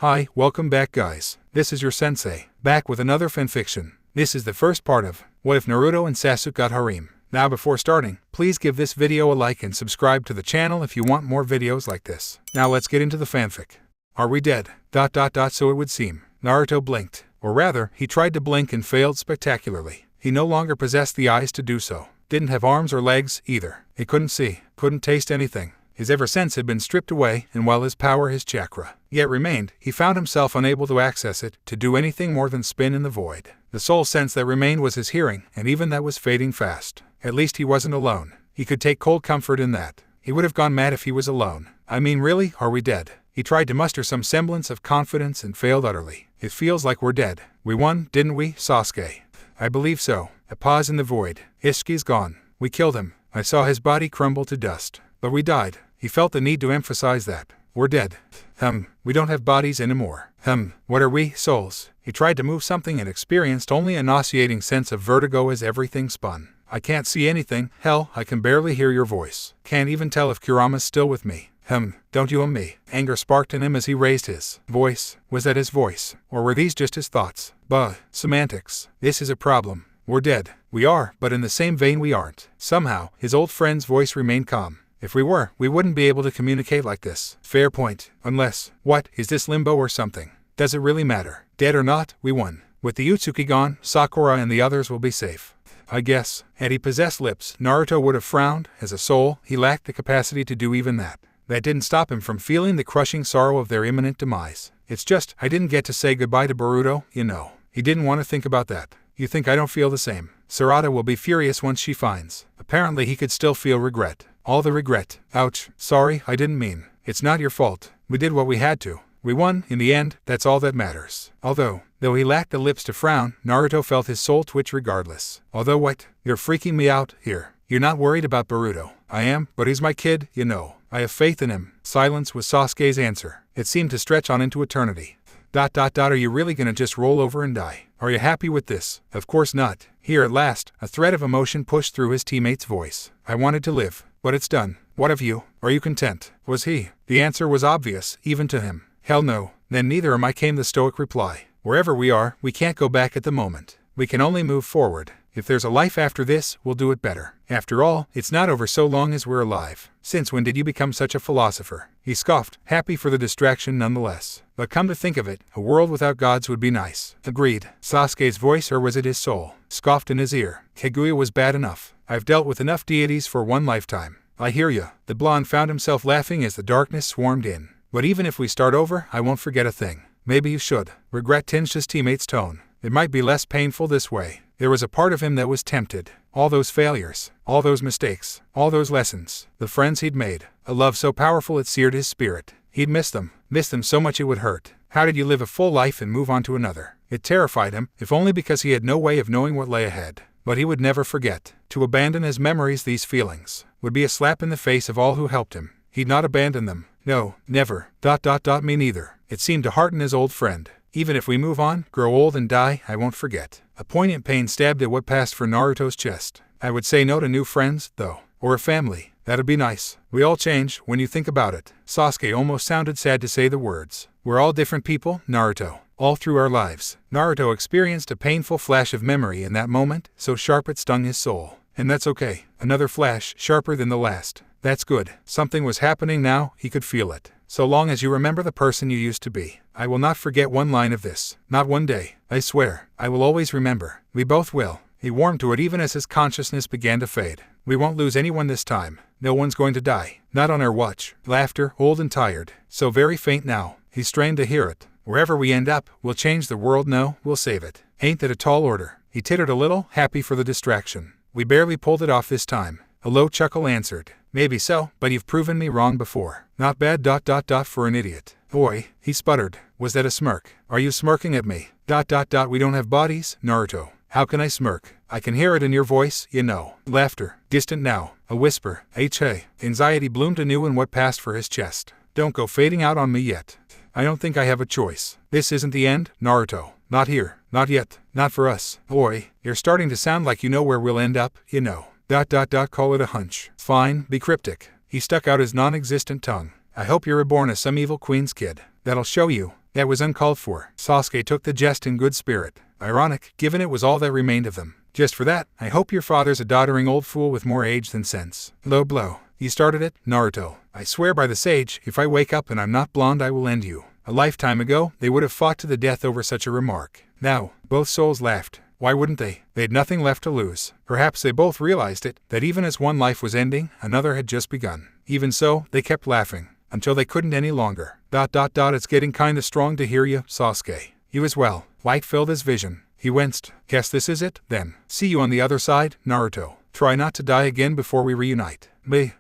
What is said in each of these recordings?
Hi, welcome back guys. This is your sensei, back with another fanfiction. This is the first part of What If Naruto and Sasuke Got Harem. Now before starting, please give this video a like and subscribe to the channel if you want more videos like this. Now let's get into the fanfic. Are we dead? So it would seem. Naruto blinked. Or rather, he tried to blink and failed spectacularly. He no longer possessed the eyes to do so. Didn't have arms or legs either. He couldn't see, couldn't taste anything. His ever sense had been stripped away, and while his power, his chakra, yet remained, he found himself unable to access it, to do anything more than spin in the void. The sole sense that remained was his hearing, and even that was fading fast. At least he wasn't alone. He could take cold comfort in that. He would have gone mad if he was alone. I mean, really, are we dead? He tried to muster some semblance of confidence and failed utterly. It feels like we're dead. We won, didn't we, Sasuke? I believe so. A pause in the void. Ishiki's gone. We killed him. I saw his body crumble to dust. But we died. He felt the need to emphasize that. We're dead. We don't have bodies anymore. What are we, souls? He tried to move something and experienced only a nauseating sense of vertigo as everything spun. I can't see anything. Hell, I can barely hear your voice. Can't even tell if Kurama's still with me. Don't you me? Anger sparked in him as he raised his voice. Was that his voice? Or were these just his thoughts? Semantics. This is a problem. We're dead. We are, but in the same vein we aren't. Somehow, his old friend's voice remained calm. If we were, we wouldn't be able to communicate like this. Fair point. Unless, what, is this limbo or something? Does it really matter? Dead or not, we won. With the Utsuki gone, Sakura and the others will be safe. I guess. Had he possessed lips, Naruto would have frowned. As a soul, he lacked the capacity to do even that. That didn't stop him from feeling the crushing sorrow of their imminent demise. It's just, I didn't get to say goodbye to Boruto, you know. He didn't want to think about that. You think I don't feel the same? Sarada will be furious once she finds. Apparently he could still feel regret. All the regret. Ouch. Sorry, I didn't mean. It's not your fault. We did what we had to. We won, in the end, that's all that matters. Though he lacked the lips to frown, Naruto felt his soul twitch regardless. What? You're freaking me out, here. You're not worried about Boruto. I am, but he's my kid, you know. I have faith in him. Silence was Sasuke's answer. It seemed to stretch on into eternity. Are you really gonna just roll over and die? Are you happy with this? Of course not. Here at last, a thread of emotion pushed through his teammate's voice. I wanted to live, but it's done. What of you? Are you content? Was he? The answer was obvious, even to him. Hell no. Then neither am I, came the stoic reply. Wherever we are, we can't go back at the moment. We can only move forward. If there's a life after this, we'll do it better. After all, it's not over so long as we're alive. Since when did you become such a philosopher? He scoffed, happy for the distraction nonetheless. But come to think of it, a world without gods would be nice. Agreed. Sasuke's voice, or was it his soul, scoffed in his ear. Kaguya was bad enough. I've dealt with enough deities for one lifetime. I hear ya. The blonde found himself laughing as the darkness swarmed in. But even if we start over, I won't forget a thing. Maybe you should. Regret tinged his teammate's tone. It might be less painful this way. There was a part of him that was tempted. All those failures, all those mistakes, all those lessons, the friends he'd made, a love so powerful it seared his spirit. He'd miss them so much it would hurt. How did you live a full life and move on to another? It terrified him, if only because he had no way of knowing what lay ahead. But he would never forget. To abandon his memories, these feelings, would be a slap in the face of all who helped him. He'd not abandon them. No, never. Me neither. It seemed to hearten his old friend. Even if we move on, grow old and die, I won't forget. A poignant pain stabbed at what passed for Naruto's chest. I would say no to new friends, though. Or a family. That'd be nice. We all change, when you think about it. Sasuke almost sounded sad to say the words. We're all different people, Naruto. All through our lives. Naruto experienced a painful flash of memory in that moment, so sharp it stung his soul. And that's okay. Another flash, sharper than the last. That's good. Something was happening now, he could feel it. So long as you remember the person you used to be. I will not forget one line of this. Not one day. I swear. I will always remember. We both will. He warmed to it even as his consciousness began to fade. We won't lose anyone this time. No one's going to die. Not on our watch. Laughter, old and tired. So very faint now. He strained to hear it. Wherever we end up, we'll change the world. No, we'll save it. Ain't that a tall order? He tittered a little, happy for the distraction. We barely pulled it off this time. A low chuckle answered. Maybe so, but you've proven me wrong before. Not bad. For an idiot. Boy, he sputtered. Was that a smirk? Are you smirking at me? We don't have bodies, Naruto. How can I smirk? I can hear it in your voice, you know. Laughter. Distant now. A whisper. Hey. Anxiety bloomed anew in what passed for his chest. Don't go fading out on me yet. I don't think I have a choice. This isn't the end, Naruto. Not here. Not yet. Not for us. Boy, you're starting to sound like you know where we'll end up, you know. Call it a hunch. Fine, be cryptic. He stuck out his non-existent tongue. I hope you're reborn as some evil queen's kid. That'll show you. That was uncalled for. Sasuke took the jest in good spirit. Ironic, given it was all that remained of them. Just for that, I hope your father's a doddering old fool with more age than sense. Low blow. You started it, Naruto. I swear by the sage, if I wake up and I'm not blonde, I will end you. A lifetime ago, they would have fought to the death over such a remark. Now, both souls laughed. Why wouldn't they? They had nothing left to lose. Perhaps they both realized it, that even as one life was ending, another had just begun. Even so, they kept laughing, until they couldn't any longer. It's getting kinda strong to hear you, Sasuke. You as well. Light filled his vision. He winced. Guess this is it, then. See you on the other side, Naruto. Try not to die again before we reunite.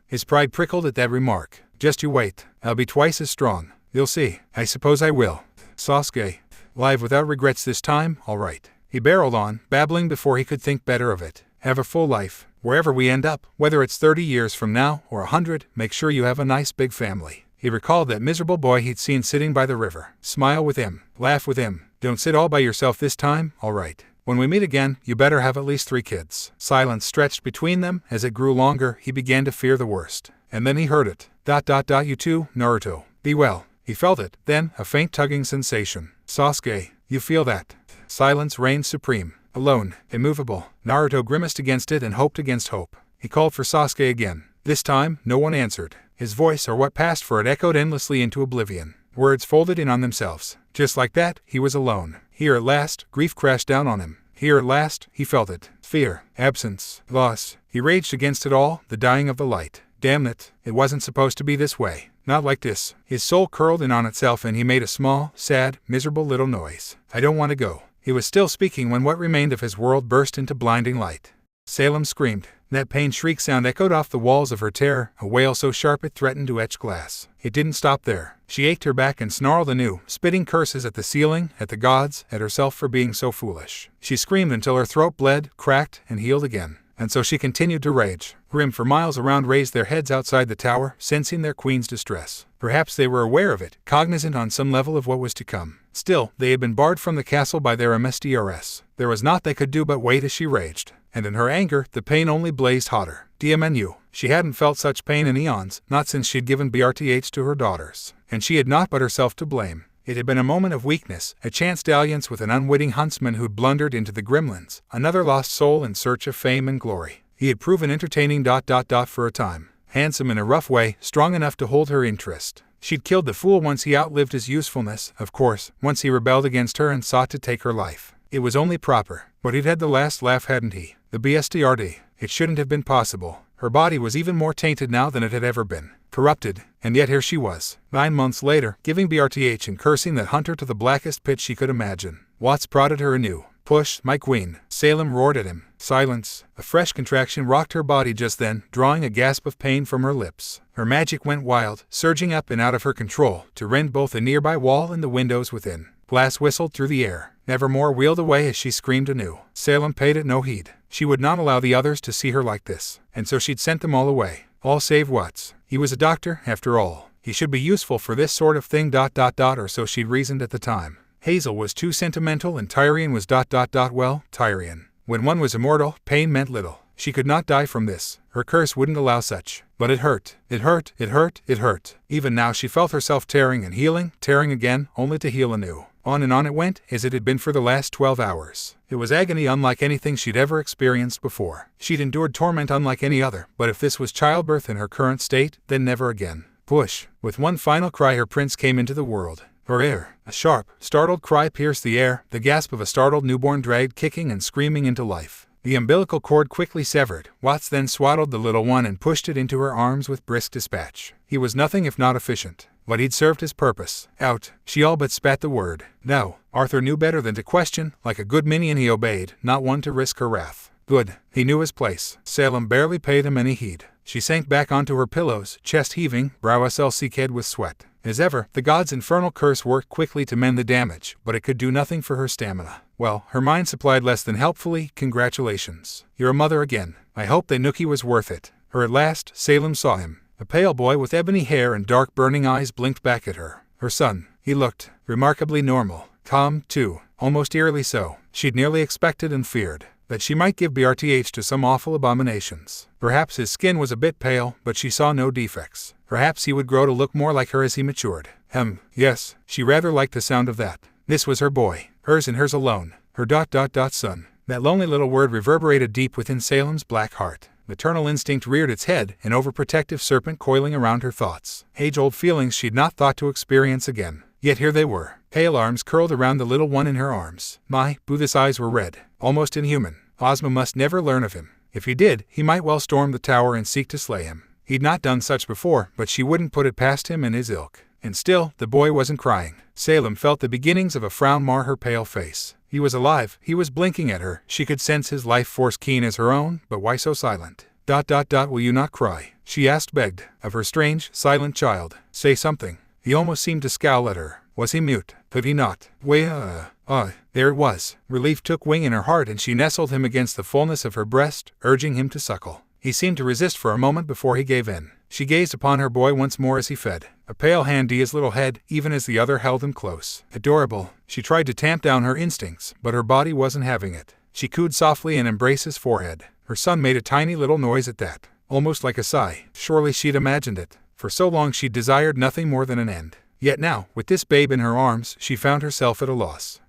His pride prickled at that remark. Just you wait. I'll be twice as strong. You'll see. I suppose I will. Sasuke. Live without regrets this time, all right. He barreled on, babbling before he could think better of it. Have a full life. Wherever we end up, whether it's 30 years from now or 100, make sure you have a nice big family. He recalled that miserable boy he'd seen sitting by the river. Smile with him. Laugh with him. Don't sit all by yourself this time, all right. When we meet again, you better have at least 3 kids. Silence stretched between them. As it grew longer, he began to fear the worst. And then he heard it. You too, Naruto. Be well. He felt it, then, a faint tugging sensation. Sasuke, you feel that? Silence reigned supreme. Alone, immovable. Naruto grimaced against it and hoped against hope. He called for Sasuke again. This time, no one answered. His voice, or what passed for it, echoed endlessly into oblivion. Words folded in on themselves. Just like that, he was alone. Here at last, grief crashed down on him. Here at last, he felt it. Fear, absence, loss. He raged against it all, the dying of the light. Damn it, it wasn't supposed to be this way. Not like this. His soul curled in on itself and he made a small, sad, miserable little noise. I don't want to go. He was still speaking when what remained of his world burst into blinding light. Salem screamed. That pain shriek sound echoed off the walls of her terror, a wail so sharp it threatened to etch glass. It didn't stop there. She ached her back and snarled anew, spitting curses at the ceiling, at the gods, at herself for being so foolish. She screamed until her throat bled, cracked, and healed again. And so she continued to rage. Grim for miles around raised their heads outside the tower, sensing their queen's distress. Perhaps they were aware of it, cognizant on some level of what was to come. Still, they had been barred from the castle by their MSDRS. There was naught they could do but wait as she raged. And in her anger, the pain only blazed hotter. DMNU. She hadn't felt such pain in eons, not since she'd given BRTH to her daughters. And she had naught but herself to blame. It had been a moment of weakness, a chance dalliance with an unwitting huntsman who'd blundered into the Gremlins, another lost soul in search of fame and glory. He had proven entertaining for a time. Handsome in a rough way, strong enough to hold her interest. She'd killed the fool once he outlived his usefulness, of course, once he rebelled against her and sought to take her life. It was only proper. But he'd had the last laugh, hadn't he? The BSDRD. It shouldn't have been possible. Her body was even more tainted now than it had ever been. Corrupted. And yet here she was, 9 months later, giving BRTH and cursing that hunter to the blackest pit she could imagine. Watts prodded her anew. Push, my queen. Salem roared at him. Silence. A fresh contraction rocked her body just then, drawing a gasp of pain from her lips. Her magic went wild, surging up and out of her control, to rend both a nearby wall and the windows within. Glass whistled through the air. Nevermore wheeled away as she screamed anew. Salem paid it no heed. She would not allow the others to see her like this, and so she'd sent them all away. All save Watts. He was a doctor, after all. He should be useful for this sort of thing, or so she'd reasoned at the time. Hazel was too sentimental and Tyrion was well, Tyrion. When one was immortal, pain meant little. She could not die from this. Her curse wouldn't allow such. But it hurt. It hurt, it hurt, it hurt. Even now she felt herself tearing and healing, tearing again, only to heal anew. On and on it went, as it had been for the last 12 hours. It was agony unlike anything she'd ever experienced before. She'd endured torment unlike any other, but if this was childbirth in her current state, then never again. Push. With one final cry her prince came into the world. Her ear. A sharp, startled cry pierced the air, the gasp of a startled newborn dragged kicking and screaming into life. The umbilical cord quickly severed. Watts then swaddled the little one and pushed it into her arms with brisk dispatch. He was nothing if not efficient. But he'd served his purpose. Out. She all but spat the word. No. Arthur knew better than to question. Like a good minion he obeyed, not one to risk her wrath. Good. He knew his place. Salem barely paid him any heed. She sank back onto her pillows, chest heaving, brow SLC-ked with sweat. As ever, the god's infernal curse worked quickly to mend the damage, but it could do nothing for her stamina. Well, her mind supplied less than helpfully. Congratulations. You're a mother again. I hope that Nookie was worth it. Her at last, Salem saw him. A pale boy with ebony hair and dark burning eyes blinked back at her. Her son. He looked remarkably normal. Calm, too. Almost eerily so. She'd nearly expected and feared that she might give BRTH to some awful abominations. Perhaps his skin was a bit pale, but she saw no defects. Perhaps he would grow to look more like her as he matured. Yes, she rather liked the sound of that. This was her boy, hers and hers alone, her son. That lonely little word reverberated deep within Salem's black heart. Maternal instinct reared its head, an overprotective serpent coiling around her thoughts. Age-old feelings she'd not thought to experience again. Yet here they were, pale arms curled around the little one in her arms. My, Buddha's eyes were red, almost inhuman. Ozma must never learn of him. If he did, he might well storm the tower and seek to slay him. He'd not done such before, but she wouldn't put it past him and his ilk. And still, the boy wasn't crying. Salem felt the beginnings of a frown mar her pale face. He was alive, he was blinking at her, she could sense his life force keen as her own, but why so silent? Will you not cry? She begged, of her strange, silent child. Say something. He almost seemed to scowl at her. Was he mute? Could he not? There it was. Relief took wing in her heart and she nestled him against the fullness of her breast, urging him to suckle. He seemed to resist for a moment before he gave in. She gazed upon her boy once more as he fed. A pale hand to his little head, even as the other held him close. Adorable. She tried to tamp down her instincts, but her body wasn't having it. She cooed softly and embraced his forehead. Her son made a tiny little noise at that, almost like a sigh. Surely she'd imagined it. For so long she'd desired nothing more than an end. Yet now, with this babe in her arms, she found herself at a loss.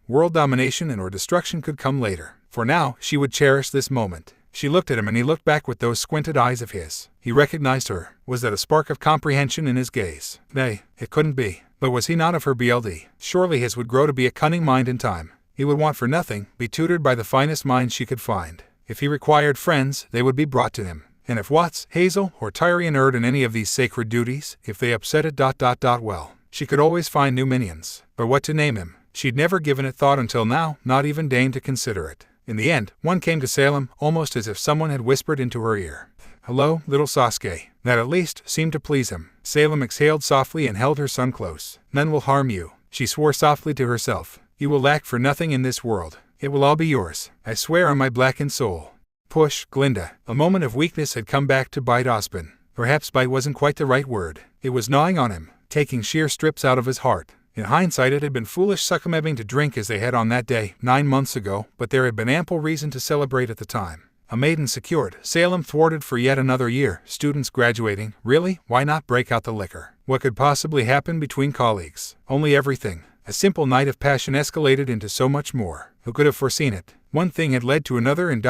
World domination and or destruction could come later. For now, she would cherish this moment. She looked at him and he looked back with those squinted eyes of his. He recognized her. Was that a spark of comprehension in his gaze? Nay, it couldn't be. But was he not of her BLD? Surely his would grow to be a cunning mind in time. He would want for nothing, be tutored by the finest minds she could find. If he required friends, they would be brought to him. And if Watts, Hazel, or Tyrion erred in any of these sacred duties, if they upset it well, she could always find new minions. But what to name him? She'd never given it thought until now, not even deigned to consider it. In the end, one came to Salem, almost as if someone had whispered into her ear. Hello, little Sasuke. That at least seemed to please him. Salem exhaled softly and held her son close. None will harm you, she swore softly to herself. You will lack for nothing in this world. It will all be yours. I swear on my blackened soul. Push, Glinda. A moment of weakness had come back to bite Ozpin. Perhaps bite wasn't quite the right word. It was gnawing on him, taking sheer strips out of his heart. In hindsight, it had been foolish succumbing to drink as they had on that day, 9 months ago, but there had been ample reason to celebrate at the time. A maiden secured, Salem thwarted for yet another year, students graduating. Really? Why not break out the liquor? What could possibly happen between colleagues? Only everything. A simple night of passion escalated into so much more. Who could have foreseen it? One thing had led to another and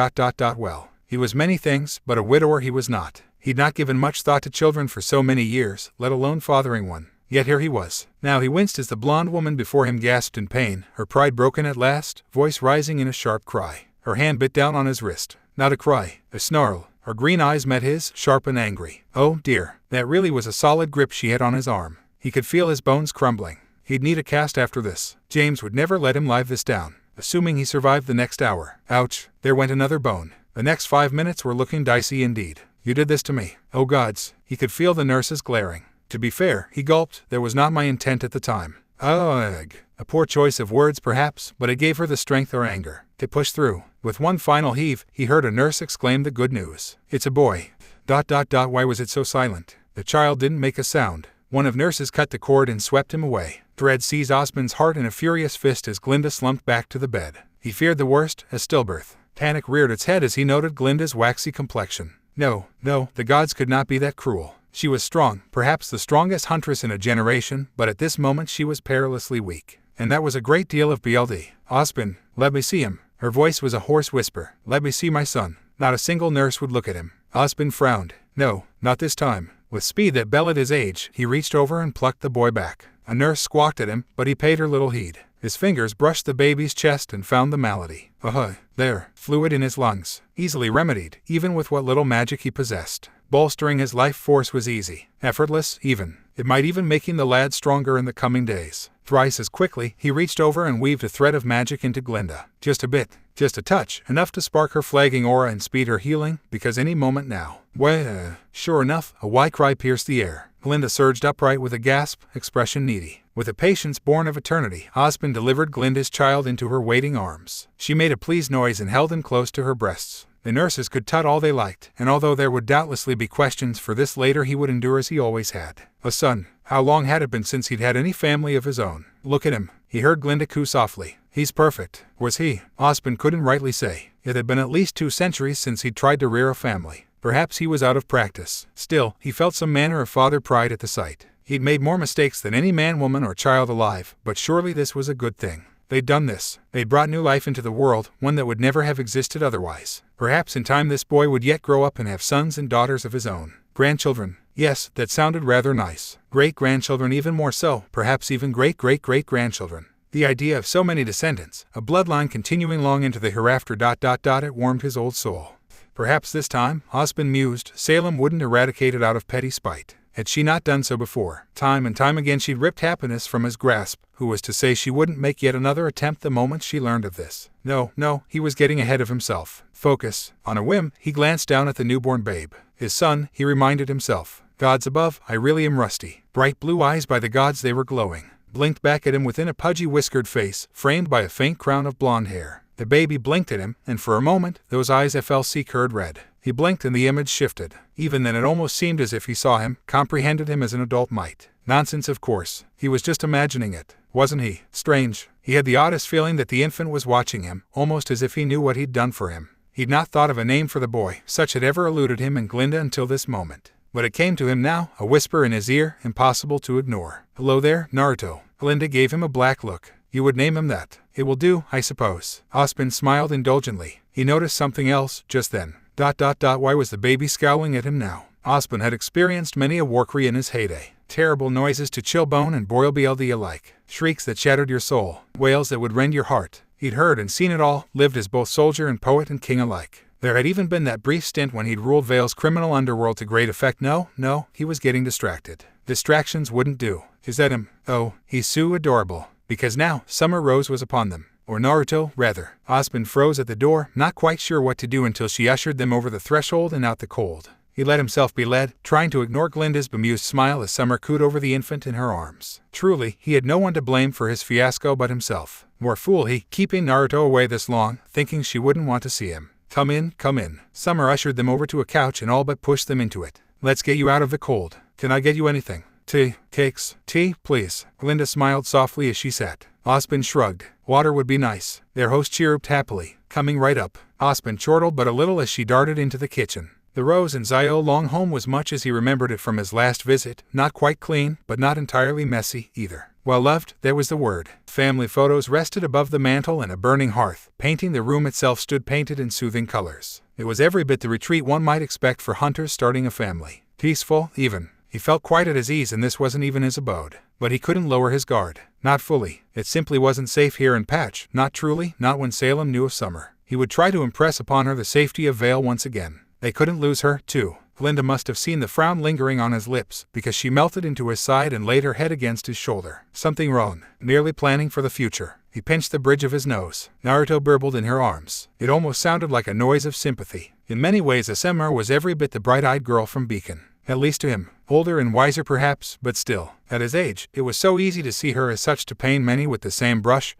well, he was many things, but a widower he was not. He'd not given much thought to children for so many years, let alone fathering one. Yet here he was. Now he winced as the blonde woman before him gasped in pain, her pride broken at last, voice rising in a sharp cry. Her hand bit down on his wrist. Not a cry, a snarl. Her green eyes met his, sharp and angry. Oh dear, that really was a solid grip she had on his arm. He could feel his bones crumbling. He'd need a cast after this. James would never let him live this down, assuming he survived the next hour. Ouch, there went another bone. The next 5 minutes were looking dicey indeed. You did this to me. Oh gods, he could feel the nurses glaring. To be fair, he gulped, that was not my intent at the time. Ugh. A poor choice of words perhaps, but it gave her the strength or anger to push through. With one final heave, he heard a nurse exclaim the good news. It's a boy. Why was it so silent? The child didn't make a sound. One of nurses cut the cord and swept him away. Dread seized Ozpin's heart in a furious fist as Glinda slumped back to the bed. He feared the worst, a stillbirth. Panic reared its head as he noted Glinda's waxy complexion. No, the gods could not be that cruel. She was strong, perhaps the strongest huntress in a generation, but at this moment she was perilously weak. And that was a great deal of BLD. Ozpin, let me see him. Her voice was a hoarse whisper. Let me see my son. Not a single nurse would look at him. Ozpin frowned. No, not this time. With speed that bellowed his age, he reached over and plucked the boy back. A nurse squawked at him, but he paid her little heed. His fingers brushed the baby's chest and found the malady. There, fluid in his lungs. Easily remedied, even with what little magic he possessed. Bolstering his life force was easy. Effortless, even. It might even making the lad stronger in the coming days. Thrice as quickly, he reached over and weaved a thread of magic into Glinda. Just a bit. Just a touch, enough to spark her flagging aura and speed her healing, because any moment now. Sure enough, a why cry pierced the air. Glinda surged upright with a gasp, expression needy. With a patience born of eternity, Ozpin delivered Glinda's child into her waiting arms. She made a pleased noise and held him close to her breasts. The nurses could tut all they liked, and although there would doubtlessly be questions for this later, he would endure as he always had. A son. How long had it been since he'd had any family of his own? Look at him. He heard Glinda coo softly. He's perfect. Was he? Ozpin couldn't rightly say. It had been at least 2 centuries since he'd tried to rear a family. Perhaps he was out of practice. Still, he felt some manner of father pride at the sight. He'd made more mistakes than any man, woman, or child alive, but surely this was a good thing. They'd done this. They'd brought new life into the world, one that would never have existed otherwise. Perhaps in time this boy would yet grow up and have sons and daughters of his own. Grandchildren. Yes, that sounded rather nice. Great-grandchildren even more so, perhaps even great-great-great-grandchildren. The idea of so many descendants, a bloodline continuing long into the hereafter ... It warmed his old soul. Perhaps this time, Ozpin mused, Salem wouldn't eradicate it out of petty spite. Had she not done so before? Time and time again she'd ripped happiness from his grasp, who was to say she wouldn't make yet another attempt the moment she learned of this. No, he was getting ahead of himself. Focus. On a whim, he glanced down at the newborn babe. His son, he reminded himself. Gods above, I really am rusty. Bright blue eyes, by the gods they were glowing. Blinked back at him within a pudgy whiskered face, framed by a faint crown of blonde hair. The baby blinked at him, and for a moment, those eyes flickered red. He blinked and the image shifted. Even then it almost seemed as if he saw him, comprehended him as an adult might. Nonsense, of course. He was just imagining it, wasn't he? Strange. He had the oddest feeling that the infant was watching him, almost as if he knew what he'd done for him. He'd not thought of a name for the boy, such had ever eluded him and Glinda until this moment. But it came to him now, a whisper in his ear, impossible to ignore. Hello there, Naruto. Glinda gave him a black look. You would name him that. It will do, I suppose. Ozpin smiled indulgently. He noticed something else, just then. ... Why was the baby scowling at him now? Ozpin had experienced many a warcry in his heyday. Terrible noises to chill bone and boil BLD alike. Shrieks that shattered your soul. Wails that would rend your heart. He'd heard and seen it all, lived as both soldier and poet and king alike. There had even been that brief stint when he'd ruled Vale's criminal underworld to great effect. No, he was getting distracted. Distractions wouldn't do. Is that him? Oh, he's so adorable. Because now, Summer Rose was upon them. Or Naruto, rather. Ozpin froze at the door, not quite sure what to do until she ushered them over the threshold and out the cold. He let himself be led, trying to ignore Glinda's bemused smile as Summer cooed over the infant in her arms. Truly, he had no one to blame for his fiasco but himself. More fool he, keeping Naruto away this long, thinking she wouldn't want to see him. Come in. Summer ushered them over to a couch and all but pushed them into it. Let's get you out of the cold. Can I get you anything? Tea, cakes, tea, please. Glinda smiled softly as she sat. Ozpin shrugged. Water would be nice. Their host chirruped happily, coming right up. Ozpin chortled but a little as she darted into the kitchen. The Rose and Zio Long home was much as he remembered it from his last visit, not quite clean, but not entirely messy either. Well loved, there was the word. Family photos rested above the mantel and a burning hearth. Painting the room itself stood painted in soothing colors. It was every bit the retreat one might expect for hunters starting a family. Peaceful, even. He felt quite at his ease and this wasn't even his abode. But he couldn't lower his guard. Not fully. It simply wasn't safe here in Patch. Not truly, not when Salem knew of Summer. He would try to impress upon her the safety of Vale once again. They couldn't lose her, too. Glinda must have seen the frown lingering on his lips, because she melted into his side and laid her head against his shoulder. Something wrong. Merely planning for the future. He pinched the bridge of his nose. Naruto burbled in her arms. It almost sounded like a noise of sympathy. In many ways Summer was every bit the bright-eyed girl from Beacon. At least to him. Older and wiser perhaps, but still. At his age, it was so easy to see her as such to paint many with the same brush.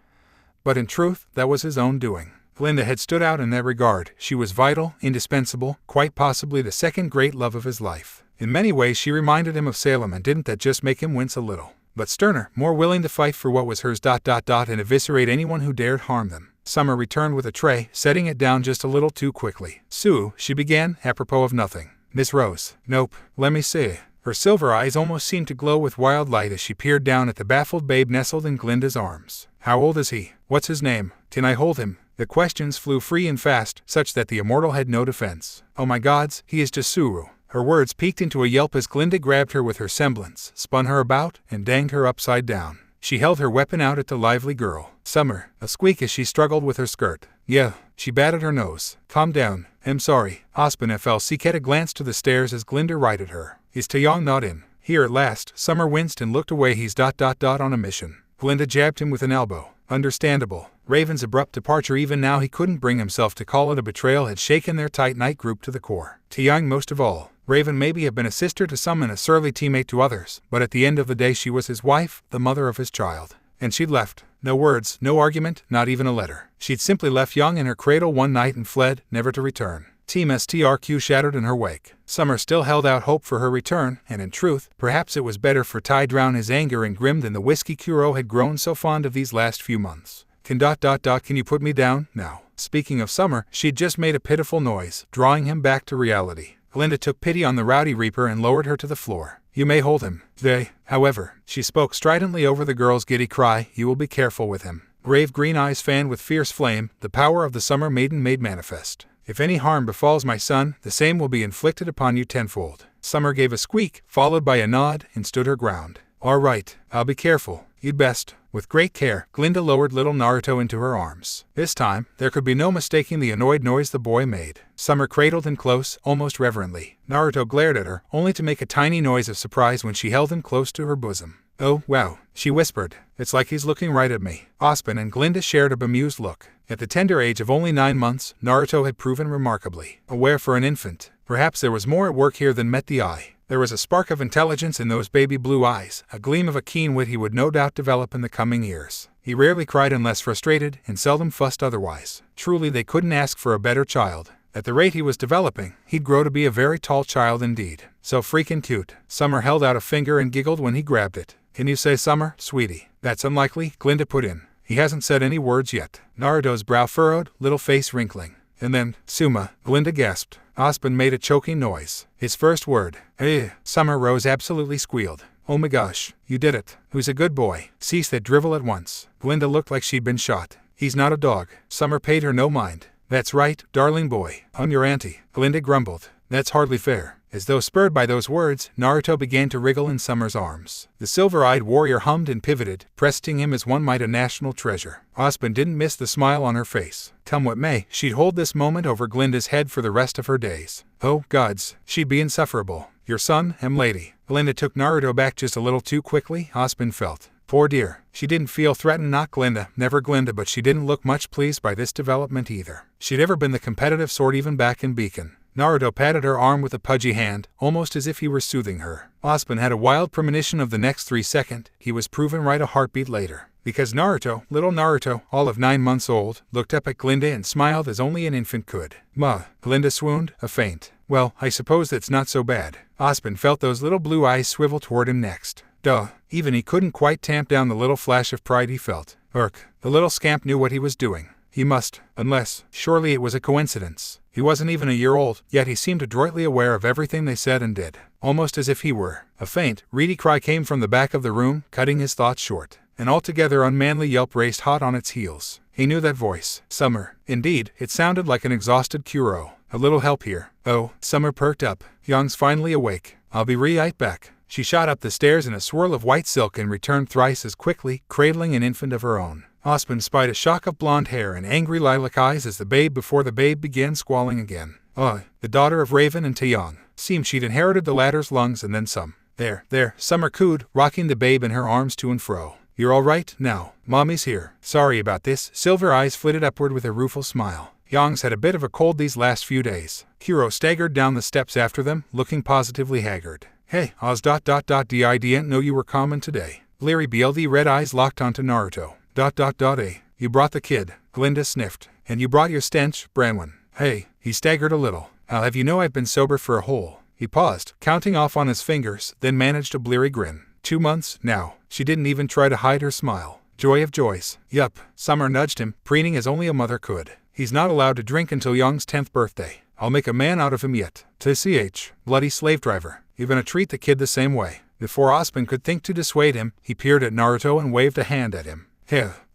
But in truth, that was his own doing. Glinda had stood out in that regard. She was vital, indispensable, quite possibly the second great love of his life. In many ways she reminded him of Salem, and didn't that just make him wince a little? But sterner, more willing to fight for what was hers ... and eviscerate anyone who dared harm them. Summer returned with a tray, setting it down just a little too quickly. Sue, she began, apropos of nothing. Miss Rose. Nope. Let me see. Her silver eyes almost seemed to glow with wild light as she peered down at the baffled babe nestled in Glinda's arms. How old is he? What's his name? Can I hold him? The questions flew free and fast, such that the immortal had no defense. Oh my gods, he is just Suru. Her words peaked into a yelp as Glinda grabbed her with her semblance, spun her about, and danged her upside down. She held her weapon out at the lively girl. Summer, a squeak as she struggled with her skirt. Yeah, she batted her nose. Calm down. I'm sorry. Ozpin flickered a glance to the stairs as Glinda righted her. Is Taeyong not in? Here at last, Summer winced and looked away. He's ... on a mission. Glinda jabbed him with an elbow. Understandable. Raven's abrupt departure, even now he couldn't bring himself to call it a betrayal, had shaken their tight-knit group to the core. Taeyong most of all. Raven maybe had been a sister to some and a surly teammate to others, but at the end of the day she was his wife, the mother of his child. And she'd left. No words, no argument, not even a letter. She'd simply left Young in her cradle one night and fled, never to return. Team STRQ shattered in her wake. Summer still held out hope for her return, and in truth, perhaps it was better for Tai drown his anger in Grim than the whiskey Kuro had grown so fond of these last few months. Can you put me down, now? Speaking of Summer, she'd just made a pitiful noise, drawing him back to reality. Glinda took pity on the rowdy reaper and lowered her to the floor. You may hold him. However, she spoke stridently over the girl's giddy cry, you will be careful with him. Grave green eyes fanned with fierce flame, the power of the summer maiden made manifest. If any harm befalls my son, the same will be inflicted upon you tenfold. Summer gave a squeak, followed by a nod, and stood her ground. All right, I'll be careful. You'd best. With great care, Glinda lowered little Naruto into her arms. This time, there could be no mistaking the annoyed noise the boy made. Summer cradled him close, almost reverently. Naruto glared at her, only to make a tiny noise of surprise when she held him close to her bosom. Oh, wow, she whispered. It's like he's looking right at me. Ozpin and Glinda shared a bemused look. At the tender age of only 9 months, Naruto had proven remarkably aware for an infant. Perhaps there was more at work here than met the eye. There was a spark of intelligence in those baby blue eyes, a gleam of a keen wit he would no doubt develop in the coming years. He rarely cried unless frustrated, and seldom fussed otherwise. Truly they couldn't ask for a better child. At the rate he was developing, he'd grow to be a very tall child indeed. So freaking cute. Summer held out a finger and giggled when he grabbed it. Can you say Summer, sweetie? That's unlikely, Glinda put in. He hasn't said any words yet. Naruto's brow furrowed, little face wrinkling. And then, Suma, Glinda gasped. Ozpin made a choking noise. His first word. Summer Rose absolutely squealed. Oh my gosh, you did it. Who's a good boy? Cease that drivel at once. Glinda looked like she'd been shot. He's not a dog. Summer paid her no mind. That's right, darling boy. I'm your auntie. Glinda grumbled. That's hardly fair. As though spurred by those words, Naruto began to wriggle in Summer's arms. The silver-eyed warrior hummed and pivoted, pressing him as one might a national treasure. Ozpin didn't miss the smile on her face. Come what may, she'd hold this moment over Glinda's head for the rest of her days. Oh, gods, she'd be insufferable. Your son, lady. Glinda took Naruto back just a little too quickly, Ozpin felt. Poor dear. She didn't feel threatened, not Glinda, never Glinda, but she didn't look much pleased by this development either. She'd ever been the competitive sort even back in Beacon. Naruto patted her arm with a pudgy hand, almost as if he were soothing her. Ozpin had a wild premonition of the next 3 seconds. He was proven right a heartbeat later. Because Naruto, little Naruto, all of 9 months old, looked up at Glinda and smiled as only an infant could. Ma, Glinda swooned, a faint. Well, I suppose that's not so bad. Ozpin felt those little blue eyes swivel toward him next. Duh, even he couldn't quite tamp down the little flash of pride he felt. The little scamp knew what he was doing. He must, unless, surely it was a coincidence. He wasn't even a year old, yet he seemed adroitly aware of everything they said and did, almost as if he were. A faint, reedy cry came from the back of the room, cutting his thoughts short. An altogether unmanly yelp raced hot on its heels. He knew that voice. Summer. Indeed, it sounded like an exhausted Kuro. A little help here. Oh, Summer perked up. Young's finally awake. I'll be right back. She shot up the stairs in a swirl of white silk and returned thrice as quickly, cradling an infant of her own. Ozpin spied a shock of blonde hair and angry lilac eyes as the babe before the babe began squalling again. The daughter of Raven and Taeyong. Seemed she'd inherited the latter's lungs and then some. There, Summer cooed, rocking the babe in her arms to and fro. You're all right now. Mommy's here. Sorry about this. Silver eyes flitted upward with a rueful smile. Young's had a bit of a cold these last few days. Kuro staggered down the steps after them, looking positively haggard. Hey, Oz. Didn't know you were coming today. Bleary BLD red eyes locked onto Naruto. You brought the kid. Glinda sniffed. And you brought your stench, Branwen. Hey, he staggered a little. I'll have you know I've been sober for a whole. He paused, counting off on his fingers, then managed a bleary grin. 2 months, now. She didn't even try to hide her smile. Joy of joys. Yup. Summer nudged him, preening as only a mother could. He's not allowed to drink until Young's 10th birthday. I'll make a man out of him yet. TCH. Bloody slave driver. You're gonna treat the kid the same way. Before Ozpin could think to dissuade him, he peered at Naruto and waved a hand at him.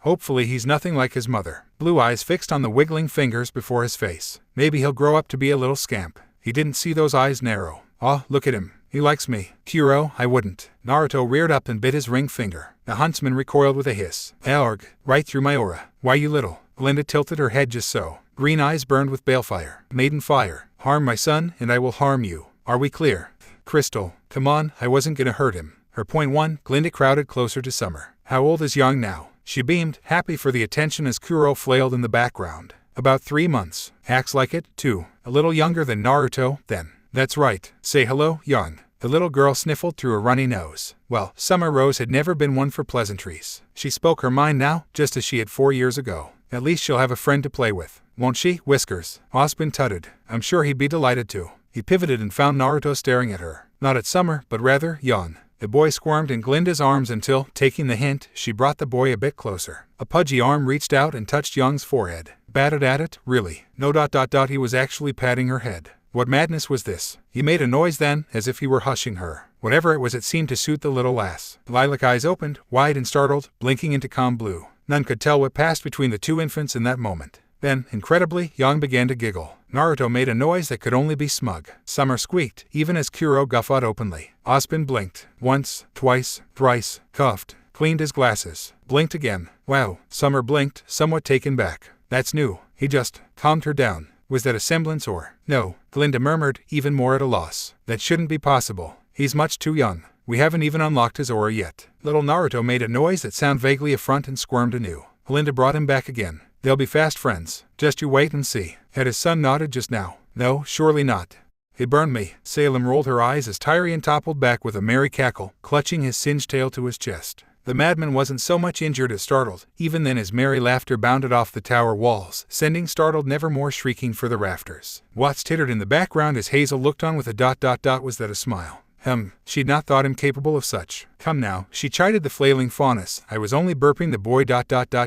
Hopefully he's nothing like his mother. Blue eyes fixed on the wiggling fingers before his face. Maybe he'll grow up to be a little scamp. He didn't see those eyes narrow. Look at him. He likes me. Kuro, I wouldn't. Naruto reared up and bit his ring finger. The huntsman recoiled with a hiss. Aorg, right through my aura. Why you little? Glinda tilted her head just so. Green eyes burned with balefire. Maiden fire. Harm my son, and I will harm you. Are we clear? Crystal, come on, I wasn't gonna hurt him. Her point 1, Glinda crowded closer to Summer. How old is Young now? She beamed, happy for the attention as Kuro flailed in the background. About 3 months. Acts like it, too. A little younger than Naruto, then. That's right. Say hello, Young. The little girl sniffled through a runny nose. Well, Summer Rose had never been one for pleasantries. She spoke her mind now, just as she had 4 years ago. At least she'll have a friend to play with. Won't she, Whiskers? Ozpin tutted. I'm sure he'd be delighted to. He pivoted and found Naruto staring at her. Not at Summer, but rather, Young. The boy squirmed in Glinda's arms until, taking the hint, she brought the boy a bit closer. A pudgy arm reached out and touched Young's forehead. Batted at it, really. No. He was actually patting her head. What madness was this? He made a noise then, as if he were hushing her. Whatever it was, it seemed to suit the little lass. Lilac eyes opened, wide and startled, blinking into calm blue. None could tell what passed between the two infants in that moment. Then, incredibly, Yang began to giggle. Naruto made a noise that could only be smug. Summer squeaked, even as Kuro guffawed openly. Ozpin blinked. Once, twice, thrice, coughed, cleaned his glasses, blinked again. Wow, Summer blinked, somewhat taken back. That's new. He just calmed her down. Was that a semblance or? No, Glinda murmured, even more at a loss. That shouldn't be possible. He's much too young. We haven't even unlocked his aura yet. Little Naruto made a noise that sounded vaguely affront and squirmed anew. Glinda brought him back again. They'll be fast friends. Just you wait and see. Had his son nodded just now? No, surely not. It burned me. Salem rolled her eyes as Tyrion toppled back with a merry cackle, clutching his singed tail to his chest. The madman wasn't so much injured as startled. Even then his merry laughter bounded off the tower walls, sending startled Nevermore shrieking for the rafters. Watts tittered in the background as Hazel looked on with a ... Was that a smile? She'd not thought him capable of such. Come now, she chided the flailing faunus. I was only burping the boy ...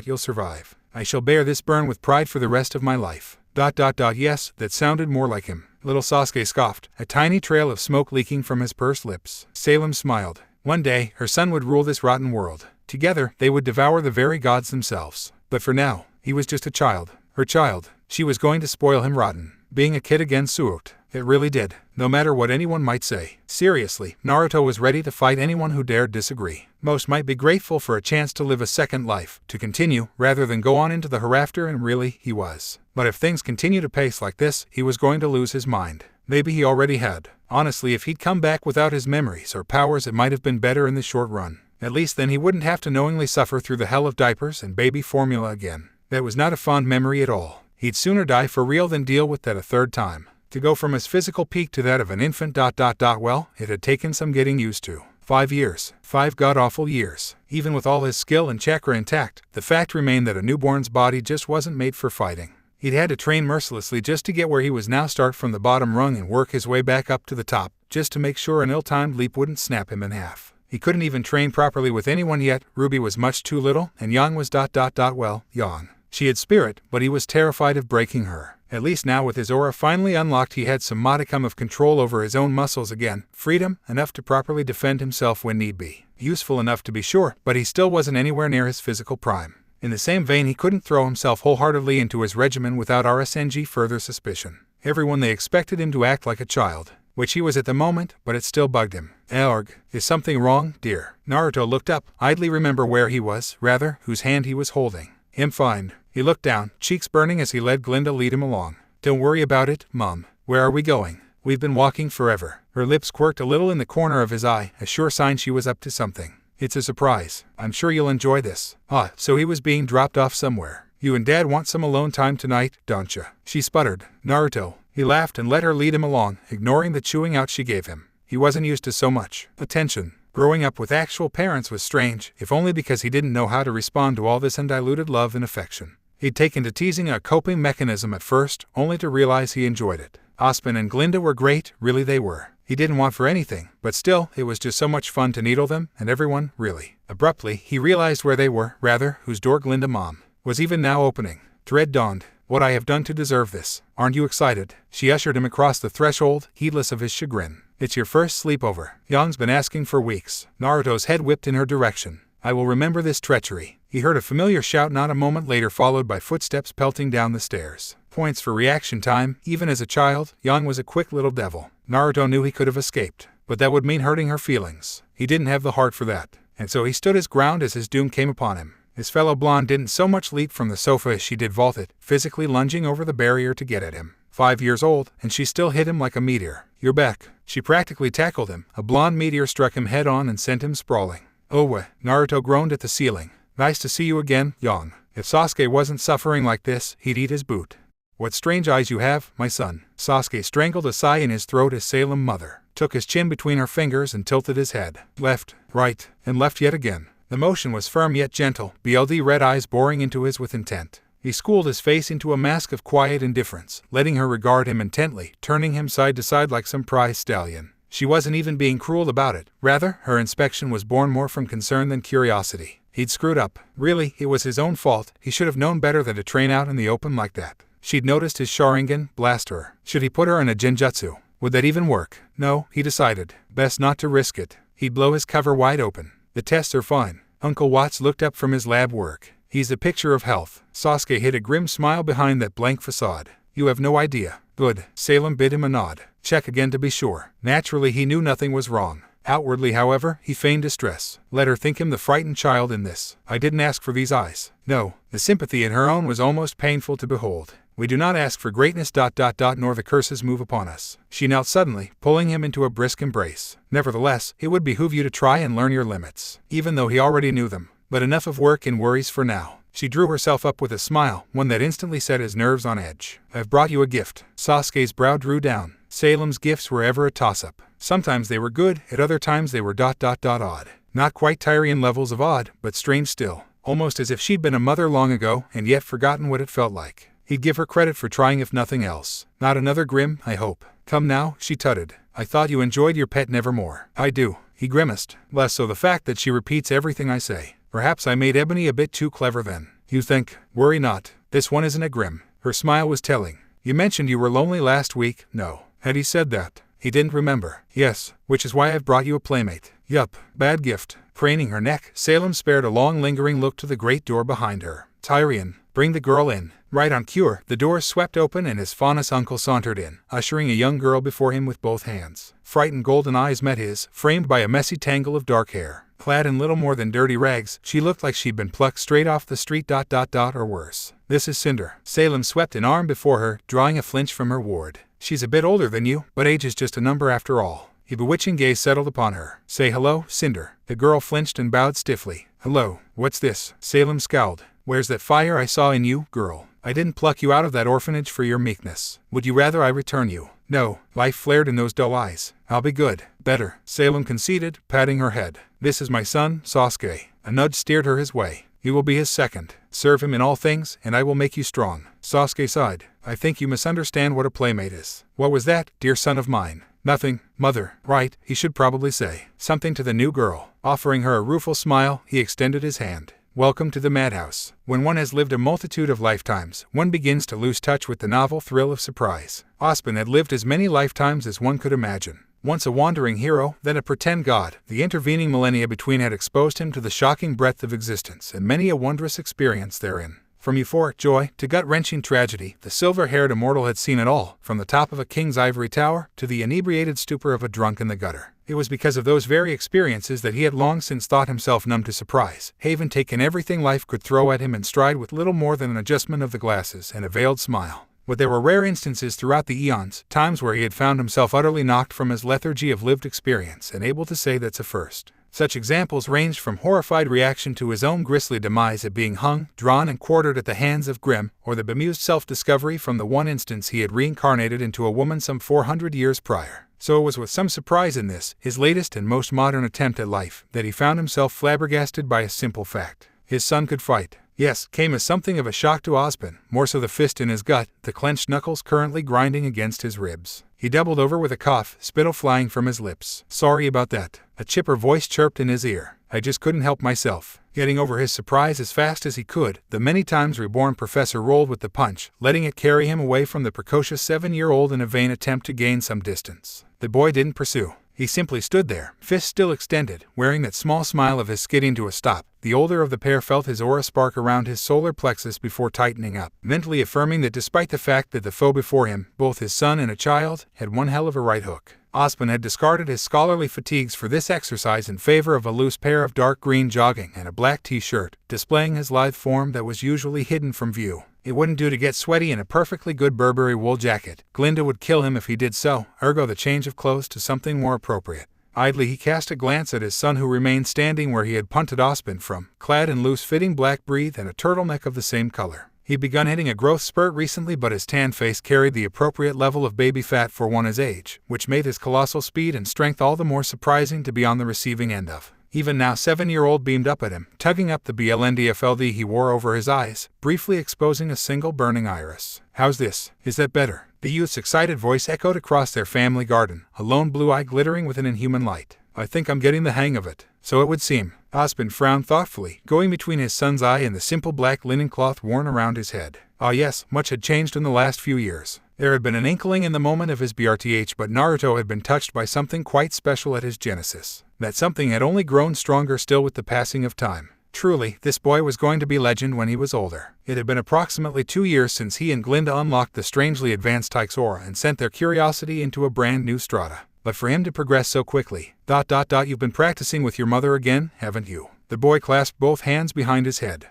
You'll survive. I shall bear this burn with pride for the rest of my life. ... Yes, that sounded more like him. Little Sasuke scoffed, a tiny trail of smoke leaking from his pursed lips. Salem smiled. One day, her son would rule this rotten world. Together, they would devour the very gods themselves. But for now, he was just a child. Her child. She was going to spoil him rotten. Being a kid again sucked. It really did. No matter what anyone might say. Seriously, Naruto was ready to fight anyone who dared disagree. Most might be grateful for a chance to live a second life, to continue, rather than go on into the hereafter, and really, he was. But if things continue to pace like this, he was going to lose his mind. Maybe he already had. Honestly, if he'd come back without his memories or powers, it might have been better in the short run. At least then he wouldn't have to knowingly suffer through the hell of diapers and baby formula again. That was not a fond memory at all. He'd sooner die for real than deal with that a third time. To go from his physical peak to that of an infant ... Well, it had taken some getting used to. 5 years. 5 god-awful years. Even with all his skill and chakra intact, the fact remained that a newborn's body just wasn't made for fighting. He'd had to train mercilessly just to get where he was now, start from the bottom rung and work his way back up to the top, just to make sure an ill-timed leap wouldn't snap him in half. He couldn't even train properly with anyone yet. Ruby was much too little, and Yang was ... Well, Yang. She had spirit, but he was terrified of breaking her. At least now with his aura finally unlocked, he had some modicum of control over his own muscles again, freedom enough to properly defend himself when need be. Useful enough to be sure, but he still wasn't anywhere near his physical prime. In the same vein, he couldn't throw himself wholeheartedly into his regimen without RSNG further suspicion. Everyone, they expected him to act like a child, which he was at the moment, but it still bugged him. Aorg, is something wrong, dear? Naruto looked up, idly remember where he was, rather, whose hand he was holding. Him fine. He looked down, cheeks burning as he let Glinda lead him along. Don't worry about it, Mom. Where are we going? We've been walking forever. Her lips quirked a little in the corner of his eye, a sure sign she was up to something. It's a surprise. I'm sure you'll enjoy this. Ah, so he was being dropped off somewhere. You and Dad want some alone time tonight, don't you? She sputtered. Naruto. He laughed and let her lead him along, ignoring the chewing out she gave him. He wasn't used to so much attention. Growing up with actual parents was strange, if only because he didn't know how to respond to all this undiluted love and affection. He'd taken to teasing a coping mechanism at first, only to realize he enjoyed it. Ozpin and Glinda were great, really they were. He didn't want for anything, but still, it was just so much fun to needle them, and everyone, really. Abruptly, he realized where they were, rather, whose door Glinda Mom was even now opening. Dread dawned. What I have done to deserve this. Aren't you excited? She ushered him across the threshold, heedless of his chagrin. It's your first sleepover. Yang's been asking for weeks. Naruto's head whipped in her direction. I will remember this treachery. He heard a familiar shout not a moment later, followed by footsteps pelting down the stairs. Points for reaction time. Even as a child, Yang was a quick little devil. Naruto knew he could have escaped, but that would mean hurting her feelings. He didn't have the heart for that, and so he stood his ground as his doom came upon him. His fellow blonde didn't so much leap from the sofa as she did vault it, physically lunging over the barrier to get at him. 5 years old, and she still hit him like a meteor. You're back. She practically tackled him. A blonde meteor struck him head on and sent him sprawling. Oh, Naruto groaned at the ceiling. Nice to see you again, Yang. If Sasuke wasn't suffering like this, he'd eat his boot. What strange eyes you have, my son. Sasuke strangled a sigh in his throat as Salem mother took his chin between her fingers and tilted his head. Left, right, and left yet again. The motion was firm yet gentle, BLD red eyes boring into his with intent. He schooled his face into a mask of quiet indifference, letting her regard him intently, turning him side to side like some prize stallion. She wasn't even being cruel about it. Rather, her inspection was born more from concern than curiosity. He'd screwed up. Really, it was his own fault. He should have known better than to train out in the open like that. She'd noticed his Sharingan blast her. Should he put her in a genjutsu? Would that even work? No, he decided. Best not to risk it. He'd blow his cover wide open. The tests are fine. Uncle Watts looked up from his lab work. He's a picture of health. Sasuke hid a grim smile behind that blank facade. You have no idea. Good. Salem bid him a nod. Check again to be sure. Naturally, he knew nothing was wrong. Outwardly, however, he feigned distress. Let her think him the frightened child in this. I didn't ask for these eyes. No, the sympathy in her own was almost painful to behold. We do not ask for greatness ... nor the curses move upon us. She knelt suddenly, pulling him into a brisk embrace. Nevertheless, it would behoove you to try and learn your limits, even though he already knew them. But enough of work and worries for now. She drew herself up with a smile, one that instantly set his nerves on edge. I've brought you a gift. Sasuke's brow drew down. Salem's gifts were ever a toss-up. Sometimes they were good, at other times they were ... odd. Not quite Tyrian levels of odd, but strange still. Almost as if she'd been a mother long ago, and yet forgotten what it felt like. He'd give her credit for trying if nothing else. Not another Grim, I hope. Come now, she tutted. I thought you enjoyed your pet nevermore. I do. He grimaced. Less so the fact that she repeats everything I say. Perhaps I made Ebony a bit too clever then. You think? Worry not. This one isn't a Grim. Her smile was telling. You mentioned you were lonely last week. No. Had he said that? He didn't remember. Yes, which is why I've brought you a playmate. Yup, bad gift. Craning her neck, Salem spared a long lingering look to the great door behind her. Tyrian, bring the girl in. Right on cue, the door swept open and his faunus uncle sauntered in, ushering a young girl before him with both hands. Frightened golden eyes met his, framed by a messy tangle of dark hair. Clad in little more than dirty rags, she looked like she'd been plucked straight off the street ... or worse. This is Cinder. Salem swept an arm before her, drawing a flinch from her ward. She's a bit older than you, but age is just a number after all. A bewitching gaze settled upon her. Say hello, Cinder. The girl flinched and bowed stiffly. Hello, what's this? Salem scowled. Where's that fire I saw in you, girl? I didn't pluck you out of that orphanage for your meekness. Would you rather I return you? No. Life flared in those dull eyes. I'll be good. Better. Salem conceded, patting her head. This is my son, Sasuke. A nudge steered her his way. You will be his second. Serve him in all things, and I will make you strong. Sasuke sighed. I think you misunderstand what a playmate is. What was that, dear son of mine? Nothing, mother. Right, he should probably say. Something to the new girl. Offering her a rueful smile, he extended his hand. Welcome to the madhouse. When one has lived a multitude of lifetimes, one begins to lose touch with the novel thrill of surprise. Ozpin had lived as many lifetimes as one could imagine. Once a wandering hero, then a pretend god, the intervening millennia between had exposed him to the shocking breadth of existence and many a wondrous experience therein. From euphoric joy to gut-wrenching tragedy, the silver-haired immortal had seen it all, from the top of a king's ivory tower to the inebriated stupor of a drunk in the gutter. It was because of those very experiences that he had long since thought himself numb to surprise, having taken everything life could throw at him in stride with little more than an adjustment of the glasses and a veiled smile. But there were rare instances throughout the eons, times where he had found himself utterly knocked from his lethargy of lived experience and able to say that's a first. Such examples ranged from horrified reaction to his own grisly demise at being hung, drawn, and quartered at the hands of Grim, or the bemused self-discovery from the one instance he had reincarnated into a woman some 400 years prior. So it was with some surprise in this, his latest and most modern attempt at life, that he found himself flabbergasted by a simple fact. His son could fight. Yes, came as something of a shock to Ozpin, more so the fist in his gut, the clenched knuckles currently grinding against his ribs. He doubled over with a cough, spittle flying from his lips. Sorry about that. A chipper voice chirped in his ear. I just couldn't help myself. Getting over his surprise as fast as he could, the many times reborn professor rolled with the punch, letting it carry him away from the precocious 7-year-old in a vain attempt to gain some distance. The boy didn't pursue. He simply stood there, fist still extended, wearing that small smile of his skidding to a stop. The older of the pair felt his aura spark around his solar plexus before tightening up, mentally affirming that despite the fact that the foe before him, both his son and a child, had one hell of a right hook. Ozpin had discarded his scholarly fatigues for this exercise in favor of a loose pair of dark green jogging and a black t-shirt, displaying his lithe form that was usually hidden from view. It wouldn't do to get sweaty in a perfectly good Burberry wool jacket. Glinda would kill him if he did so, ergo the change of clothes to something more appropriate. Idly he cast a glance at his son who remained standing where he had punted Ozpin from, clad in loose-fitting black breath and a turtleneck of the same color. He'd begun hitting a growth spurt recently, but his tan face carried the appropriate level of baby fat for one his age, which made his colossal speed and strength all the more surprising to be on the receiving end of. Even now 7-year-old beamed up at him, tugging up the BLNDFLD he wore over his eyes, briefly exposing a single burning iris. How's this? Is that better? The youth's excited voice echoed across their family garden, a lone blue eye glittering with an inhuman light. I think I'm getting the hang of it. So it would seem. Ozpin frowned thoughtfully, going between his son's eye and the simple black linen cloth worn around his head. Ah yes, much had changed in the last few years. There had been an inkling in the moment of his BRTH, but Naruto had been touched by something quite special at his genesis. That something had only grown stronger still with the passing of time. Truly, this boy was going to be legend when he was older. It had been approximately 2 years since he and Glinda unlocked the strangely advanced Tyxora and sent their curiosity into a brand new strata. But for him to progress so quickly, ... You've been practicing with your mother again, haven't you? The boy clasped both hands behind his head.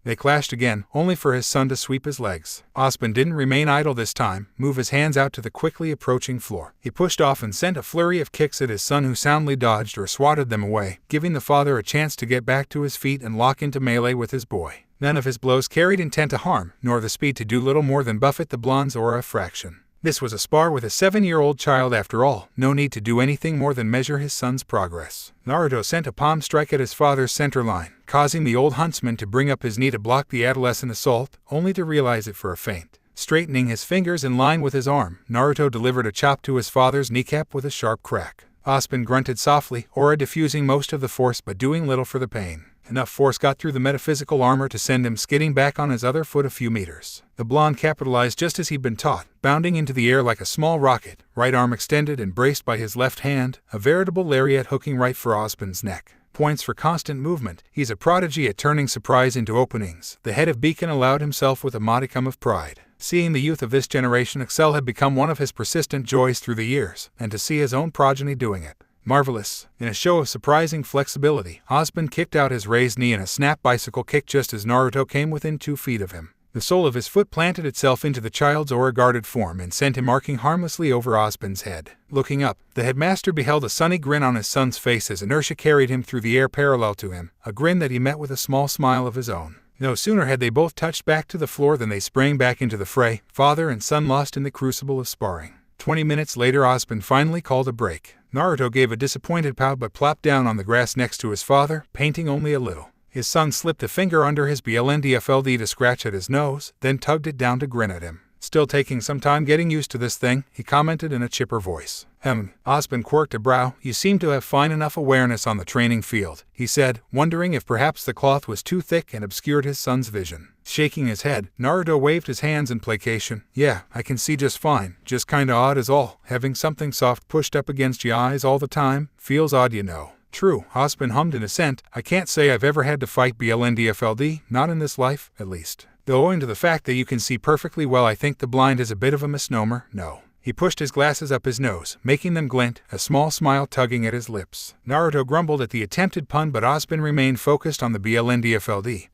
They clashed again, only for his son to sweep his legs. Ozpin didn't remain idle this time, move his hands out to the quickly approaching floor. He pushed off and sent a flurry of kicks at his son, who soundly dodged or swatted them away, giving the father a chance to get back to his feet and lock into melee with his boy. None of his blows carried intent to harm, nor the speed to do little more than buffet the blonde's aura a fraction. This was a spar with a 7-year-old child after all, no need to do anything more than measure his son's progress. Naruto sent a palm strike at his father's center line, causing the old huntsman to bring up his knee to block the adolescent assault, only to realize it for a feint. Straightening his fingers in line with his arm, Naruto delivered a chop to his father's kneecap with a sharp crack. Ozpin grunted softly, aura diffusing most of the force but doing little for the pain. Enough force got through the metaphysical armor to send him skidding back on his other foot a few meters. The blonde capitalized just as he'd been taught, bounding into the air like a small rocket, right arm extended and braced by his left hand, a veritable lariat hooking right for Ozpin's neck. Points for constant movement. He's a prodigy at turning surprise into openings. The head of Beacon allowed himself with a modicum of pride. Seeing the youth of this generation excel had become one of his persistent joys through the years, and to see his own progeny doing it. Marvelous. In a show of surprising flexibility, Ozpin kicked out his raised knee in a snap bicycle kick just as Naruto came within 2 feet of him. The sole of his foot planted itself into the child's aura-guarded form and sent him arcing harmlessly over Ozpin's head. Looking up, the headmaster beheld a sunny grin on his son's face as inertia carried him through the air parallel to him, a grin that he met with a small smile of his own. No sooner had they both touched back to the floor than they sprang back into the fray, father and son lost in the crucible of sparring. 20 minutes later, Ozpin finally called a break. Naruto gave a disappointed pout but plopped down on the grass next to his father, painting only a little. His son slipped a finger under his BLNDFLD to scratch at his nose, then tugged it down to grin at him. Still taking some time getting used to this thing, he commented in a chipper voice. Ozpin quirked a brow. You seem to have fine enough awareness on the training field, he said, wondering if perhaps the cloth was too thick and obscured his son's vision. Shaking his head, Naruto waved his hands in placation. Yeah, I can see just fine, just kinda odd is all. Having something soft pushed up against your eyes all the time, feels odd, you know. True, Ozpin hummed in assent. I can't say I've ever had to fight BLNDFLD, not in this life, at least. Though owing to the fact that you can see perfectly well, I think the blind is a bit of a misnomer, no. He pushed his glasses up his nose, making them glint, a small smile tugging at his lips. Naruto grumbled at the attempted pun, but Ozpin remained focused on the BLNDFLD.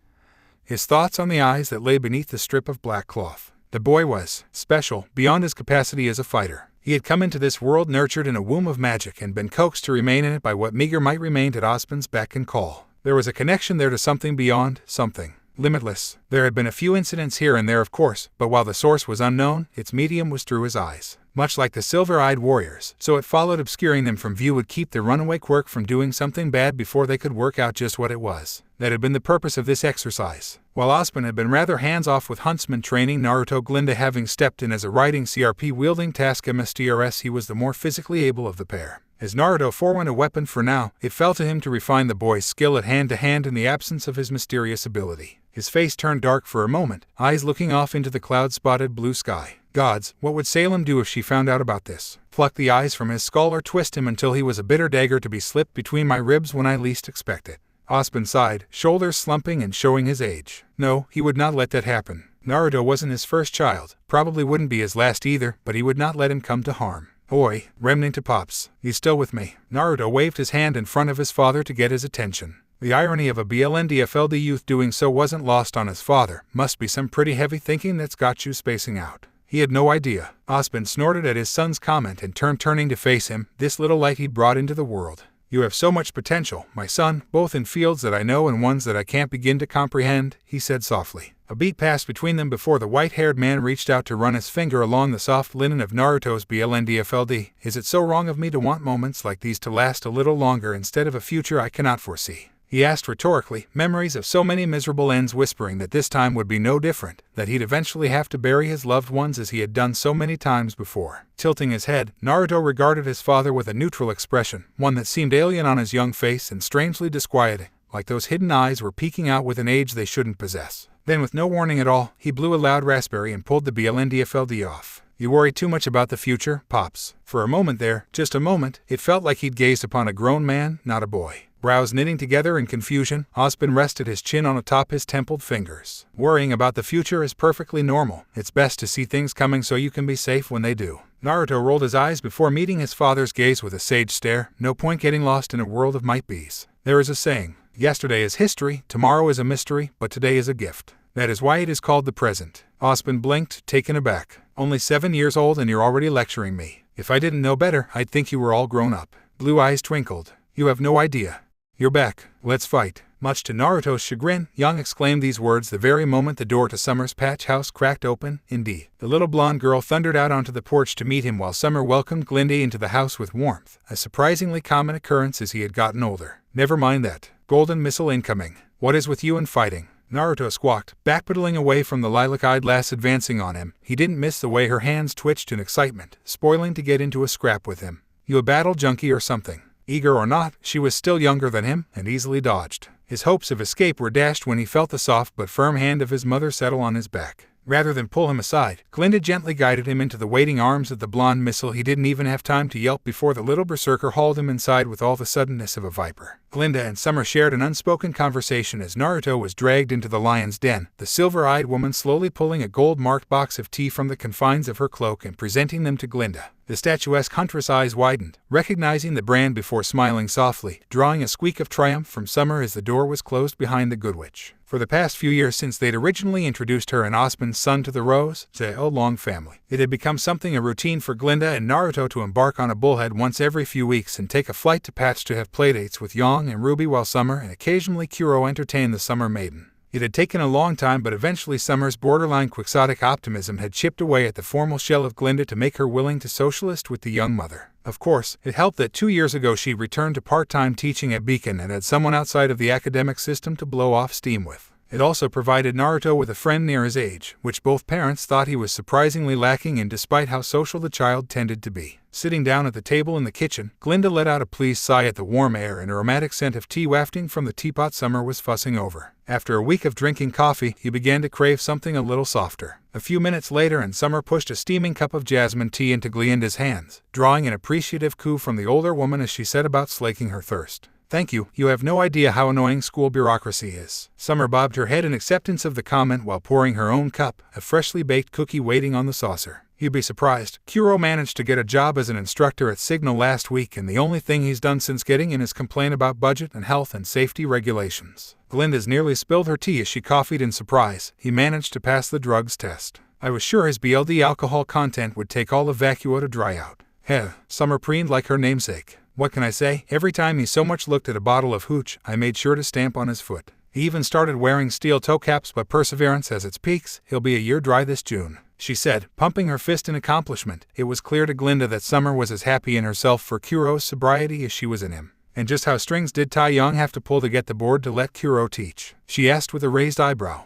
His thoughts on the eyes that lay beneath the strip of black cloth. The boy was special, beyond his capacity as a fighter. He had come into this world nurtured in a womb of magic and been coaxed to remain in it by what meager might remain at Ozpin's beck and call. There was a connection there to something beyond, something limitless. There had been a few incidents here and there, of course, but while the source was unknown, its medium was through his eyes. Much like the silver-eyed warriors, so it followed obscuring them from view would keep the runaway quirk from doing something bad before they could work out just what it was. That had been the purpose of this exercise. While Ozpin had been rather hands-off with huntsman training, Naruto, Glinda having stepped in as a riding CRP-wielding task MSTRS, he was the more physically able of the pair. As Naruto forewent a weapon for now, it fell to him to refine the boy's skill at hand-to-hand in the absence of his mysterious ability. His face turned dark for a moment, eyes looking off into the cloud-spotted blue sky. Gods, what would Salem do if she found out about this? Pluck the eyes from his skull or twist him until he was a bitter dagger to be slipped between my ribs when I least expect it. Ozpin sighed, shoulders slumping and showing his age. No, he would not let that happen. Naruto wasn't his first child, probably wouldn't be his last either, but he would not let him come to harm. Oi, Remnant to Pops, he's still with me. Naruto waved his hand in front of his father to get his attention. The irony of a BLNDFLD youth doing so wasn't lost on his father. Must be some pretty heavy thinking that's got you spacing out. He had no idea. Ozpin snorted at his son's comment and turning to face him, this little light he'd brought into the world. You have so much potential, my son, both in fields that I know and ones that I can't begin to comprehend, he said softly. A beat passed between them before the white-haired man reached out to run his finger along the soft linen of Naruto's BLNDFLD. Is it so wrong of me to want moments like these to last a little longer instead of a future I cannot foresee? He asked rhetorically, memories of so many miserable ends whispering that this time would be no different, that he'd eventually have to bury his loved ones as he had done so many times before. Tilting his head, Naruto regarded his father with a neutral expression, one that seemed alien on his young face and strangely disquieting, like those hidden eyes were peeking out with an age they shouldn't possess. Then with no warning at all, he blew a loud raspberry and pulled the BLNDFLD off. You worry too much about the future, Pops. For a moment there, just a moment, it felt like he'd gazed upon a grown man, not a boy. Brows knitting together in confusion, Ozpin rested his chin on atop his templed fingers. Worrying about the future is perfectly normal. It's best to see things coming so you can be safe when they do. Naruto rolled his eyes before meeting his father's gaze with a sage stare. No point getting lost in a world of might-be's. There is a saying, yesterday is history, tomorrow is a mystery, but today is a gift. That is why it is called the present. Ozpin blinked, taken aback. Only 7 years old and you're already lecturing me. If I didn't know better, I'd think you were all grown up. Blue eyes twinkled. You have no idea. You're back. Let's fight. Much to Naruto's chagrin, Young exclaimed these words the very moment the door to Summer's patch house cracked open. Indeed, the little blonde girl thundered out onto the porch to meet him while Summer welcomed Glinda into the house with warmth, a surprisingly common occurrence as he had gotten older. Never mind that. Golden missile incoming. What is with you and fighting? Naruto squawked, backpedaling away from the lilac-eyed lass advancing on him. He didn't miss the way her hands twitched in excitement, spoiling to get into a scrap with him. You a battle junkie or something? Eager or not, she was still younger than him, and easily dodged. His hopes of escape were dashed when he felt the soft but firm hand of his mother settle on his back. Rather than pull him aside, Glinda gently guided him into the waiting arms of the blonde missile. He didn't even have time to yelp before the little berserker hauled him inside with all the suddenness of a viper. Glinda and Summer shared an unspoken conversation as Naruto was dragged into the lion's den, the silver-eyed woman slowly pulling a gold-marked box of tea from the confines of her cloak and presenting them to Glinda. The statuesque huntress' eyes widened, recognizing the brand before smiling softly, drawing a squeak of triumph from Summer as the door was closed behind the good witch. For the past few years since they'd originally introduced her and Ozpin's son to the Rose-Long family, it had become something a routine for Glinda and Naruto to embark on a bullhead once every few weeks and take a flight to Patch to have playdates with Yang and Ruby while Summer and occasionally Kuro entertained the Summer Maiden. It had taken a long time, but eventually Summer's borderline quixotic optimism had chipped away at the formal shell of Glinda to make her willing to socialist with the young mother. Of course, it helped that 2 years ago she returned to part-time teaching at Beacon and had someone outside of the academic system to blow off steam with. It also provided Naruto with a friend near his age, which both parents thought he was surprisingly lacking in despite how social the child tended to be. Sitting down at the table in the kitchen, Glinda let out a pleased sigh at the warm air and aromatic scent of tea wafting from the teapot Summer was fussing over. After a week of drinking coffee, he began to crave something a little softer. A few minutes later and Summer pushed a steaming cup of jasmine tea into Glinda's hands, drawing an appreciative coo from the older woman as she set about slaking her thirst. Thank you, you have no idea how annoying school bureaucracy is. Summer bobbed her head in acceptance of the comment while pouring her own cup, a freshly baked cookie waiting on the saucer. You'd be surprised, Kuro managed to get a job as an instructor at Signal last week, and the only thing he's done since getting in is complain about budget and health and safety regulations. Glinda's nearly spilled her tea as she coughed in surprise. He managed to pass the drugs test. I was sure his BLD alcohol content would take all of Vacuo to dry out. Heh, Summer preened like her namesake. What can I say? Every time he so much looked at a bottle of hooch, I made sure to stamp on his foot. He even started wearing steel toe caps, but perseverance has its peaks. He'll be a year dry this June, she said, pumping her fist in accomplishment. It was clear to Glinda that Summer was as happy in herself for Kuro's sobriety as she was in him. And just how strings did Tai Young have to pull to get the board to let Kuro teach? She asked with a raised eyebrow.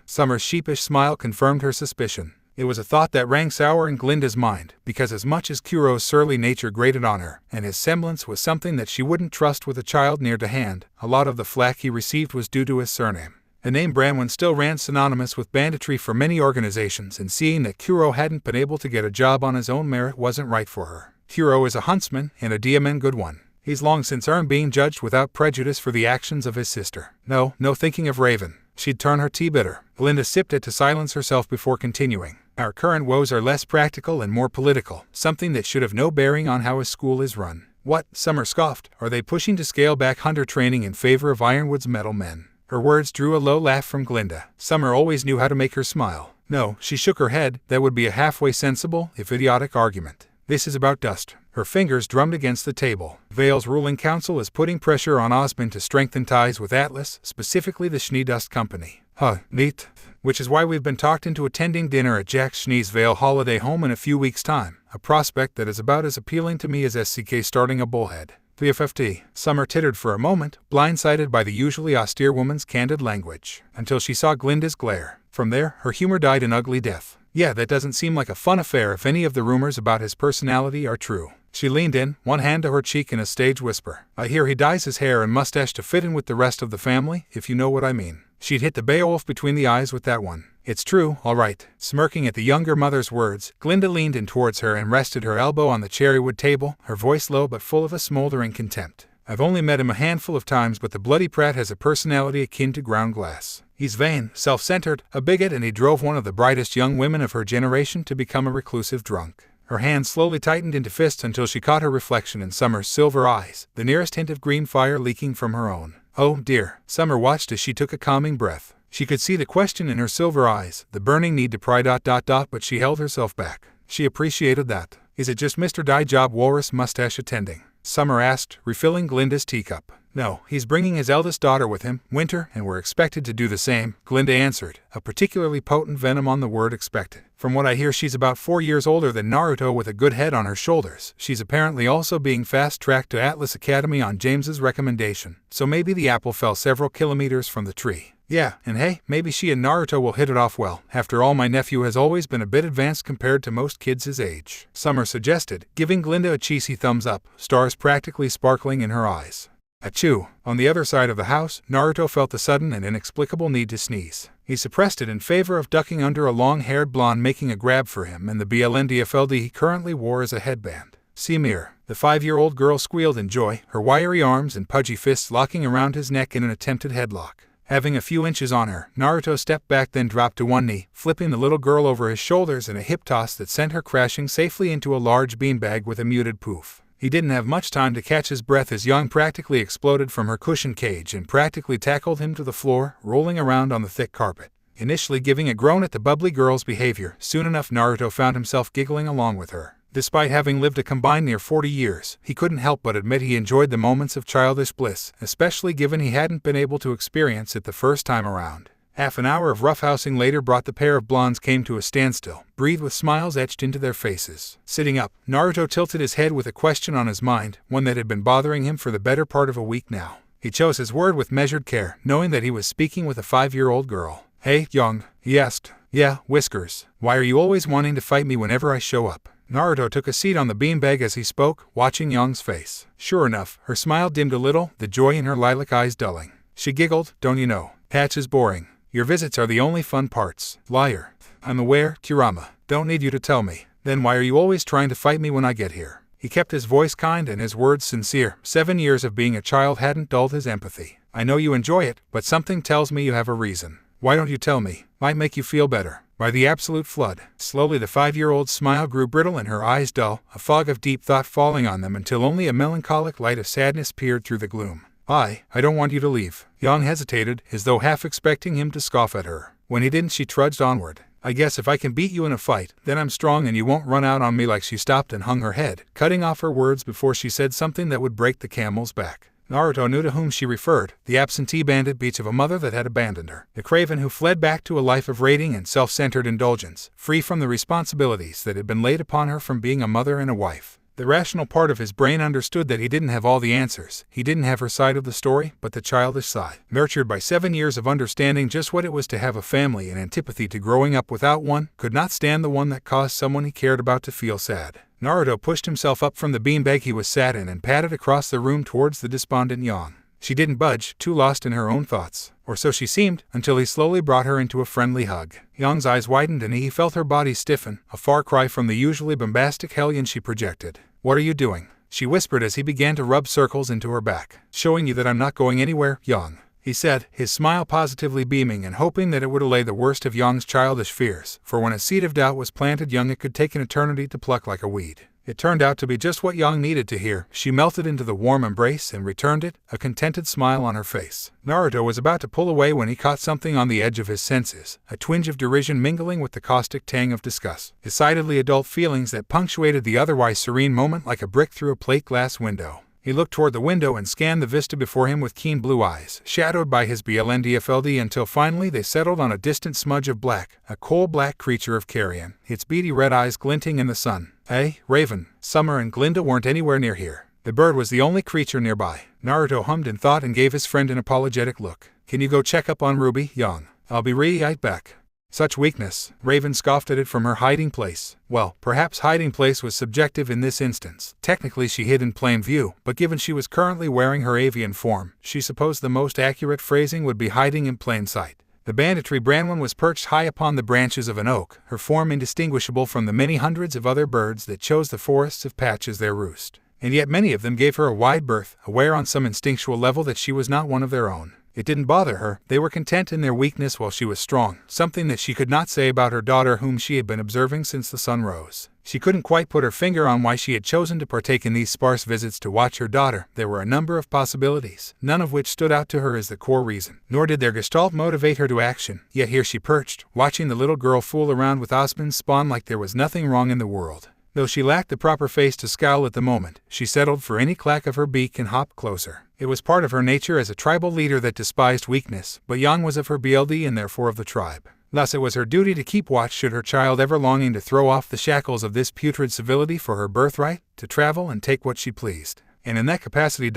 Summer's sheepish smile confirmed her suspicion. It was a thought that rang sour in Glinda's mind, because as much as Kuro's surly nature grated on her, and his semblance was something that she wouldn't trust with a child near to hand, a lot of the flack he received was due to his surname. The name Branwen still ran synonymous with banditry for many organizations, and seeing that Kuro hadn't been able to get a job on his own merit wasn't right for her. Kuro is a huntsman, and a DMN good one. He's long since earned being judged without prejudice for the actions of his sister. No thinking of Raven. She'd turn her tea bitter. Glinda sipped it to silence herself before continuing. Our current woes are less practical and more political, something that should have no bearing on how a school is run. What? Summer scoffed. Are they pushing to scale back hunter training in favor of Ironwood's metal men? Her words drew a low laugh from Glinda. Summer always knew how to make her smile. No, she shook her head. That would be a halfway sensible, if idiotic argument. This is about dust. Her fingers drummed against the table. Vale's ruling council is putting pressure on Ozpin to strengthen ties with Atlas, specifically the Schnee Dust Company. Neat. Which is why we've been talked into attending dinner at Jack Schnee's Vale holiday home in a few weeks' time, a prospect that is about as appealing to me as SCK starting a bullhead. VFFT. Summer tittered for a moment, blindsided by the usually austere woman's candid language, until she saw Glinda's glare. From there, her humor died an ugly death. Yeah, that doesn't seem like a fun affair if any of the rumors about his personality are true. She leaned in, one hand to her cheek in a stage whisper. I hear he dyes his hair and mustache to fit in with the rest of the family, if you know what I mean. She'd hit the Beowulf between the eyes with that one. It's true, all right. Smirking at the younger mother's words, Glinda leaned in towards her and rested her elbow on the cherrywood table, her voice low but full of a smoldering contempt. I've only met him a handful of times, but the bloody prat has a personality akin to ground glass. He's vain, self-centered, a bigot, and he drove one of the brightest young women of her generation to become a reclusive drunk. Her hand slowly tightened into fists until she caught her reflection in Summer's silver eyes, the nearest hint of green fire leaking from her own. Oh, dear. Summer watched as she took a calming breath. She could see the question in her silver eyes, the burning need to pry ... but she held herself back. She appreciated that. Is it just Mr. Dye Job Walrus Mustache attending? Summer asked, refilling Glinda's teacup. No, he's bringing his eldest daughter with him, Winter, and we're expected to do the same, Glinda answered, a particularly potent venom on the word expected. From what I hear, she's about 4 years older than Naruto with a good head on her shoulders. She's apparently also being fast-tracked to Atlas Academy on James's recommendation, so maybe the apple fell several kilometers from the tree. Yeah, and hey, maybe she and Naruto will hit it off well. After all, my nephew has always been a bit advanced compared to most kids his age, Summer suggested, giving Glinda a cheesy thumbs up, stars practically sparkling in her eyes. Achoo! On the other side of the house, Naruto felt the sudden and inexplicable need to sneeze. He suppressed it in favor of ducking under a long-haired blonde making a grab for him and the BLNDFLD he currently wore as a headband. See mirror. The 5-year-old girl squealed in joy, her wiry arms and pudgy fists locking around his neck in an attempted headlock. Having a few inches on her, Naruto stepped back, then dropped to one knee, flipping the little girl over his shoulders in a hip toss that sent her crashing safely into a large beanbag with a muted poof. He didn't have much time to catch his breath as Young practically exploded from her cushion cage and practically tackled him to the floor, rolling around on the thick carpet. Initially giving a groan at the bubbly girl's behavior, soon enough Naruto found himself giggling along with her. Despite having lived a combined near 40 years, he couldn't help but admit he enjoyed the moments of childish bliss, especially given he hadn't been able to experience it the first time around. Half an hour of roughhousing later brought the pair of blondes came to a standstill, breathed with smiles etched into their faces. Sitting up, Naruto tilted his head with a question on his mind, one that had been bothering him for the better part of a week now. He chose his word with measured care, knowing that he was speaking with a 5-year-old girl. Hey, Young, he asked. Yeah, Whiskers. Why are you always wanting to fight me whenever I show up? Naruto took a seat on the beanbag as he spoke, watching Young's face. Sure enough, her smile dimmed a little, the joy in her lilac eyes dulling. She giggled, don't you know? Patch is boring. Your visits are the only fun parts. Liar. I'm aware, Kurama. Don't need you to tell me. Then why are you always trying to fight me when I get here? He kept his voice kind and his words sincere. 7 years of being a child hadn't dulled his empathy. I know you enjoy it, but something tells me you have a reason. Why don't you tell me? Might make you feel better. By the absolute flood. Slowly the 5-year-old's smile grew brittle and her eyes dull, a fog of deep thought falling on them until only a melancholic light of sadness peered through the gloom. I don't want you to leave. Young hesitated, as though half expecting him to scoff at her. When he didn't, she trudged onward. I guess if I can beat you in a fight, then I'm strong and you won't run out on me like she stopped and hung her head, cutting off her words before she said something that would break the camel's back. Naruto knew to whom she referred, the absentee bandit beach of a mother that had abandoned her. The craven who fled back to a life of raiding and self-centered indulgence, free from the responsibilities that had been laid upon her from being a mother and a wife. The rational part of his brain understood that he didn't have all the answers. He didn't have her side of the story, but the childish side. Nurtured by 7 years of understanding just what it was to have a family and antipathy to growing up without one, could not stand the one that caused someone he cared about to feel sad. Naruto pushed himself up from the beanbag he was sat in and padded across the room towards the despondent Yang. She didn't budge, too lost in her own thoughts. Or so she seemed, until he slowly brought her into a friendly hug. Yang's eyes widened and he felt her body stiffen, a far cry from the usually bombastic hellion she projected. What are you doing? She whispered as he began to rub circles into her back. Showing you that I'm not going anywhere, Yang, he said, his smile positively beaming and hoping that it would allay the worst of Yang's childish fears, for when a seed of doubt was planted Yang it could take an eternity to pluck like a weed. It turned out to be just what Yang needed to hear. She melted into the warm embrace and returned it, a contented smile on her face. Naruto was about to pull away when he caught something on the edge of his senses, a twinge of derision mingling with the caustic tang of disgust. Decidedly adult feelings that punctuated the otherwise serene moment like a brick through a plate glass window. He looked toward the window and scanned the vista before him with keen blue eyes, shadowed by his BLNDFLD until finally they settled on a distant smudge of black, a coal-black creature of carrion, its beady red eyes glinting in the sun. Hey, Raven. Summer and Glinda weren't anywhere near here. The bird was the only creature nearby. Naruto hummed in thought and gave his friend an apologetic look. Can you go check up on Ruby, young? I'll be right back. Such weakness. Raven scoffed at it from her hiding place. Well, perhaps hiding place was subjective in this instance. Technically she hid in plain view, but given she was currently wearing her avian form, she supposed the most accurate phrasing would be hiding in plain sight. The banditry Branwen was perched high upon the branches of an oak, her form indistinguishable from the many hundreds of other birds that chose the forests of Patch as their roost. And yet many of them gave her a wide berth, aware on some instinctual level that she was not one of their own. It didn't bother her, they were content in their weakness while she was strong, something that she could not say about her daughter whom she had been observing since the sun rose. She couldn't quite put her finger on why she had chosen to partake in these sparse visits to watch her daughter. There were a number of possibilities, none of which stood out to her as the core reason. Nor did their gestalt motivate her to action, yet here she perched, watching the little girl fool around with Ozpin's spawn like there was nothing wrong in the world. Though she lacked the proper face to scowl at the moment, she settled for any clack of her beak and hopped closer. It was part of her nature as a tribal leader that despised weakness, but Yang was of her BLD and therefore of the tribe. Thus it was her duty to keep watch should her child ever longing to throw off the shackles of this putrid civility for her birthright, to travel and take what she pleased. And in that capacity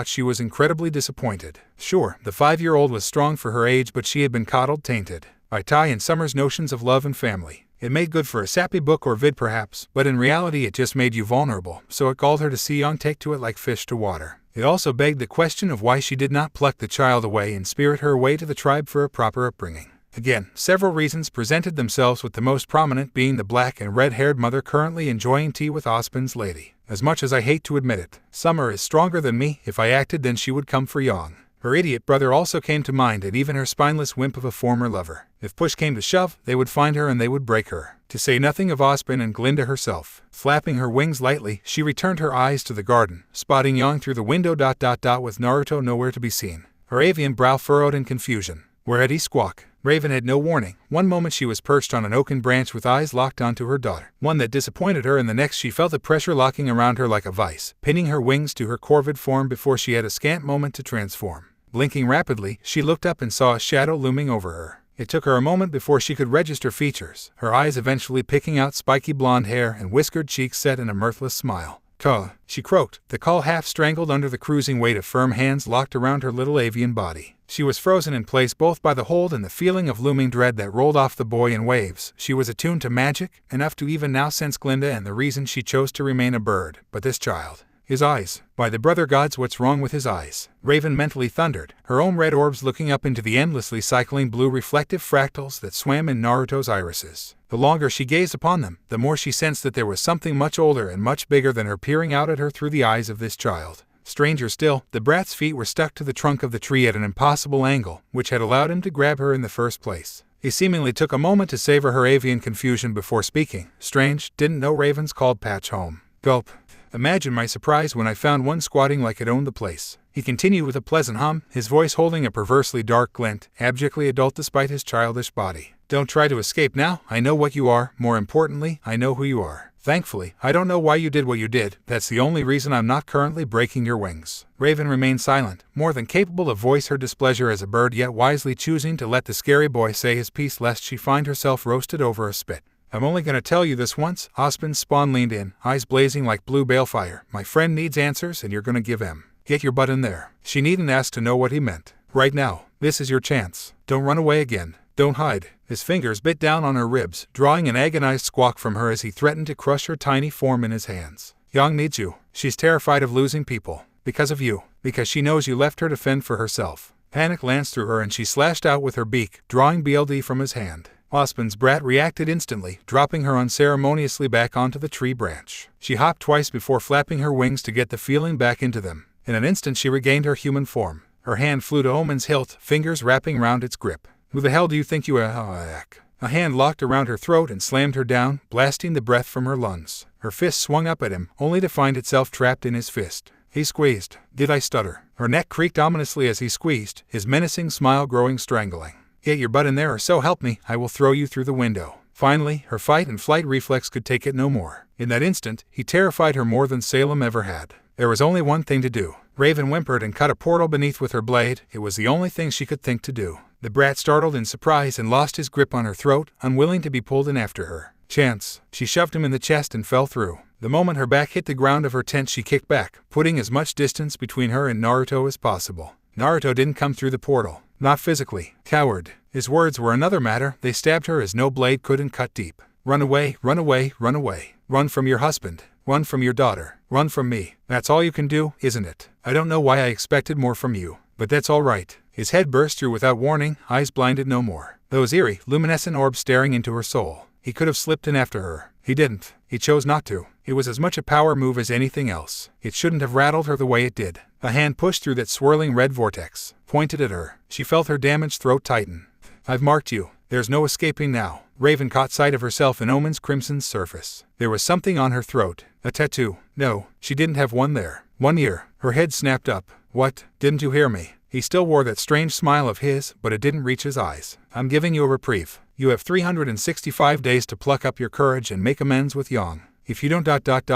she was incredibly disappointed. Sure, the 5-year-old was strong for her age, but she had been coddled, tainted by Tai and Summer's notions of love and family. It made good for a sappy book or vid perhaps, but in reality it just made you vulnerable, so it galled her to see Yang take to it like fish to water. It also begged the question of why she did not pluck the child away and spirit her away to the tribe for a proper upbringing. Again, several reasons presented themselves, with the most prominent being the black and red-haired mother currently enjoying tea with Ozpin's lady. As much as I hate to admit it, Summer is stronger than me. If I acted, then she would come for Yang. Her idiot brother also came to mind, and even her spineless wimp of a former lover. If push came to shove, they would find her and they would break her. To say nothing of Ozpin and Glinda herself. Flapping her wings lightly, she returned her eyes to the garden, spotting Yang through the window with Naruto nowhere to be seen. Her avian brow furrowed in confusion. Where had he squawk? Raven had no warning. One moment she was perched on an oaken branch with eyes locked onto her daughter. One that disappointed her, and the next she felt the pressure locking around her like a vice, pinning her wings to her corvid form before she had a scant moment to transform. Blinking rapidly, she looked up and saw a shadow looming over her. It took her a moment before she could register features, her eyes eventually picking out spiky blonde hair and whiskered cheeks set in a mirthless smile. "Cuh," she croaked, the call half strangled under the cruising weight of firm hands locked around her little avian body. She was frozen in place both by the hold and the feeling of looming dread that rolled off the boy in waves. She was attuned to magic, enough to even now sense Glinda and the reason she chose to remain a bird. But this child. His eyes. By the brother gods, what's wrong with his eyes? Raven mentally thundered, her own red orbs looking up into the endlessly cycling blue reflective fractals that swam in Naruto's irises. The longer she gazed upon them, the more she sensed that there was something much older and much bigger than her peering out at her through the eyes of this child. Stranger still, the brat's feet were stuck to the trunk of the tree at an impossible angle, which had allowed him to grab her in the first place. He seemingly took a moment to savor her avian confusion before speaking. Strange, didn't know ravens called Patch home. Gulp. Imagine my surprise when I found one squatting like it owned the place. He continued with a pleasant hum, his voice holding a perversely dark glint, abjectly adult despite his childish body. Don't try to escape now. I know what you are. More importantly, I know who you are. Thankfully, I don't know why you did what you did. That's the only reason I'm not currently breaking your wings. Raven remained silent, more than capable of voice her displeasure as a bird, yet wisely choosing to let the scary boy say his piece lest she find herself roasted over a spit. I'm only going to tell you this once. Ozpin's spawn leaned in, eyes blazing like blue balefire. My friend needs answers and you're going to give him. Get your butt in there. She needn't ask to know what he meant. Right now, this is your chance. Don't run away again. Don't hide. His fingers bit down on her ribs, drawing an agonized squawk from her as he threatened to crush her tiny form in his hands. Yang needs you. She's terrified of losing people. Because of you. Because she knows you left her to fend for herself. Panic lanced through her and she slashed out with her beak, drawing BLD from his hand. Ozpin's brat reacted instantly, dropping her unceremoniously back onto the tree branch. She hopped twice before flapping her wings to get the feeling back into them. In an instant she regained her human form. Her hand flew to Omen's hilt, fingers wrapping round its grip. Who the hell do you think you are? A hand locked around her throat and slammed her down, blasting the breath from her lungs. Her fist swung up at him, only to find itself trapped in his fist. He squeezed. Did I stutter? Her neck creaked ominously as he squeezed, his menacing smile growing strangling. Get your butt in there or so help me, I will throw you through the window. Finally, her fight and flight reflex could take it no more. In that instant, he terrified her more than Salem ever had. There was only one thing to do. Raven whimpered and cut a portal beneath with her blade. It was the only thing she could think to do. The brat startled in surprise and lost his grip on her throat, unwilling to be pulled in after her. Chance. She shoved him in the chest and fell through. The moment her back hit the ground of her tent, she kicked back, putting as much distance between her and Naruto as possible. Naruto didn't come through the portal. Not physically. Coward. His words were another matter. They stabbed her as no blade couldn't cut deep. Run away, run away, run away. Run from your husband. Run from your daughter. Run from me. That's all you can do, isn't it? I don't know why I expected more from you. But that's all right. His head burst through without warning, eyes blinded no more. Those eerie, luminescent orbs staring into her soul. He could have slipped in after her. He didn't. He chose not to. It was as much a power move as anything else. It shouldn't have rattled her the way it did. A hand pushed through that swirling red vortex, pointed at her. She felt her damaged throat tighten. I've marked you. There's no escaping now. Raven caught sight of herself in Omen's crimson surface. There was something on her throat. A tattoo. No, she didn't have one there. 1 year. Her head snapped up. What? Didn't you hear me? He still wore that strange smile of his, but it didn't reach his eyes. I'm giving you a reprieve. You have 365 days to pluck up your courage and make amends with Yang. If you don't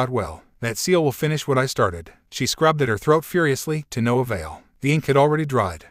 well, that seal will finish what I started. She scrubbed at her throat furiously, to no avail. The ink had already dried.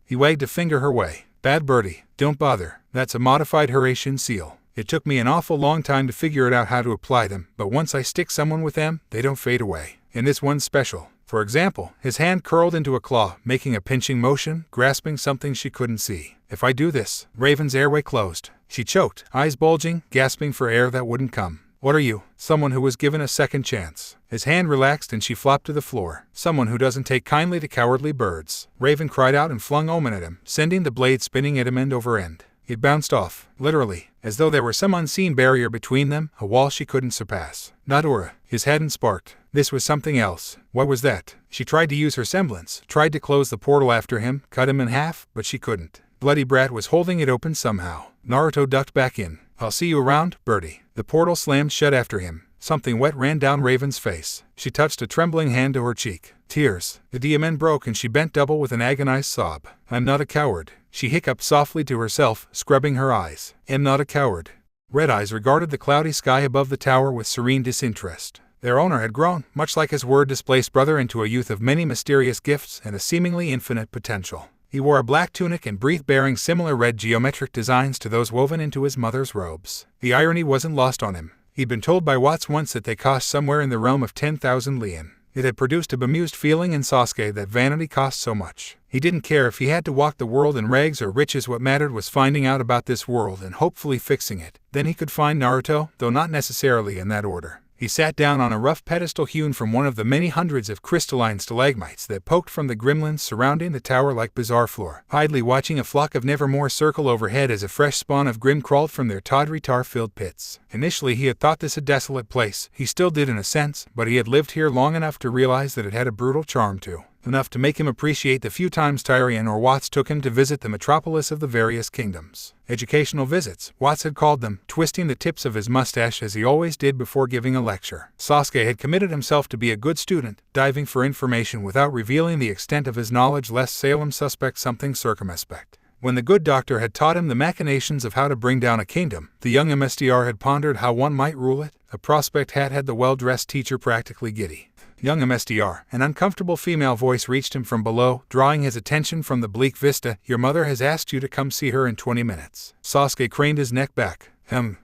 He wagged a finger her way. Bad birdie, don't bother. That's a modified Haratian seal. It took me an awful long time to figure it out how to apply them, but once I stick someone with them, they don't fade away. And this one's special. For example, his hand curled into a claw, making a pinching motion, grasping something she couldn't see. If I do this, Raven's airway closed. She choked, eyes bulging, gasping for air that wouldn't come. What are you? Someone who was given a second chance. His hand relaxed and she flopped to the floor. Someone who doesn't take kindly to cowardly birds. Raven cried out and flung Omen at him, sending the blade spinning at him end over end. It bounced off, literally, as though there were some unseen barrier between them, a wall she couldn't surpass. Not Aura. His head hadn't sparked. This was something else. What was that? She tried to use her semblance, tried to close the portal after him, cut him in half, but she couldn't. Bloody Brat was holding it open somehow. Naruto ducked back in. I'll see you around, birdie. The portal slammed shut after him. Something wet ran down Raven's face. She touched a trembling hand to her cheek. Tears. The diamond broke and she bent double with an agonized sob. I'm not a coward. She hiccuped softly to herself, scrubbing her eyes. Am not a coward. Red Eyes regarded the cloudy sky above the tower with serene disinterest. Their owner had grown, much like his word-displaced brother, into a youth of many mysterious gifts and a seemingly infinite potential. He wore a black tunic and breathed, bearing similar red geometric designs to those woven into his mother's robes. The irony wasn't lost on him. He'd been told by Watts once that they cost somewhere in the realm of 10,000 lien. It had produced a bemused feeling in Sasuke that vanity cost so much. He didn't care if he had to walk the world in rags or riches. What mattered was finding out about this world and hopefully fixing it. Then he could find Naruto, though not necessarily in that order. He sat down on a rough pedestal hewn from one of the many hundreds of crystalline stalagmites that poked from the gremlins surrounding the tower like bizarre floor, idly watching a flock of nevermore circle overhead as a fresh spawn of Grim crawled from their tawdry tar-filled pits. Initially he had thought this a desolate place. He still did in a sense, but he had lived here long enough to realize that it had a brutal charm too. Enough to make him appreciate the few times Tyrion or Watts took him to visit the metropolis of the various kingdoms. Educational visits, Watts had called them, twisting the tips of his mustache as he always did before giving a lecture. Sasuke had committed himself to be a good student, diving for information without revealing the extent of his knowledge lest Salem suspect something circumspect. When the good doctor had taught him the machinations of how to bring down a kingdom, the young MSTR had pondered how one might rule it. A prospect had the well-dressed teacher practically giddy. Young MSTR, an uncomfortable female voice reached him from below, drawing his attention from the bleak vista. Your mother has asked you to come see her in 20 minutes. Sasuke craned his neck back.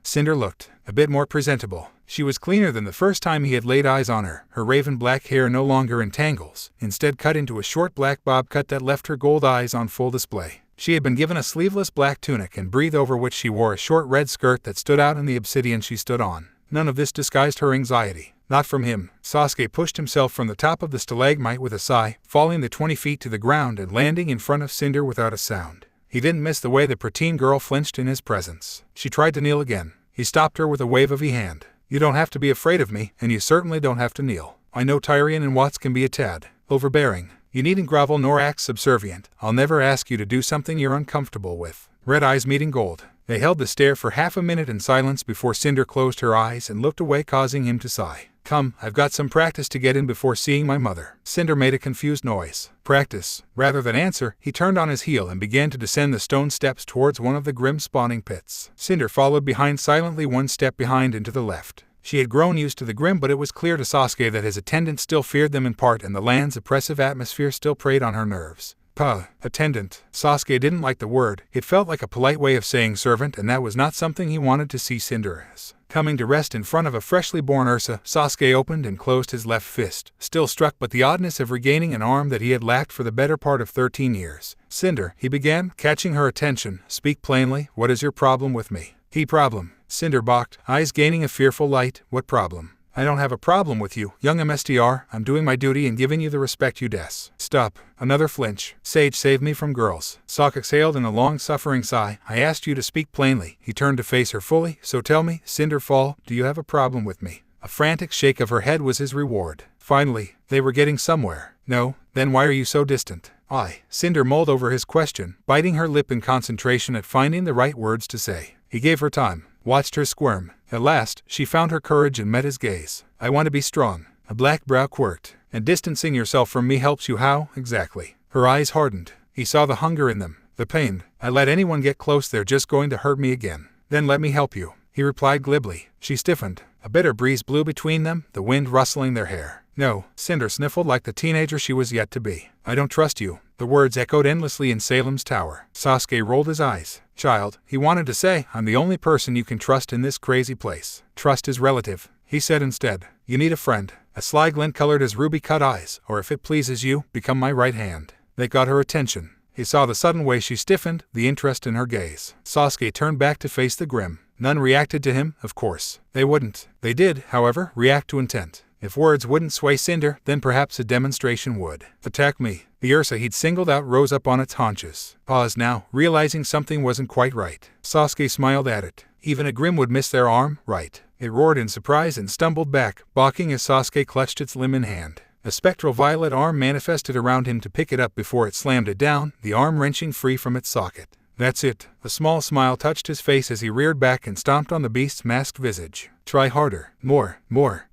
Cinder looked a bit more presentable. She was cleaner than the first time he had laid eyes on her, her raven black hair no longer in tangles, instead cut into a short black bob cut that left her gold eyes on full display. She had been given a sleeveless black tunic and breathed over which she wore a short red skirt that stood out in the obsidian she stood on. None of this disguised her anxiety. Not from him. Sasuke pushed himself from the top of the stalagmite with a sigh, falling the 20 feet to the ground and landing in front of Cinder without a sound. He didn't miss the way the preteen girl flinched in his presence. She tried to kneel again. He stopped her with a wave of his hand. You don't have to be afraid of me, and you certainly don't have to kneel. I know Tyrion and Watts can be a tad overbearing. You needn't grovel nor act subservient. I'll never ask you to do something you're uncomfortable with. Red Eyes meeting gold. They held the stare for half a minute in silence before Cinder closed her eyes and looked away, causing him to sigh. Come, I've got some practice to get in before seeing my mother. Cinder made a confused noise. Practice. Rather than answer, he turned on his heel and began to descend the stone steps towards one of the grim spawning pits. Cinder followed behind, silently, one step behind and to the left. She had grown used to the grim, but it was clear to Sasuke that his attendants still feared them in part, and the land's oppressive atmosphere still preyed on her nerves. Attendant. Sasuke didn't like the word. It felt like a polite way of saying servant, and that was not something he wanted to see Cinder as. Coming to rest in front of a freshly born Ursa, Sasuke opened and closed his left fist, still struck by the oddness of regaining an arm that he had lacked for the better part of 13 years. Cinder, he began, catching her attention. Speak plainly, what is your problem with me? Problem. Cinder balked, eyes gaining a fearful light. What problem? I don't have a problem with you, young MSTR. I'm doing my duty and giving you the respect you des. Stop. Another flinch. Sage, save me from girls. Sokka exhaled in a long suffering sigh. I asked you to speak plainly. He turned to face her fully. So tell me, Cinder Fall, do you have a problem with me? A frantic shake of her head was his reward. Finally, they were getting somewhere. No, then why are you so distant? Cinder mulled over his question, biting her lip in concentration at finding the right words to say. He gave her time, watched her squirm. At last, she found her courage and met his gaze. I want to be strong. A black brow quirked. And distancing yourself from me helps you how, exactly? Her eyes hardened. He saw the hunger in them, the pain. I let anyone get close, they're just going to hurt me again. Then let me help you, he replied glibly. She stiffened. A bitter breeze blew between them, the wind rustling their hair. No, Cinder sniffled like the teenager she was yet to be. I don't trust you. The words echoed endlessly in Salem's tower. Sasuke rolled his eyes. Child, he wanted to say, I'm the only person you can trust in this crazy place. Trust is relative, he said instead. You need a friend. A sly glint colored his ruby-cut eyes, or if it pleases you, become my right hand. They got her attention. He saw the sudden way she stiffened, the interest in her gaze. Sasuke turned back to face the grim. None reacted to him, of course. They wouldn't. They did, however, react to intent. If words wouldn't sway Cinder, then perhaps a demonstration would. Attack me. The Ursa he'd singled out rose up on its haunches. Paused now, realizing something wasn't quite right. Sasuke smiled at it. Even a Grim would miss their arm, right? It roared in surprise and stumbled back, balking as Sasuke clutched its limb in hand. A spectral violet arm manifested around him to pick it up before it slammed it down, the arm wrenching free from its socket. That's it. A small smile touched his face as he reared back and stomped on the beast's masked visage. Try harder. More.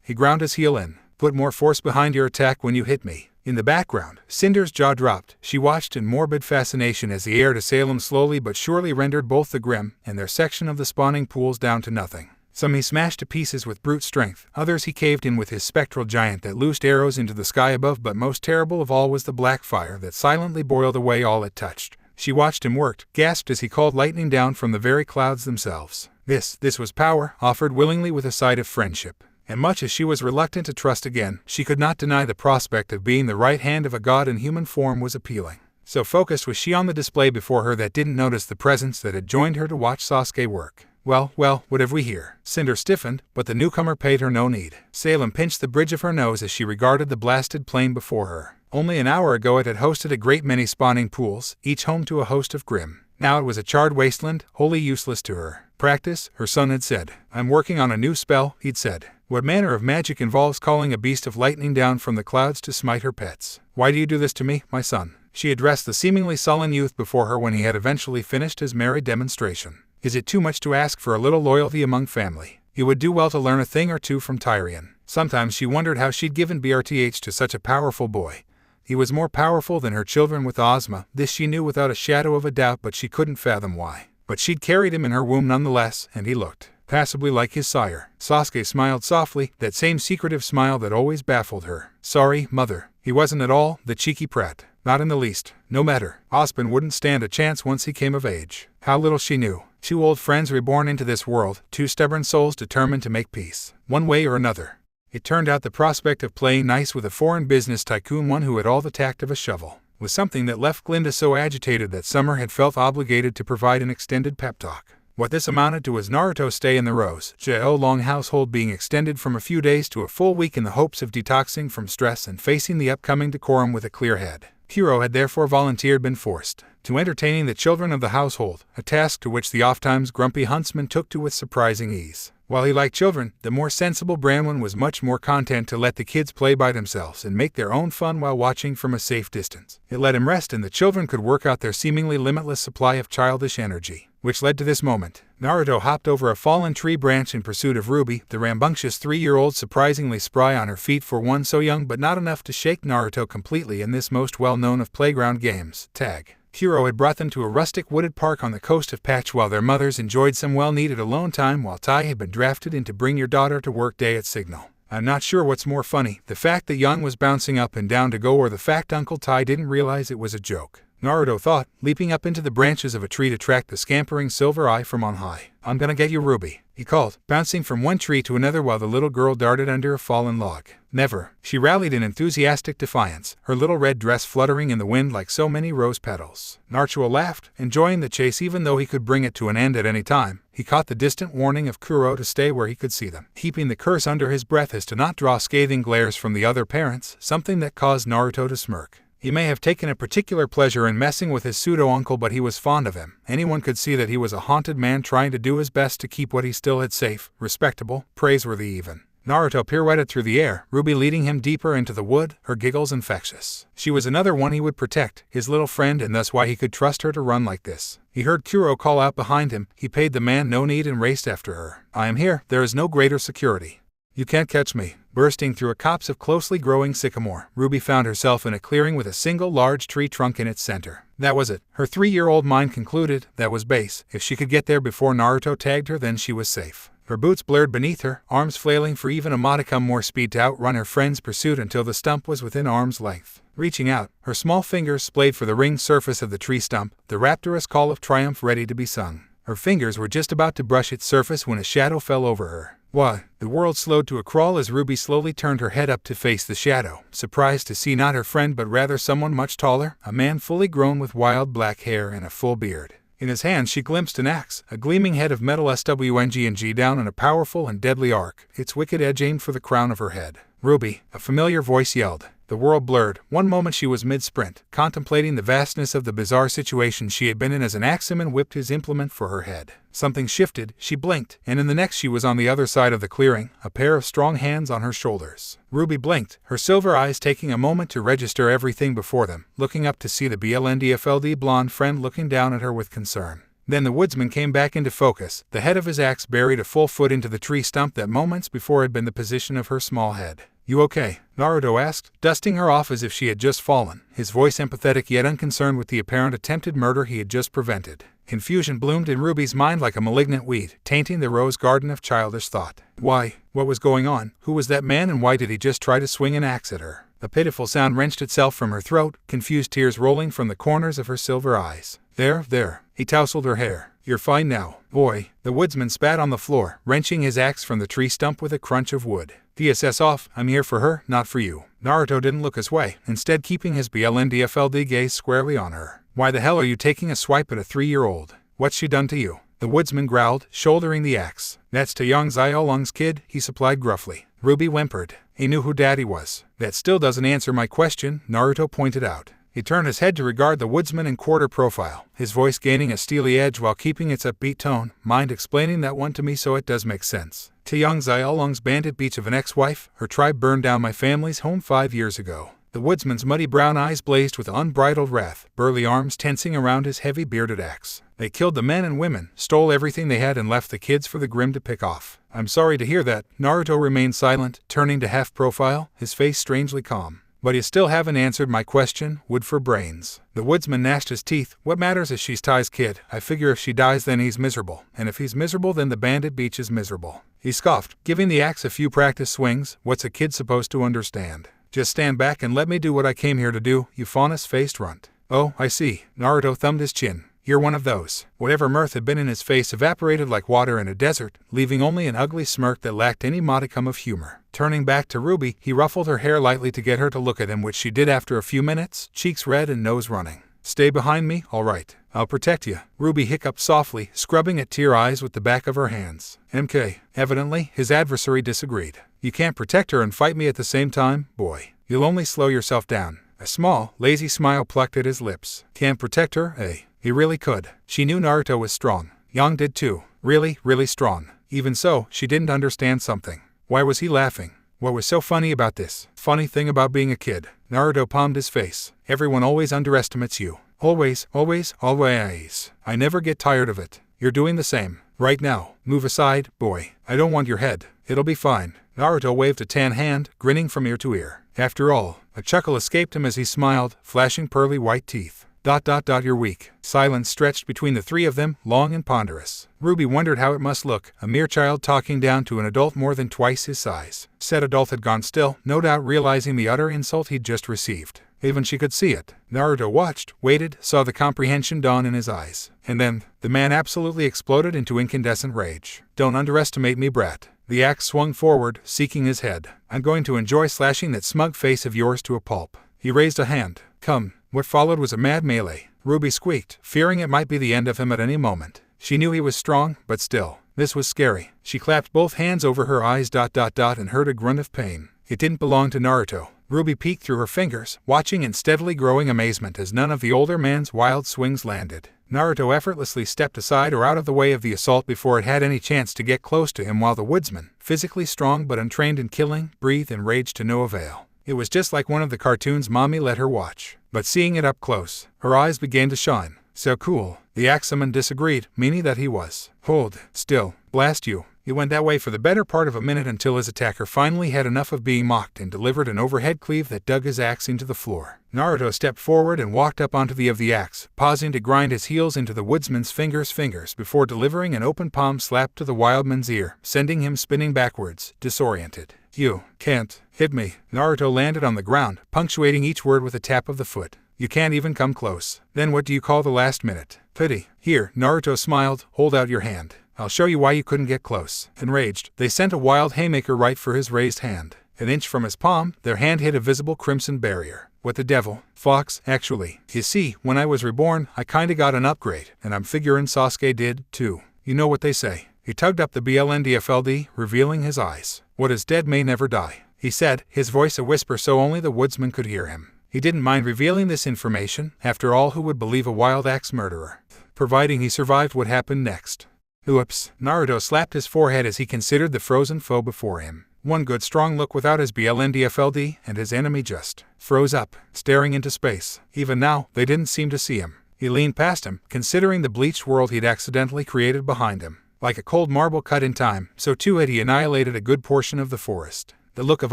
He ground his heel in. Put more force behind your attack when you hit me. In the background, Cinder's jaw dropped. She watched in morbid fascination as the heir to Salem slowly but surely rendered both the Grim and their section of the spawning pools down to nothing. Some he smashed to pieces with brute strength, others he caved in with his spectral giant that loosed arrows into the sky above, but most terrible of all was the black fire that silently boiled away all it touched. She watched him work, gasped as he called lightning down from the very clouds themselves. This was power, offered willingly with a side of friendship. And much as she was reluctant to trust again, she could not deny the prospect of being the right hand of a god in human form was appealing. So focused was she on the display before her that didn't notice the presence that had joined her to watch Sasuke work. Well, what have we here? Cinder stiffened, but the newcomer paid her no need. Salem pinched the bridge of her nose as she regarded the blasted plain before her. Only an hour ago it had hosted a great many spawning pools, each home to a host of Grim. Now it was a charred wasteland, wholly useless to her. Practice, her son had said. I'm working on a new spell, he'd said. What manner of magic involves calling a beast of lightning down from the clouds to smite her pets? Why do you do this to me, my son? She addressed the seemingly sullen youth before her when he had eventually finished his merry demonstration. Is it too much to ask for a little loyalty among family? You would do well to learn a thing or two from Tyrion. Sometimes she wondered how she'd given BRTH to such a powerful boy. He was more powerful than her children with Ozma, this she knew without a shadow of a doubt, but she couldn't fathom why. But she'd carried him in her womb nonetheless, and he looked passably like his sire. Sasuke smiled softly, that same secretive smile that always baffled her. Sorry, mother. He wasn't at all, the cheeky prat. Not in the least. No matter. Ozpin wouldn't stand a chance once he came of age. How little she knew. Two old friends reborn into this world, two stubborn souls determined to make peace, one way or another. It turned out the prospect of playing nice with a foreign business tycoon, one who had all the tact of a shovel, was something that left Glinda so agitated that Summer had felt obligated to provide an extended pep talk. What this amounted to was Naruto's stay in the Rose Long household being extended from a few days to a full week in the hopes of detoxing from stress and facing the upcoming decorum with a clear head. Hiro had therefore volunteered, been forced, to entertaining the children of the household, a task to which the oft-times grumpy huntsman took to with surprising ease. While he liked children, the more sensible Branwen was much more content to let the kids play by themselves and make their own fun while watching from a safe distance. It let him rest, and the children could work out their seemingly limitless supply of childish energy. Which led to this moment. Naruto hopped over a fallen tree branch in pursuit of Ruby, the rambunctious 3-year-old surprisingly spry on her feet for one so young, but not enough to shake Naruto completely in this most well-known of playground games, tag. Hiro had brought them to a rustic wooded park on the coast of Patch while their mothers enjoyed some well-needed alone time, while Tai had been drafted in to bring your daughter to work day at Signal. I'm not sure what's more funny, the fact that Young was bouncing up and down to go, or the fact Uncle Tai didn't realize it was a joke. Naruto thought, leaping up into the branches of a tree to track the scampering silver eye from on high. I'm gonna get you, Ruby, he called, bouncing from one tree to another while the little girl darted under a fallen log. Never, she rallied in enthusiastic defiance, her little red dress fluttering in the wind like so many rose petals. Naruto laughed, enjoying the chase even though he could bring it to an end at any time. He caught the distant warning of Kuro to stay where he could see them, heaping the curse under his breath as to not draw scathing glares from the other parents, something that caused Naruto to smirk. He may have taken a particular pleasure in messing with his pseudo-uncle, but he was fond of him. Anyone could see that he was a haunted man trying to do his best to keep what he still had safe, respectable, praiseworthy even. Naruto pirouetted through the air, Ruby leading him deeper into the wood, her giggles infectious. She was another one he would protect, his little friend, and thus why he could trust her to run like this. He heard Kuro call out behind him. He paid the man no need and raced after her. I am here, there is no greater security. You can't catch me. Bursting through a copse of closely growing sycamore, Ruby found herself in a clearing with a single large tree trunk in its center. That was it. Her 3-year-old mind concluded that was base. If she could get there before Naruto tagged her, then she was safe. Her boots blurred beneath her, arms flailing for even a modicum more speed to outrun her friend's pursuit until the stump was within arm's length. Reaching out, her small fingers splayed for the ringed surface of the tree stump, the rapturous call of triumph ready to be sung. Her fingers were just about to brush its surface when a shadow fell over her. Why? The world slowed to a crawl as Ruby slowly turned her head up to face the shadow, surprised to see not her friend but rather someone much taller, a man fully grown with wild black hair and a full beard. In his hand she glimpsed an axe, a gleaming head of metal swng down on a powerful and deadly arc, its wicked edge aimed for the crown of her head. Ruby, a familiar voice yelled. The world blurred. One moment she was mid-sprint, contemplating the vastness of the bizarre situation she had been in as an axeman whipped his implement for her head. Something shifted, she blinked, and in the next she was on the other side of the clearing, a pair of strong hands on her shoulders. Ruby blinked, her silver eyes taking a moment to register everything before them, looking up to see the BLNDFLD blonde friend looking down at her with concern. Then the woodsman came back into focus, the head of his axe buried a full foot into the tree stump that moments before had been the position of her small head. You okay? Naruto asked, dusting her off as if she had just fallen, his voice empathetic yet unconcerned with the apparent attempted murder he had just prevented. Confusion bloomed in Ruby's mind like a malignant weed, tainting the rose garden of childish thought. Why? What was going on? Who was that man and why did he just try to swing an axe at her? A pitiful sound wrenched itself from her throat, confused tears rolling from the corners of her silver eyes. There. He tousled her hair. You're fine now, boy. The woodsman spat on the floor, wrenching his axe from the tree stump with a crunch of wood. DSS off, I'm here for her, not for you. Naruto didn't look his way, instead keeping his BLNDFLD gaze squarely on her. Why the hell are you taking a swipe at a 3-year-old? What's she done to you? The woodsman growled, shouldering the axe. That's Narutoxharem's kid, he supplied gruffly. Ruby whimpered. He knew who Daddy was. That still doesn't answer my question, Naruto pointed out. He turned his head to regard the woodsman in quarter profile, his voice gaining a steely edge while keeping its upbeat tone. Mind explaining that one to me so it does make sense. Narutoxharem's bandit beach of an ex-wife, her tribe burned down my family's home 5 years ago. The woodsman's muddy brown eyes blazed with unbridled wrath, burly arms tensing around his heavy bearded axe. They killed the men and women, stole everything they had and left the kids for the Grim to pick off. I'm sorry to hear that. Naruto remained silent, turning to half-profile, his face strangely calm. But you still haven't answered my question, wood for brains. The woodsman gnashed his teeth. What matters if she's Ty's kid? I figure if she dies then he's miserable. And if he's miserable then the bandit beach is miserable. He scoffed, giving the axe a few practice swings. What's a kid supposed to understand? Just stand back and let me do what I came here to do, you faunus-faced runt. Oh, I see. Naruto thumbed his chin. You're one of those. Whatever mirth had been in his face evaporated like water in a desert, leaving only an ugly smirk that lacked any modicum of humor. Turning back to Ruby, he ruffled her hair lightly to get her to look at him, which she did after a few minutes, cheeks red and nose running. Stay behind me, all right. I'll protect you. Ruby hiccuped softly, scrubbing at tear eyes with the back of her hands. MK. Evidently, his adversary disagreed. You can't protect her and fight me at the same time, boy. You'll only slow yourself down. A small, lazy smile plucked at his lips. Can't protect her, eh? He really could. She knew Naruto was strong. Yang did too. Really, really strong. Even so, she didn't understand something. Why was he laughing? What was so funny about this? Funny thing about being a kid. Naruto palmed his face. Everyone always underestimates you. Always. I never get tired of it. You're doing the same. Right now. Move aside, boy. I don't want your head. It'll be fine. Naruto waved a tan hand, grinning from ear to ear. After all, a chuckle escaped him as he smiled, flashing pearly white teeth. You're weak. Silence stretched between the three of them, long and ponderous. Ruby wondered how it must look, a mere child talking down to an adult more than twice his size. Said adult had gone still, no doubt realizing the utter insult he'd just received. Even she could see it. Naruto watched, waited, saw the comprehension dawn in his eyes. And then, the man absolutely exploded into incandescent rage. Don't underestimate me, brat. The axe swung forward, seeking his head. I'm going to enjoy slashing that smug face of yours to a pulp. He raised a hand. Come. What followed was a mad melee. Ruby squeaked, fearing it might be the end of him at any moment. She knew he was strong, but still, this was scary. She clapped both hands over her eyes and heard a grunt of pain. It didn't belong to Naruto. Ruby peeked through her fingers, watching in steadily growing amazement as none of the older man's wild swings landed. Naruto effortlessly stepped aside or out of the way of the assault before it had any chance to get close to him, while the woodsman, physically strong but untrained in killing, breathed in rage to no avail. It was just like one of the cartoons Mommy let her watch. But seeing it up close, her eyes began to shine. So cool. The axeman disagreed, meaning that he was. Hold still. Blast you. He went that way for the better part of a minute until his attacker finally had enough of being mocked and delivered an overhead cleave that dug his axe into the floor. Naruto stepped forward and walked up onto the axe, pausing to grind his heels into the woodsman's fingers before delivering an open palm slap to the wildman's ear, sending him spinning backwards, disoriented. You can't hit me. Naruto landed on the ground, punctuating each word with a tap of the foot. You can't even come close. Then what do you call the last minute? Pity. Here, Naruto smiled, hold out your hand. I'll show you why you couldn't get close. Enraged, they sent a wild haymaker right for his raised hand. An inch from his palm, their hand hit a visible crimson barrier. What the devil? Fox, actually. You see, when I was reborn, I kinda got an upgrade, and I'm figuring Sasuke did, too. You know what they say. He tugged up the BLNDFLD, revealing his eyes. What is dead may never die, he said, his voice a whisper so only the woodsman could hear him. He didn't mind revealing this information. After all, who would believe a wild axe murderer? Providing he survived what happened next. Oops. Naruto slapped his forehead as he considered the frozen foe before him. One good strong look without his BLNDFLD, and his enemy just froze up, staring into space. Even now, they didn't seem to see him. He leaned past him, considering the bleached world he'd accidentally created behind him. Like a cold marble cut in time, so too had he annihilated a good portion of the forest. The look of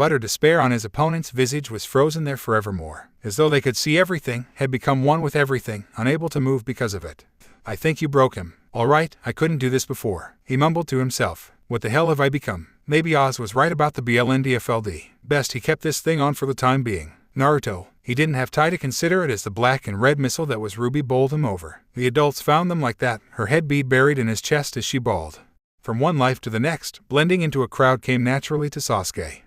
utter despair on his opponent's visage was frozen there forevermore. As though they could see everything, had become one with everything, unable to move because of it. I think you broke him. All right, I couldn't do this before. He mumbled to himself. What the hell have I become? Maybe Oz was right about the BLNDFLD. Best he kept this thing on for the time being. Naruto. He didn't have time to consider it as the black and red missile that was Ruby bowled him over. The adults found them like that, her head bead buried in his chest as she bawled. From one life to the next, blending into a crowd came naturally to Sasuke.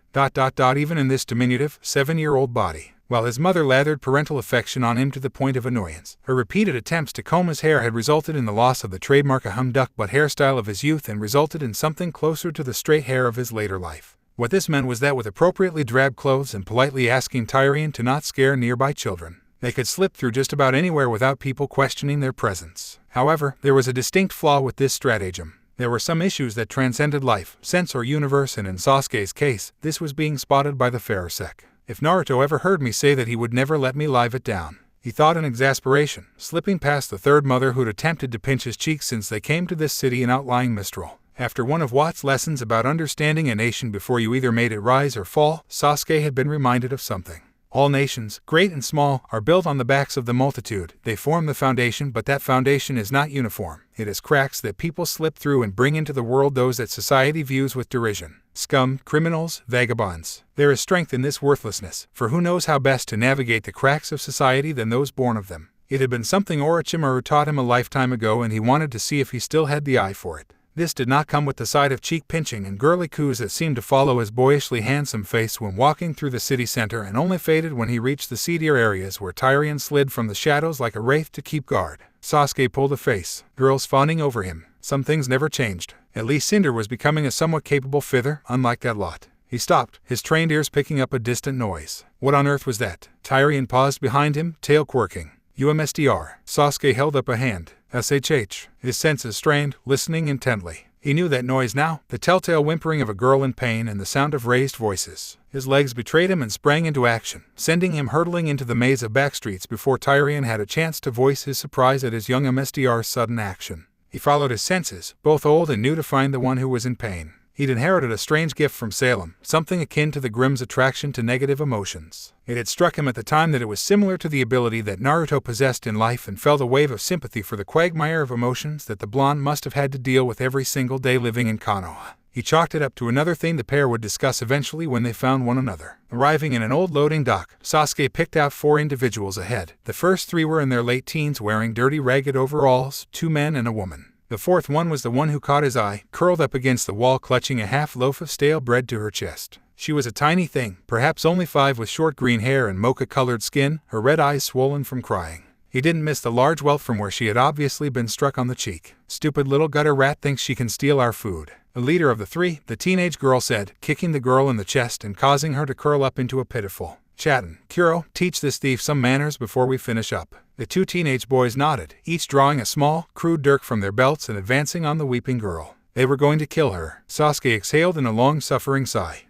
Even in this diminutive, 7-year-old body. While his mother lathered parental affection on him to the point of annoyance, her repeated attempts to comb his hair had resulted in the loss of the trademark humduck butt hairstyle of his youth and resulted in something closer to the straight hair of his later life. What this meant was that with appropriately drab clothes and politely asking Tyrion to not scare nearby children, they could slip through just about anywhere without people questioning their presence. However, there was a distinct flaw with this stratagem. There were some issues that transcended life, sense or universe, and in Sasuke's case, this was being spotted by the Pharisec. If Naruto ever heard me say that he would never let me live it down, he thought in exasperation, slipping past the third mother who'd attempted to pinch his cheek since they came to this city in outlying Mistral. After one of Watt's lessons about understanding a nation before you either made it rise or fall, Sasuke had been reminded of something. All nations, great and small, are built on the backs of the multitude. They form the foundation, but that foundation is not uniform. It is cracks that people slip through and bring into the world those that society views with derision. Scum, criminals, vagabonds. There is strength in this worthlessness, for who knows how best to navigate the cracks of society than those born of them. It had been something Orochimaru taught him a lifetime ago, and he wanted to see if he still had the eye for it. This did not come with the side of cheek pinching and girly coos that seemed to follow his boyishly handsome face when walking through the city center, and only faded when he reached the seedier areas where Tyrion slid from the shadows like a wraith to keep guard. Sasuke pulled a face, girls fawning over him. Some things never changed. At least Cinder was becoming a somewhat capable fither, unlike that lot. He stopped, his trained ears picking up a distant noise. What on earth was that? Tyrion paused behind him, tail quirking. UMSDR. Sasuke held up a hand. SHH. His senses strained, listening intently. He knew that noise now, the telltale whimpering of a girl in pain and the sound of raised voices. His legs betrayed him and sprang into action, sending him hurtling into the maze of backstreets before Tyrion had a chance to voice his surprise at his young MSDR's sudden action. He followed his senses, both old and new, to find the one who was in pain. He'd inherited a strange gift from Salem, something akin to the Grimm's attraction to negative emotions. It had struck him at the time that it was similar to the ability that Naruto possessed in life, and felt a wave of sympathy for the quagmire of emotions that the blonde must have had to deal with every single day living in Konoha. He chalked it up to another thing the pair would discuss eventually when they found one another. Arriving in an old loading dock, Sasuke picked out 4 individuals ahead. The first 3 were in their late teens wearing dirty ragged overalls, 2 men and a woman. The fourth one was the one who caught his eye, curled up against the wall clutching a half loaf of stale bread to her chest. She was a tiny thing, perhaps only 5, with short green hair and mocha-colored skin, her red eyes swollen from crying. He didn't miss the large welt from where she had obviously been struck on the cheek. "Stupid little gutter rat thinks she can steal our food." The leader of the 3, the teenage girl, said, kicking the girl in the chest and causing her to curl up into a pitiful chattin. "Kuro, teach this thief some manners before we finish up." The 2 teenage boys nodded, each drawing a small, crude dirk from their belts and advancing on the weeping girl. They were going to kill her. Sasuke exhaled in a long suffering sigh.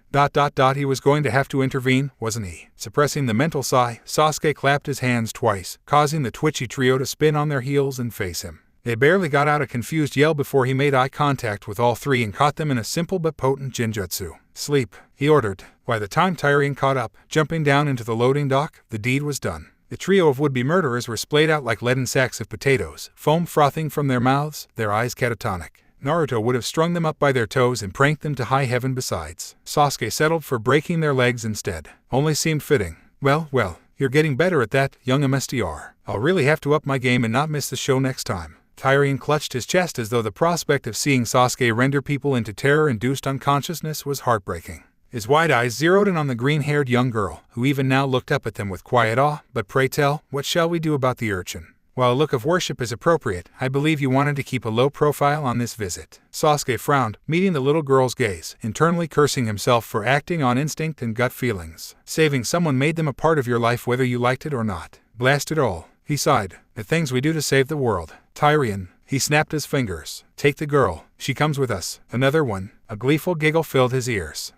He was going to have to intervene, wasn't he? Suppressing the mental sigh, Sasuke clapped his hands twice, causing the twitchy trio to spin on their heels and face him. They barely got out a confused yell before he made eye contact with all 3 and caught them in a simple but potent genjutsu. "Sleep," he ordered. By the time Tyrion caught up, jumping down into the loading dock, the deed was done. The trio of would-be murderers were splayed out like leaden sacks of potatoes, foam frothing from their mouths, their eyes catatonic. Naruto would have strung them up by their toes and pranked them to high heaven besides. Sasuke settled for breaking their legs instead. Only seemed fitting. Well, you're getting better at that, young MSTR. I'll really have to up my game and not miss the show next time. Tyrion clutched his chest as though the prospect of seeing Sasuke render people into terror-induced unconsciousness was heartbreaking. His wide eyes zeroed in on the green-haired young girl, who even now looked up at them with quiet awe. "But pray tell, what shall we do about the urchin? While a look of worship is appropriate, I believe you wanted to keep a low profile on this visit." Sasuke frowned, meeting the little girl's gaze, internally cursing himself for acting on instinct and gut feelings. Saving someone made them a part of your life whether you liked it or not. "Blast it all," he sighed. "The things we do to save the world." "Tyrion," he snapped his fingers. "Take the girl. She comes with us." Another one. A gleeful giggle filled his ears.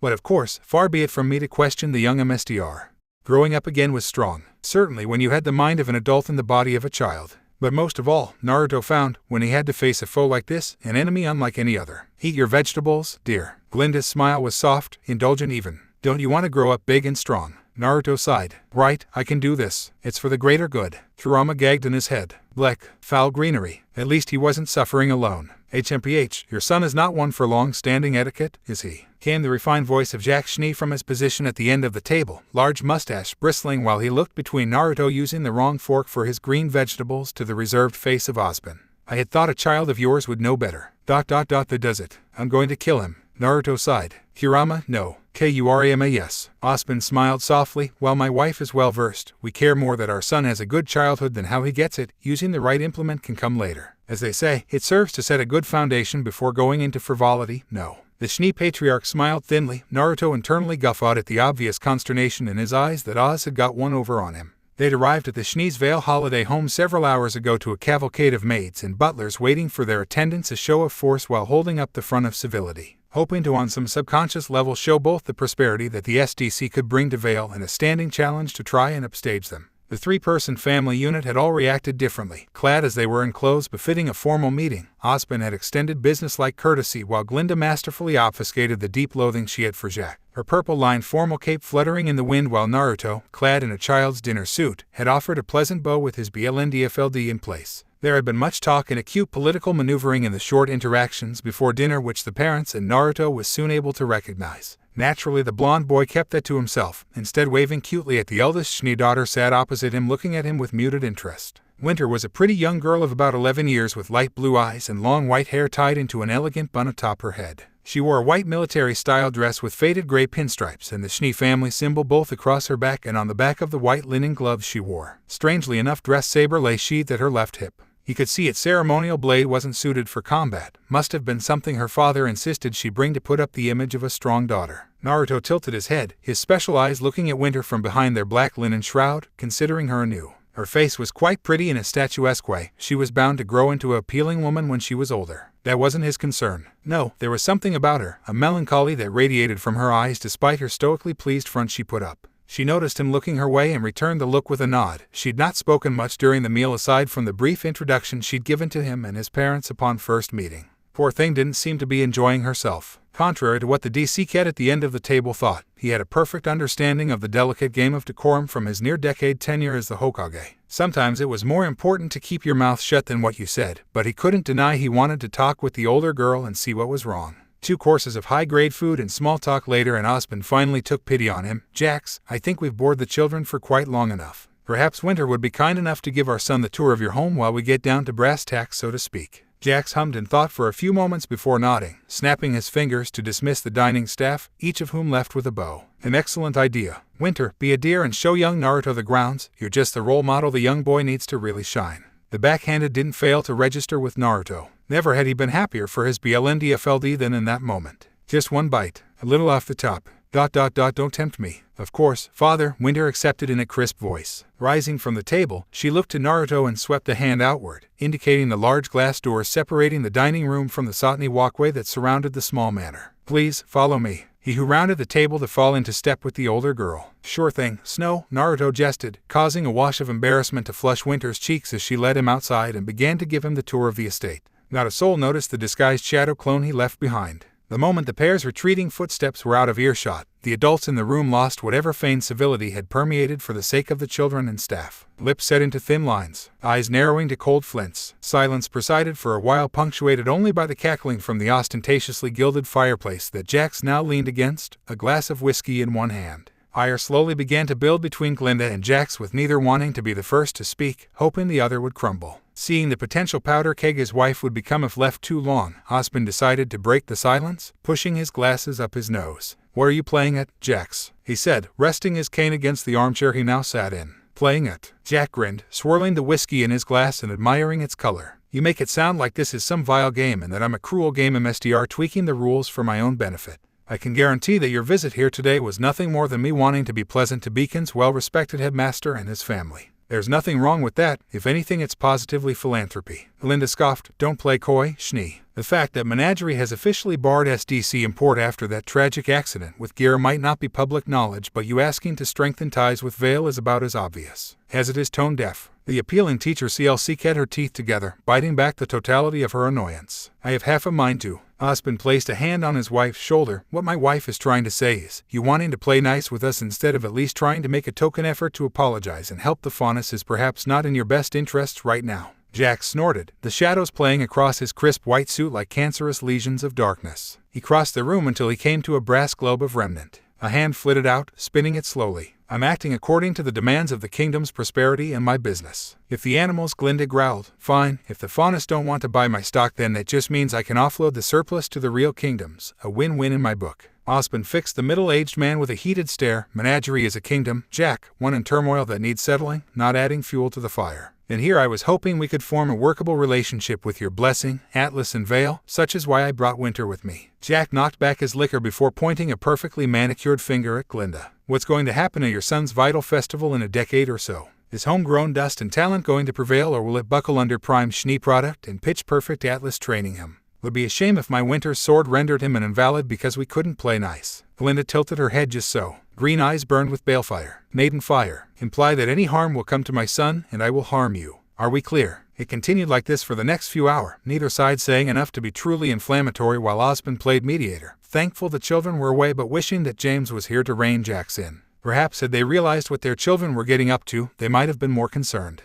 But of course, far be it from me to question the young MSTR. Growing up again was strong, certainly when you had the mind of an adult and the body of a child. But most of all, Naruto found, when he had to face a foe like this, an enemy unlike any other. "Eat your vegetables, dear." Glinda's smile was soft, indulgent even. "Don't you want to grow up big and strong?" Naruto sighed. "Right, I can do this. It's for the greater good." Kurama gagged in his head. Bleck, foul greenery. At least he wasn't suffering alone. "HMPH, your son is not one for long-standing etiquette, is he?" Came the refined voice of Jack Schnee from his position at the end of the table, large mustache bristling while he looked between Naruto using the wrong fork for his green vegetables to the reserved face of Ozpin. "I had thought a child of yours would know better." That does it. I'm going to kill him. Naruto sighed. "Kurama, no. Kurama, yes." Ozpin smiled softly. "While my wife is well versed, we care more that our son has a good childhood than how he gets it. Using the right implement can come later. As they say, it serves to set a good foundation before going into frivolity, no." The Schnee patriarch smiled thinly. Naruto internally guffawed at the obvious consternation in his eyes that Oz had got one over on him. They'd arrived at the Schnee's Vale holiday home several hours ago to a cavalcade of maids and butlers waiting for their attendants, a show of force while holding up the front of civility, hoping to on some subconscious level show both the prosperity that the SDC could bring to Vale and a standing challenge to try and upstage them. The 3-person family unit had all reacted differently. Clad as they were in clothes befitting a formal meeting, Ozpin had extended business-like courtesy while Glinda masterfully obfuscated the deep loathing she had for Jack, her purple-lined formal cape fluttering in the wind while Naruto, clad in a child's dinner suit, had offered a pleasant bow with his BLNDFLD in place. There had been much talk and acute political maneuvering in the short interactions before dinner which the parents and Naruto was soon able to recognize. Naturally, the blonde boy kept that to himself, instead waving cutely at the eldest Schnee daughter sat opposite him looking at him with muted interest. Winter was a pretty young girl of about 11 years with light blue eyes and long white hair tied into an elegant bun atop her head. She wore a white military-style dress with faded gray pinstripes and the Schnee family symbol both across her back and on the back of the white linen gloves she wore. Strangely enough, dress saber lay sheathed at her left hip. He could see its ceremonial blade wasn't suited for combat. Must have been something her father insisted she bring to put up the image of a strong daughter. Naruto tilted his head, his special eyes looking at Winter from behind their black linen shroud, considering her anew. Her face was quite pretty in a statuesque way. She was bound to grow into an appealing woman when she was older. That wasn't his concern. No, there was something about her, a melancholy that radiated from her eyes despite her stoically pleased front she put up. She noticed him looking her way and returned the look with a nod. She'd not spoken much during the meal aside from the brief introduction she'd given to him and his parents upon first meeting. Poor thing didn't seem to be enjoying herself. Contrary to what the DC cat at the end of the table thought, he had a perfect understanding of the delicate game of decorum from his near-decade tenure as the Hokage. Sometimes it was more important to keep your mouth shut than what you said, but he couldn't deny he wanted to talk with the older girl and see what was wrong. 2 courses of high-grade food and small talk later, and Ozpin finally took pity on him. Jax, I think we've bored the children for quite long enough. Perhaps Winter would be kind enough to give our son the tour of your home while we get down to brass tacks, so to speak. Jax hummed and thought for a few moments before nodding, snapping his fingers to dismiss the dining staff, each of whom left with a bow. An excellent idea. Winter, be a dear and show young Naruto the grounds. You're just the role model the young boy needs to really shine. The backhanded didn't fail to register with Naruto. Never had he been happier for his BLNDFLD than in that moment. Just one bite, a little off the top. ... Don't tempt me. Of course, father, Winter accepted in a crisp voice. Rising from the table, she looked to Naruto and swept a hand outward, indicating the large glass doors separating the dining room from the satani walkway that surrounded the small manor. Please, follow me. He who rounded the table to fall into step with the older girl. Sure thing, Snow, Naruto jested, causing a wash of embarrassment to flush Winter's cheeks as she led him outside and began to give him the tour of the estate. Not a soul noticed the disguised shadow clone he left behind. The moment the pair's retreating footsteps were out of earshot, the adults in the room lost whatever feigned civility had permeated for the sake of the children and staff. Lips set into thin lines, eyes narrowing to cold flints. Silence presided for a while, punctuated only by the cackling from the ostentatiously gilded fireplace that Jax now leaned against, a glass of whiskey in one hand. Ire slowly began to build between Glinda and Jax, with neither wanting to be the first to speak, hoping the other would crumble. Seeing the potential powder keg his wife would become if left too long, Ozpin decided to break the silence, pushing his glasses up his nose. What are you playing at, Jax? He said, resting his cane against the armchair he now sat in. Playing at? Jack grinned, swirling the whiskey in his glass and admiring its color. You make it sound like this is some vile game and that I'm a cruel game MSTR tweaking the rules for my own benefit. I can guarantee that your visit here today was nothing more than me wanting to be pleasant to Beacon's well-respected headmaster and his family. There's nothing wrong with that. If anything, it's positively philanthropy. Linda scoffed. Don't play coy, Schnee. The fact that Menagerie has officially barred SDC import after that tragic accident with Gira might not be public knowledge, but you asking to strengthen ties with Vale is about as obvious as it is tone deaf. The appealing teacher CLC cut her teeth together, biting back the totality of her annoyance. I have half a mind to. Ozpin placed a hand on his wife's shoulder. What my wife is trying to say is, you wanting to play nice with us instead of at least trying to make a token effort to apologize and help the faunus is perhaps not in your best interests right now. Jax snorted, the shadows playing across his crisp white suit like cancerous lesions of darkness. He crossed the room until he came to a brass globe of Remnant. A hand flitted out, spinning it slowly. I'm acting according to the demands of the kingdom's prosperity and my business. If the animals, Glinda growled, fine. If the faunus don't want to buy my stock, then that just means I can offload the surplus to the real kingdoms. A win-win in my book. Ozpin fixed the middle-aged man with a heated stare. Menagerie is a kingdom, Jack, one in turmoil that needs settling, not adding fuel to the fire. And here I was hoping we could form a workable relationship with your blessing, Atlas and Vale, such is why I brought Winter with me. Jack knocked back his liquor before pointing a perfectly manicured finger at Glinda. What's going to happen at your son's vital festival in a decade or so? Is homegrown dust and talent going to prevail, or will it buckle under prime Schnee product and pitch-perfect Atlas training him? Would be a shame if my Winter's sword rendered him an invalid because we couldn't play nice. Glinda tilted her head just so. Green eyes burned with balefire. Maiden fire. Imply that any harm will come to my son, and I will harm you. Are we clear? It continued like this for the next few hours, neither side saying enough to be truly inflammatory while Ozpin played mediator, thankful the children were away but wishing that James was here to rein Jax in. Perhaps had they realized what their children were getting up to, they might have been more concerned.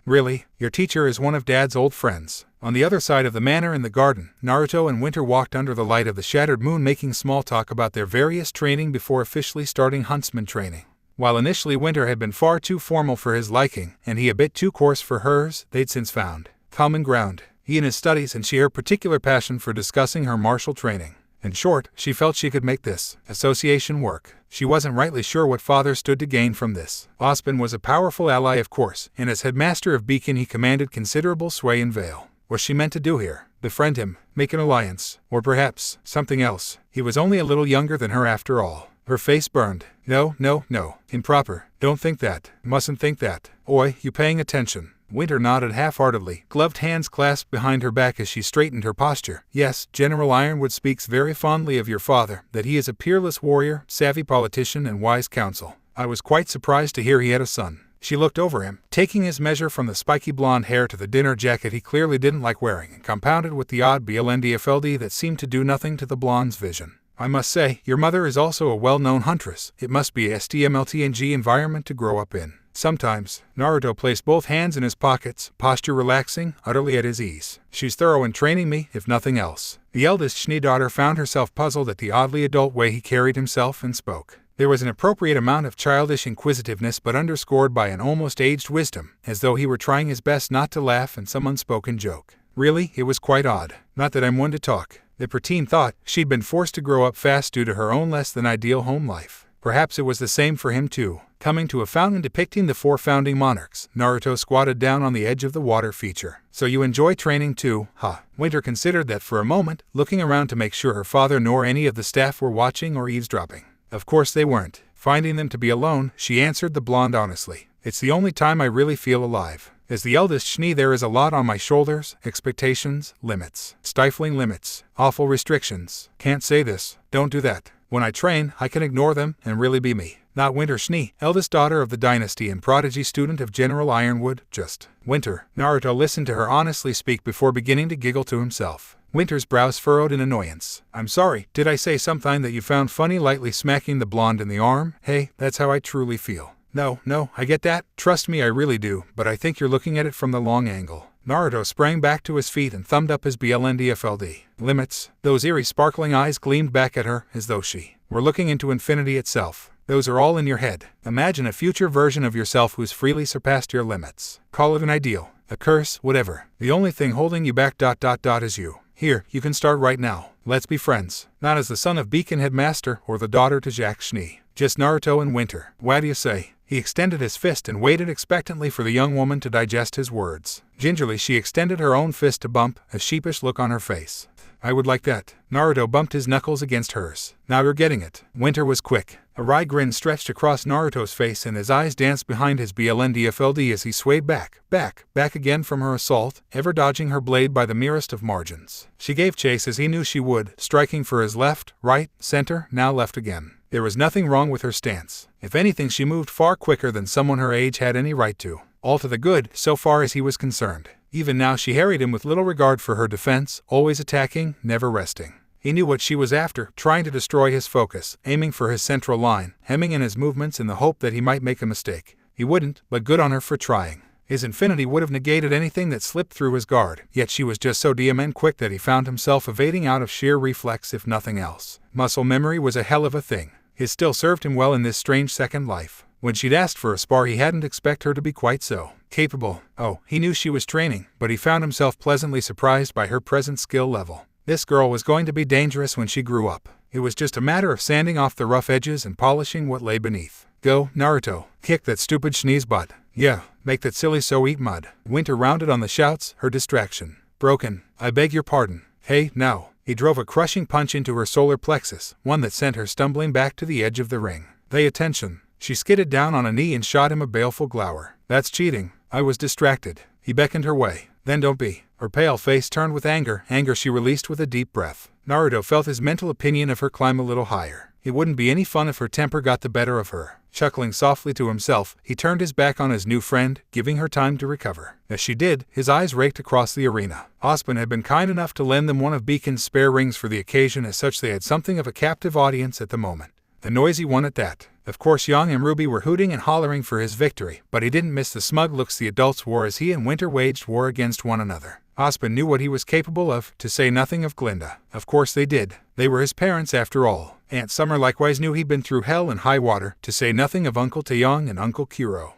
Really, your teacher is one of Dad's old friends. On the other side of the manor in the garden, Naruto and Winter walked under the light of the shattered moon, making small talk about their various training before officially starting huntsman training. While initially Winter had been far too formal for his liking, and he a bit too coarse for hers, they'd since found common ground. He in his studies, and she her particular passion for discussing her martial training. In short, she felt she could make this association work. She wasn't rightly sure what father stood to gain from this. Ozpin was a powerful ally, of course, and as headmaster of Beacon he commanded considerable sway in Vale. Was she meant to do here? Befriend him, make an alliance, or perhaps something else? He was only a little younger than her after all. Her face burned. No. Improper. Don't think that. Mustn't think that. Oi, you paying attention? Winter nodded half-heartedly, gloved hands clasped behind her back as she straightened her posture. Yes, General Ironwood speaks very fondly of your father, that he is a peerless warrior, savvy politician, and wise counsel. I was quite surprised to hear he had a son. She looked over him, taking his measure from the spiky blonde hair to the dinner jacket he clearly didn't like wearing, and compounded with the odd BLNDFLD that seemed to do nothing to the blonde's vision. I must say, your mother is also a well-known huntress. It must be a STMLTNG environment to grow up in. Sometimes, Naruto placed both hands in his pockets, posture relaxing, utterly at his ease. She's thorough in training me, if nothing else. The eldest Schnee daughter found herself puzzled at the oddly adult way he carried himself and spoke. There was an appropriate amount of childish inquisitiveness but underscored by an almost aged wisdom, as though he were trying his best not to laugh at some unspoken joke. Really, it was quite odd. Not that I'm one to talk. The preteen thought she'd been forced to grow up fast due to her own less than ideal home life. Perhaps it was the same for him too. Coming to a fountain depicting the 4 founding monarchs, Naruto squatted down on the edge of the water feature. So you enjoy training too, huh? Winter considered that for a moment, looking around to make sure her father nor any of the staff were watching or eavesdropping. Of course they weren't. Finding them to be alone, she answered the blonde honestly. It's the only time I really feel alive. As the eldest Schnee, there is a lot on my shoulders, expectations, limits, stifling limits, awful restrictions. Can't say this, don't do that. When I train, I can ignore them and really be me. Not Winter Schnee, eldest daughter of the dynasty and prodigy student of General Ironwood, just Winter. Naruto listened to her honestly speak before beginning to giggle to himself. Winter's brows furrowed in annoyance. I'm sorry, did I say something that you found funny? Lightly smacking the blonde in the arm. Hey, that's how I truly feel. No, I get that. Trust me, I really do, but I think you're looking at it from the long angle. Naruto sprang back to his feet and thumbed up his BLNDFLD. Limits. Those eerie sparkling eyes gleamed back at her, as though she were looking into infinity itself. Those are all in your head. Imagine a future version of yourself who's freely surpassed your limits. Call it an ideal, a curse, whatever. The only thing holding you back ... is you. Here, you can start right now. Let's be friends. Not as the son of Beacon Headmaster or the daughter to Jack Schnee. Just Naruto and Winter. What do you say? He extended his fist and waited expectantly for the young woman to digest his words. Gingerly she extended her own fist to bump, a sheepish look on her face. I would like that. Naruto bumped his knuckles against hers. Now you're getting it. Winter was quick. A wry grin stretched across Naruto's face and his eyes danced behind his BLNDFLD as he swayed back again from her assault, ever dodging her blade by the merest of margins. She gave chase as he knew she would, striking for his left, right, center, now left again. There was nothing wrong with her stance. If anything, she moved far quicker than someone her age had any right to. All to the good, so far as he was concerned. Even now she harried him with little regard for her defense, always attacking, never resting. He knew what she was after, trying to destroy his focus, aiming for his central line, hemming in his movements in the hope that he might make a mistake. He wouldn't, but good on her for trying. His infinity would have negated anything that slipped through his guard, yet she was just so damn quick that he found himself evading out of sheer reflex if nothing else. Muscle memory was a hell of a thing. His still served him well in this strange second life. When she'd asked for a spar, he hadn't expected her to be quite so capable. Oh, he knew she was training, but he found himself pleasantly surprised by her present skill level. This girl was going to be dangerous when she grew up. It was just a matter of sanding off the rough edges and polishing what lay beneath. Go, Naruto. Kick that stupid Schnee's butt. Yeah, make that silly so eat mud. Winter rounded on the shouts, her distraction. Broken. I beg your pardon. Hey, now. He drove a crushing punch into her solar plexus, one that sent her stumbling back to the edge of the ring. Pay attention. She skidded down on a knee and shot him a baleful glower. That's cheating. I was distracted. He beckoned her way. Then don't be. Her pale face turned with anger she released with a deep breath. Naruto felt his mental opinion of her climb a little higher. It wouldn't be any fun if her temper got the better of her. Chuckling softly to himself, he turned his back on his new friend, giving her time to recover. As she did, his eyes raked across the arena. Ozpin had been kind enough to lend them one of Beacon's spare rings for the occasion, as such they had something of a captive audience at the moment. The noisy one at that. Of course Yang and Ruby were hooting and hollering for his victory, but he didn't miss the smug looks the adults wore as he and Winter waged war against one another. Ozpin knew what he was capable of, to say nothing of Glinda. Of course they did. They were his parents after all. Aunt Summer likewise knew he'd been through hell and high water, to say nothing of Uncle Taeyong and Uncle Kuro.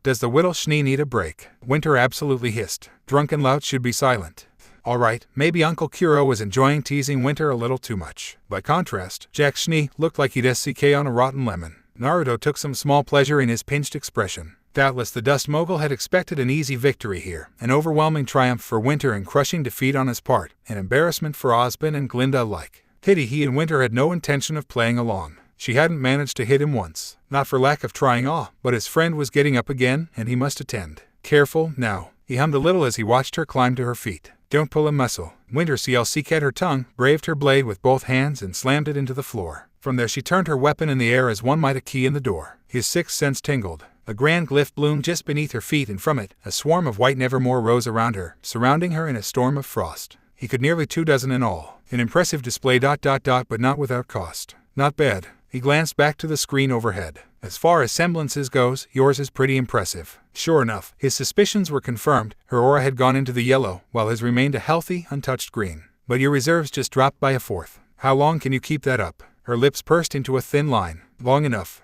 Does the little Schnee need a break? Winter absolutely hissed. Drunken louts should be silent. Alright, maybe Uncle Kuro was enjoying teasing Winter a little too much. By contrast, Jack Schnee looked like he'd SCK on a rotten lemon. Naruto took some small pleasure in his pinched expression. Doubtless the Dust Mogul had expected an easy victory here, an overwhelming triumph for Winter and crushing defeat on his part, an embarrassment for Ozpin and Glinda alike. Pity he and Winter had no intention of playing along. She hadn't managed to hit him once. Not for lack of trying, but his friend was getting up again, and he must attend. Careful, now. He hummed a little as he watched her climb to her feet. Don't pull a muscle. Winter CLC'd her tongue, braved her blade with both hands and slammed it into the floor. From there she turned her weapon in the air as one might a key in the door. His sixth sense tingled. A grand glyph bloomed just beneath her feet, and from it, a swarm of white nevermore rose around her, surrounding her in a storm of frost. He could nearly 24 in all. An impressive display ... but not without cost. Not bad. He glanced back to the screen overhead. As far as semblances goes, yours is pretty impressive. Sure enough, his suspicions were confirmed. Her aura had gone into the yellow, while his remained a healthy, untouched green. But your reserves just dropped by a fourth. How long can you keep that up? Her lips pursed into a thin line. Long enough.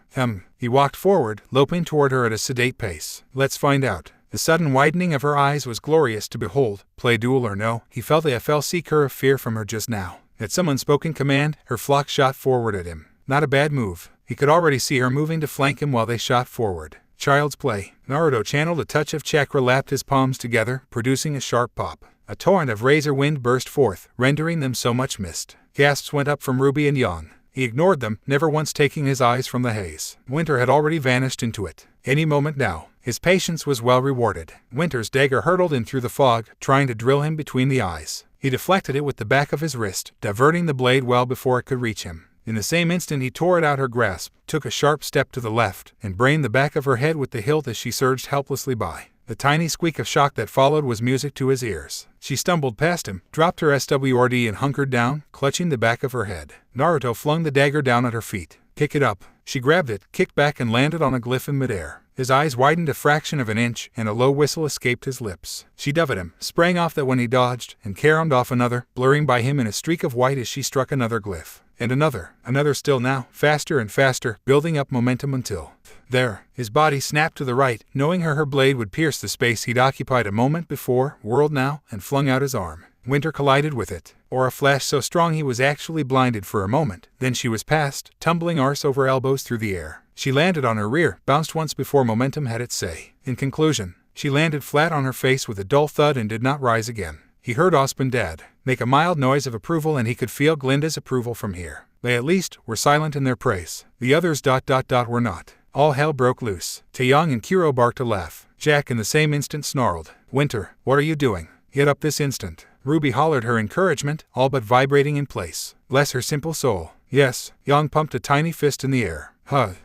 He walked forward, loping toward her at a sedate pace. Let's find out. The sudden widening of her eyes was glorious to behold. Play duel or no, he felt a FLC curve of fear from her just now. At some unspoken command, her flock shot forward at him. Not a bad move. He could already see her moving to flank him while they shot forward. Child's play. Naruto channeled a touch of chakra, lapped his palms together, producing a sharp pop. A torrent of razor wind burst forth, rendering them so much mist. Gasps went up from Ruby and Yang. He ignored them, never once taking his eyes from the haze. Winter had already vanished into it. Any moment now. His patience was well rewarded. Winter's dagger hurtled in through the fog, trying to drill him between the eyes. He deflected it with the back of his wrist, diverting the blade well before it could reach him. In the same instant he tore it out her grasp, took a sharp step to the left, and brained the back of her head with the hilt as she surged helplessly by. The tiny squeak of shock that followed was music to his ears. She stumbled past him, dropped her SWRD and hunkered down, clutching the back of her head. Naruto flung the dagger down at her feet. Kick it up. She grabbed it, kicked back and landed on a glyph in midair. His eyes widened a fraction of an inch, and a low whistle escaped his lips. She dove at him, sprang off that when he dodged, and caromed off another, blurring by him in a streak of white as she struck another glyph. And another still now, faster and faster, building up momentum until... There. His body snapped to the right, knowing her blade would pierce the space he'd occupied a moment before, whirled now, and flung out his arm. Winter collided with it, or a flash so strong he was actually blinded for a moment. Then she was past, tumbling arse over elbows through the air. She landed on her rear, bounced once before momentum had its say. In conclusion, she landed flat on her face with a dull thud and did not rise again. He heard Ozpin Dad make a mild noise of approval, and he could feel Glinda's approval from here. They at least were silent in their praise. The others were not. All hell broke loose. Taeyang and Kuro barked a laugh. Jack in the same instant snarled, "Winter, what are you doing? Get up this instant." Ruby hollered her encouragement, all but vibrating in place. Bless her simple soul. Yes. Yang pumped a tiny fist in the air.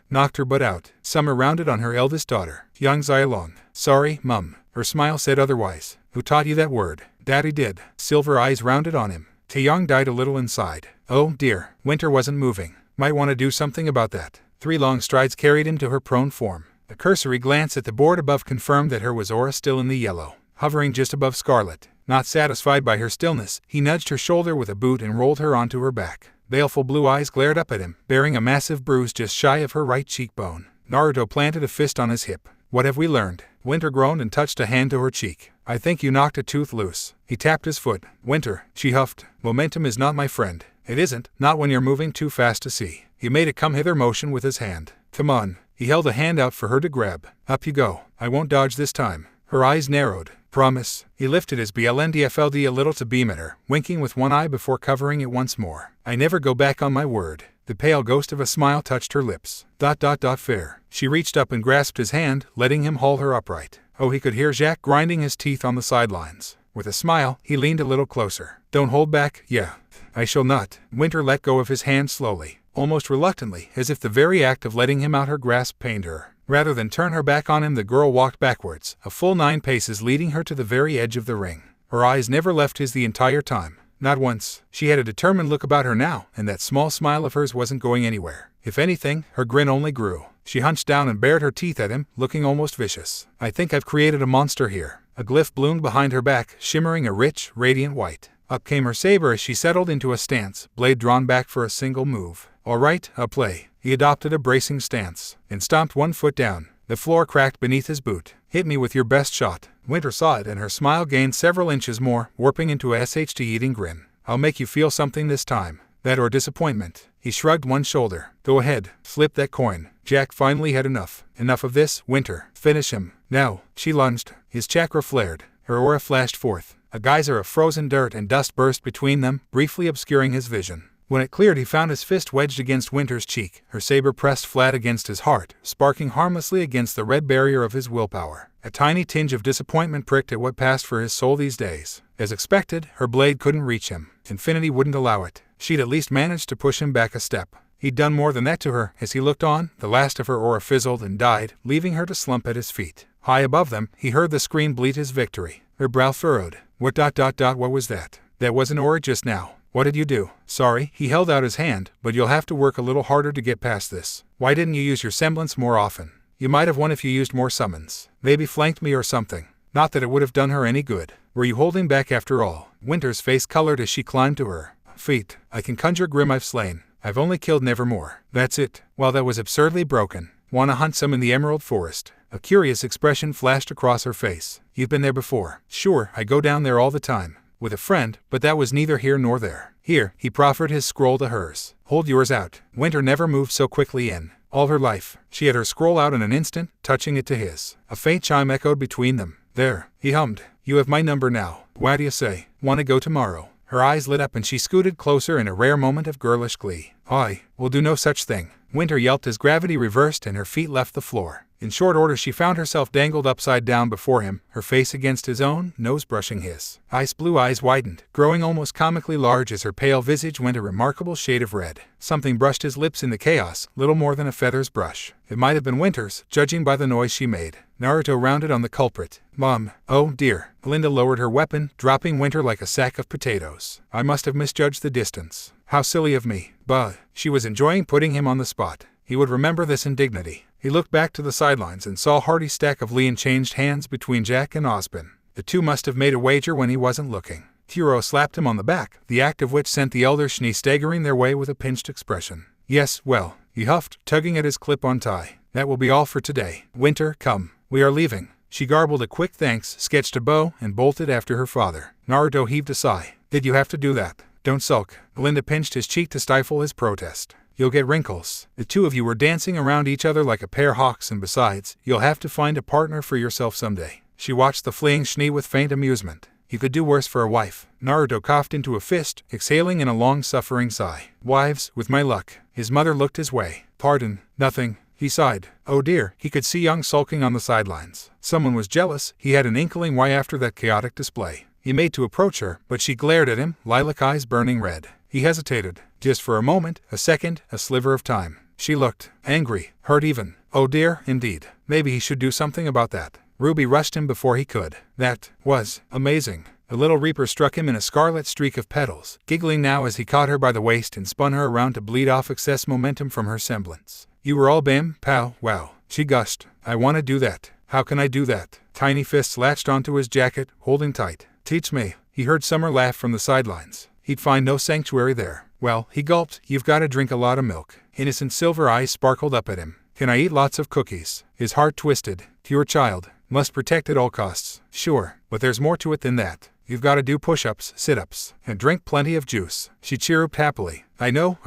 Knocked her butt out. Summer rounded on her eldest daughter. Yang Xialong. Sorry, Mum. Her smile said otherwise. Who taught you that word? Daddy did. Silver eyes rounded on him. Taeyang died a little inside. Oh dear. Winter wasn't moving. Might want to do something about that. 3 long strides carried him to her prone form. A cursory glance at the board above confirmed that her was aura still in the yellow, hovering just above Scarlet. Not satisfied by her stillness, he nudged her shoulder with a boot and rolled her onto her back. Baleful blue eyes glared up at him, bearing a massive bruise just shy of her right cheekbone. Naruto planted a fist on his hip. What have we learned? Winter groaned and touched a hand to her cheek. I think you knocked a tooth loose. He tapped his foot. Winter, she huffed. Momentum is not my friend. It isn't, not when you're moving too fast to see. He made a come-hither motion with his hand. Come on. He held a hand out for her to grab. Up you go. I won't dodge this time. Her eyes narrowed. Promise. He lifted his BLNDFLD a little to beam at her, winking with one eye before covering it once more. I never go back on my word. The pale ghost of a smile touched her lips. Fair. She reached up and grasped his hand, letting him haul her upright. Oh, he could hear Jack grinding his teeth on the sidelines. With a smile, he leaned a little closer. Don't hold back, yeah. I shall not. Winter let go of his hand slowly, almost reluctantly, as if the very act of letting him out her grasp pained her. Rather than turn her back on him, the girl walked backwards, a full 9 paces, leading her to the very edge of the ring. Her eyes never left his the entire time. Not once. She had a determined look about her now, and that small smile of hers wasn't going anywhere. If anything, her grin only grew. She hunched down and bared her teeth at him, looking almost vicious. I think I've created a monster here. A glyph bloomed behind her back, shimmering a rich, radiant white. Up came her saber as she settled into a stance, blade drawn back for a single move. All right, I'll play. He adopted a bracing stance, and stomped 1 foot down. The floor cracked beneath his boot. Hit me with your best shot. Winter saw it, and her smile gained several inches more, warping into a SHT-eating grin. I'll make you feel something this time. That or disappointment. He shrugged one shoulder. Go ahead, flip that coin. Jack finally had enough. Enough of this, Winter. Finish him. Now. She lunged. His chakra flared. Her aura flashed forth. A geyser of frozen dirt and dust burst between them, briefly obscuring his vision. When it cleared, he found his fist wedged against Winter's cheek, her saber pressed flat against his heart, sparking harmlessly against the red barrier of his willpower. A tiny tinge of disappointment pricked at what passed for his soul these days. As expected, her blade couldn't reach him. Infinity wouldn't allow it. She'd at least managed to push him back a step. He'd done more than that to her. As he looked on, the last of her aura fizzled and died, leaving her to slump at his feet. High above them, he heard the screen bleat his victory. Her brow furrowed. What was that? That was an aura just now. What did you do? Sorry, he held out his hand, but you'll have to work a little harder to get past this. Why didn't you use your semblance more often? You might have won if you used more summons. Maybe flanked me or something. Not that it would have done her any good. Were you holding back after all? Winter's face colored as she climbed to her feet. I can conjure grim I've slain. I've only killed nevermore. That's it. Well, that was absurdly broken. Wanna hunt some in the Emerald Forest? A curious expression flashed across her face. You've been there before. Sure, I go down there all the time. With a friend, but that was neither here nor there. Here, he proffered his scroll to hers. Hold yours out. Winter never moved so quickly in all her life. She had her scroll out in an instant, touching it to his. A faint chime echoed between them. There, he hummed. You have my number now. What do you say? Wanna go tomorrow? Her eyes lit up and she scooted closer in a rare moment of girlish glee. I will do no such thing. Winter yelped as gravity reversed and her feet left the floor. In short order she found herself dangled upside down before him, her face against his own, nose brushing his. Ice blue eyes widened, growing almost comically large as her pale visage went a remarkable shade of red. Something brushed his lips in the chaos, little more than a feather's brush. It might have been Winter's, judging by the noise she made. Naruto rounded on the culprit. Mom. Oh dear. Linda lowered her weapon, dropping Winter like a sack of potatoes. I must have misjudged the distance. How silly of me. Bah. She was enjoying putting him on the spot. He would remember this indignity. He looked back to the sidelines and saw a hearty stack of lean changed hands between Jack and Ozpin. The two must have made a wager when he wasn't looking. Kuro slapped him on the back, the act of which sent the elder Schnee staggering their way with a pinched expression. Yes, well, he huffed, tugging at his clip-on tie. That will be all for today. Winter, come. We are leaving. She garbled a quick thanks, sketched a bow, and bolted after her father. Naruto heaved a sigh. Did you have to do that? Don't sulk. Linda pinched his cheek to stifle his protest. You'll get wrinkles. The two of you were dancing around each other like a pair of hawks, and besides, you'll have to find a partner for yourself someday. She watched the fleeing Schnee with faint amusement. You could do worse for a wife. Naruto coughed into a fist, exhaling in a long-suffering sigh. Wives, with my luck. His mother looked his way. Pardon, nothing. He sighed. Oh dear, he could see Young sulking on the sidelines. Someone was jealous. He had an inkling why after that chaotic display. He made to approach her, but she glared at him, lilac eyes burning red. He hesitated. Just for a moment, a second, a sliver of time. She looked angry, hurt even. Oh dear, indeed. Maybe he should do something about that. Ruby rushed him before he could. That was amazing. The little reaper struck him in a scarlet streak of petals, giggling now as he caught her by the waist and spun her around to bleed off excess momentum from her semblance. You were all bam, pow, wow. She gushed. I want to do that. How can I do that? Tiny fists latched onto his jacket, holding tight. Teach me. He heard Summer laugh from the sidelines. He'd find no sanctuary there. Well, he gulped. You've got to drink a lot of milk. Innocent silver eyes sparkled up at him. Can I eat lots of cookies? His heart twisted. Pure child. Must protect at all costs. Sure, but there's more to it than that. You've got to do push-ups, sit-ups, and drink plenty of juice. She chirruped happily. I know.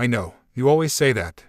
You always say that. ...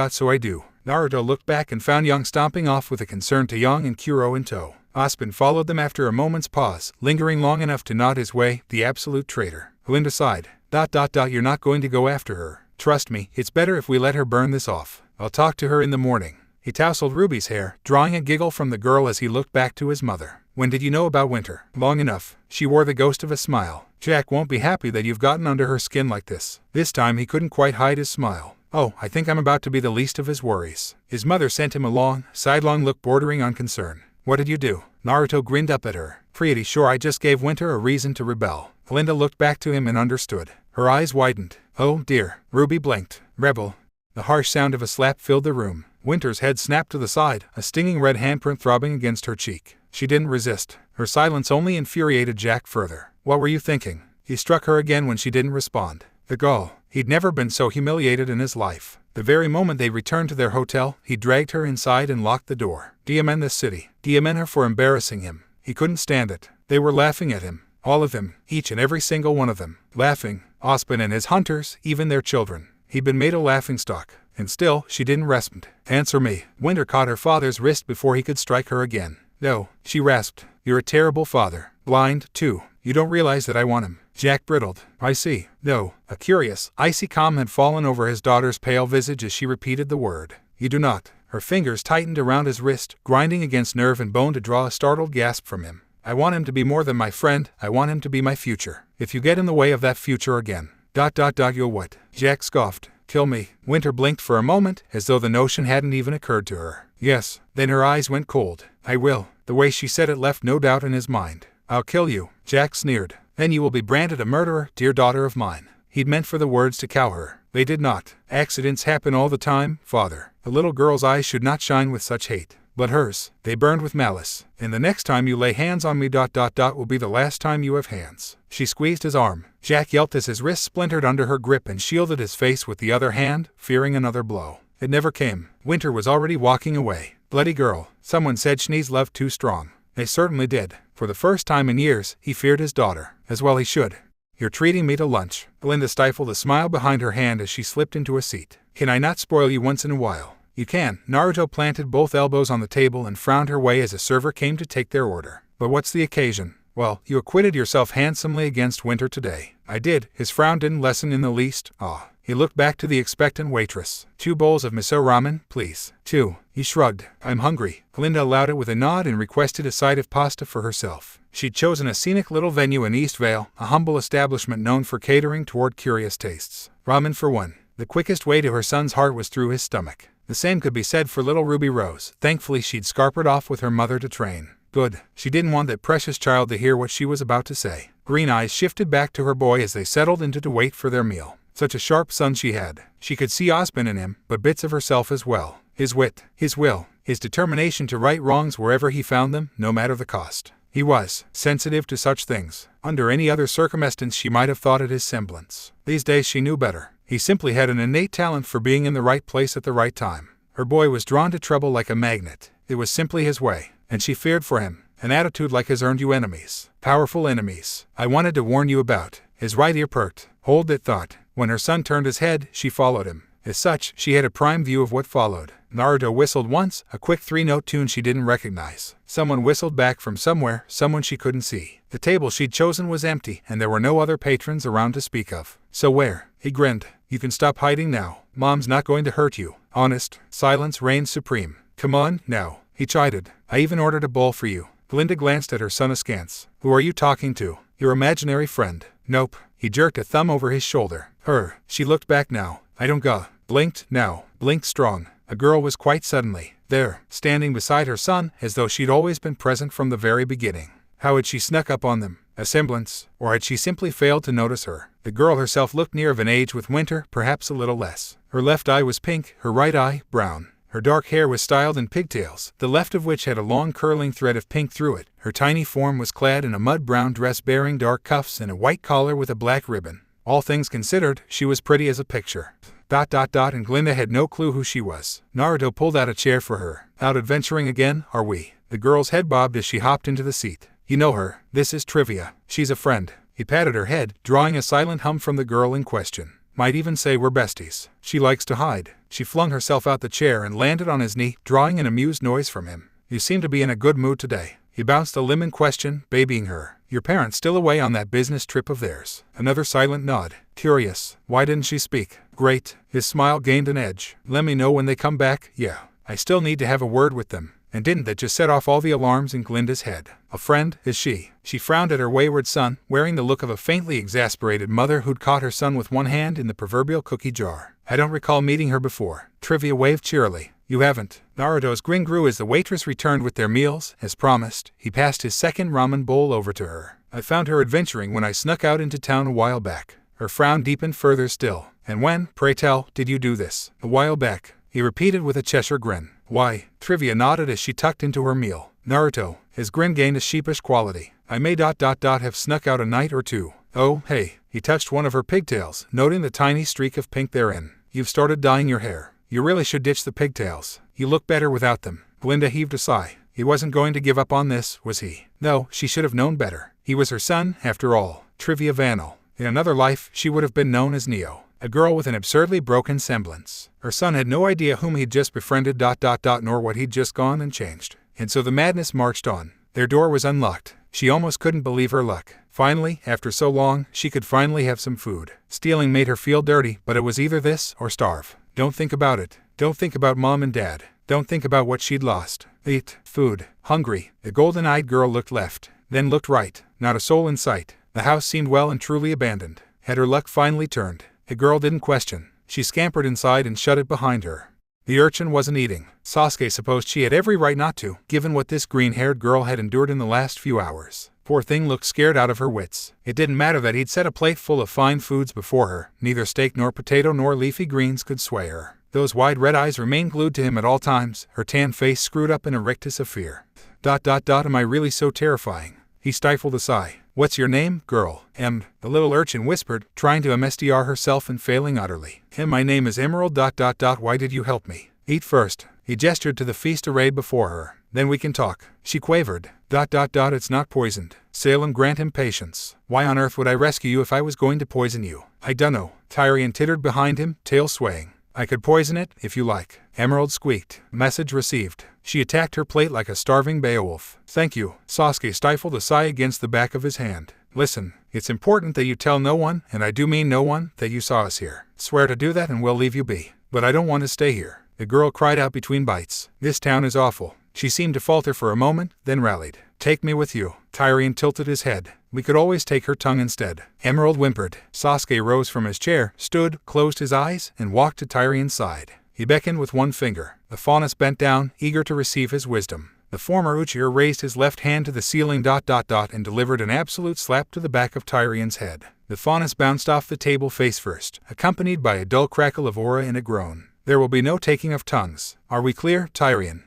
So I do. Naruto looked back and found Young stomping off with a concern to Young and Kuro in tow. Ozpin followed them after a moment's pause, lingering long enough to nod his way, the absolute traitor. Linda sighed. ... You're not going to go after her. Trust me, it's better if we let her burn this off. I'll talk to her in the morning. He tousled Ruby's hair, drawing a giggle from the girl as he looked back to his mother. When did you know about Winter? Long enough. She wore the ghost of a smile. Jack won't be happy that you've gotten under her skin like this. This time he couldn't quite hide his smile. Oh, I think I'm about to be the least of his worries. His mother sent him a long, sidelong look bordering on concern. What did you do? Naruto grinned up at her. Pretty sure I just gave Winter a reason to rebel. Linda looked back to him and understood. Her eyes widened. Oh dear. Ruby blinked. Rebel. The harsh sound of a slap filled the room. Winter's head snapped to the side, a stinging red handprint throbbing against her cheek. She didn't resist. Her silence only infuriated Jack further. What were you thinking? He struck her again when she didn't respond. The gall. He'd never been so humiliated in his life. The very moment they returned to their hotel, he dragged her inside and locked the door. DMN this city. DMN her for embarrassing him. He couldn't stand it. They were laughing at him. All of them. Each and every single one of them. Laughing. Ozpin and his hunters, even their children. He'd been made a laughingstock. And still, she didn't respond. Answer me. Winter caught her father's wrist before he could strike her again. No, she rasped. You're a terrible father. Blind, too. You don't realize that I want him. Jack brittled. I see. No. A curious, icy calm had fallen over his daughter's pale visage as she repeated the word. You do not. Her fingers tightened around his wrist, grinding against nerve and bone to draw a startled gasp from him. I want him to be more than my friend. I want him to be my future. If you get in the way of that future again. ... You'll what? Jack scoffed. Kill me. Winter blinked for a moment, as though the notion hadn't even occurred to her. Yes. Then her eyes went cold. I will. The way she said it left no doubt in his mind. I'll kill you. Jack sneered. Then you will be branded a murderer, dear daughter of mine. He'd meant for the words to cow her. They did not. Accidents happen all the time, father. A little girl's eyes should not shine with such hate. But hers, they burned with malice. And the next time you lay hands on me ... will be the last time you have hands. She squeezed his arm. Jack yelped as his wrist splintered under her grip and shielded his face with the other hand, fearing another blow. It never came. Winter was already walking away. Bloody girl. Someone said Shnee's love too strong. They certainly did. For the first time in years, he feared his daughter. As well he should. You're treating me to lunch. Glinda stifled a smile behind her hand as she slipped into a seat. Can I not spoil you once in a while? You can. Naruto planted both elbows on the table and frowned her way as a server came to take their order. But what's the occasion? Well, you acquitted yourself handsomely against Winter today. I did. His frown didn't lessen in the least. Ah. He looked back to the expectant waitress. 2 bowls of miso ramen, please. 2. He shrugged. I'm hungry. Glinda allowed it with a nod and requested a side of pasta for herself. She'd chosen a scenic little venue in East Vale, a humble establishment known for catering toward curious tastes. Ramen for 1. The quickest way to her son's heart was through his stomach. The same could be said for little Ruby Rose. Thankfully she'd scarpered off with her mother to train. Good. She didn't want that precious child to hear what she was about to say. Green eyes shifted back to her boy as they settled into to wait for their meal. Such a sharp son she had. She could see Ozpin in him, but bits of herself as well. His wit, his will, his determination to right wrongs wherever he found them, no matter the cost. He was sensitive to such things. Under any other circumstance she might have thought it his semblance. These days she knew better. He simply had an innate talent for being in the right place at the right time. Her boy was drawn to trouble like a magnet. It was simply his way, and she feared for him. An attitude like his earned you enemies. Powerful enemies. I wanted to warn you about. His right ear perked. Hold that thought. When her son turned his head, she followed him. As such, she had a prime view of what followed. Naruto whistled once, a quick 3-note tune she didn't recognize. Someone whistled back from somewhere, someone she couldn't see. The table she'd chosen was empty, and there were no other patrons around to speak of. So where? He grinned. You can stop hiding now. Mom's not going to hurt you. Honest. Silence reigned supreme. Come on, now. He chided. I even ordered a bowl for you. Glinda glanced at her son askance. Who are you talking to? Your imaginary friend. Nope. He jerked a thumb over his shoulder. Her. She looked back now. I don't go. Blinked now. Blinked strong. A girl was quite suddenly there, standing beside her son, as though she'd always been present from the very beginning. How had she snuck up on them? A semblance? Or had she simply failed to notice her? The girl herself looked near of an age with Winter, perhaps a little less. Her left eye was pink, her right eye, brown. Her dark hair was styled in pigtails, the left of which had a long curling thread of pink through it. Her tiny form was clad in a mud-brown dress bearing dark cuffs and a white collar with a black ribbon. All things considered, she was pretty as a picture. ... and Glinda had no clue who she was. Naruto pulled out a chair for her. Out adventuring again, are we? The girl's head bobbed as she hopped into the seat. You know her. This is Trivia. She's a friend. He patted her head, drawing a silent hum from the girl in question. Might even say we're besties. She likes to hide. She flung herself out the chair and landed on his knee, drawing an amused noise from him. You seem to be in a good mood today. He bounced a limb in question, babying her. Your parents still away on that business trip of theirs. Another silent nod. Curious. Why didn't she speak? Great. His smile gained an edge. Let me know when they come back. Yeah. I still need to have a word with them. And didn't that just set off all the alarms in Glinda's head? A friend, is she? She frowned at her wayward son, wearing the look of a faintly exasperated mother who'd caught her son with one hand in the proverbial cookie jar. I don't recall meeting her before. Trivia waved cheerily. You haven't. Naruto's grin grew as the waitress returned with their meals. As promised, he passed his second ramen bowl over to her. I found her adventuring when I snuck out into town a while back. Her frown deepened further still. And when, pray tell, did you do this? A while back, he repeated with a Cheshire grin. Why? Trivia nodded as she tucked into her meal. Naruto, his grin gained a sheepish quality. I may ... have snuck out a night or two. Oh, hey. He touched one of her pigtails, noting the tiny streak of pink therein. You've started dyeing your hair. You really should ditch the pigtails. You look better without them. Glinda heaved a sigh. He wasn't going to give up on this, was he? No, she should have known better. He was her son, after all. Trivia Vanel. In another life, she would have been known as Neo. A girl with an absurdly broken semblance. Her son had no idea whom he'd just befriended ... nor what he'd just gone and changed. And so the madness marched on. Their door was unlocked. She almost couldn't believe her luck. Finally, after so long, she could finally have some food. Stealing made her feel dirty, but it was either this or starve. Don't think about it. Don't think about Mom and Dad. Don't think about what she'd lost. Eat. Food. Hungry. The golden-eyed girl looked left, then looked right. Not a soul in sight. The house seemed well and truly abandoned. Had her luck finally turned? The girl didn't question. She scampered inside and shut it behind her. The urchin wasn't eating. Sasuke supposed she had every right not to, given what this green-haired girl had endured in the last few hours. Poor thing looked scared out of her wits. It didn't matter that he'd set a plate full of fine foods before her. Neither steak nor potato nor leafy greens could sway her. Those wide red eyes remained glued to him at all times, her tan face screwed up in a rictus of fear. Am I really so terrifying? He stifled a sigh. What's your name, girl? The little urchin whispered, trying to MSDR herself and failing utterly. My name is Emerald. Why did you help me? Eat first. He gestured to the feast arrayed before her. Then we can talk. She quavered. It's not poisoned. Salem, grant him patience. Why on earth would I rescue you if I was going to poison you? I dunno. Tyrion tittered behind him, tail swaying. I could poison it, if you like. Emerald squeaked. Message received. She attacked her plate like a starving Beowulf. Thank you. Sasuke stifled a sigh against the back of his hand. Listen, it's important that you tell no one, and I do mean no one, that you saw us here. Swear to do that and we'll leave you be. But I don't want to stay here. The girl cried out between bites. This town is awful. She seemed to falter for a moment, then rallied. Take me with you. Tyrion tilted his head. We could always take her tongue instead. Emerald whimpered. Sasuke rose from his chair, stood, closed his eyes, and walked to Tyrion's side. He beckoned with one finger. The faunus bent down, eager to receive his wisdom. The former Uchiha raised his left hand to the ceiling ... and delivered an absolute slap to the back of Tyrion's head. The faunus bounced off the table face first, accompanied by a dull crackle of aura and a groan. There will be no taking of tongues. Are we clear, Tyrion?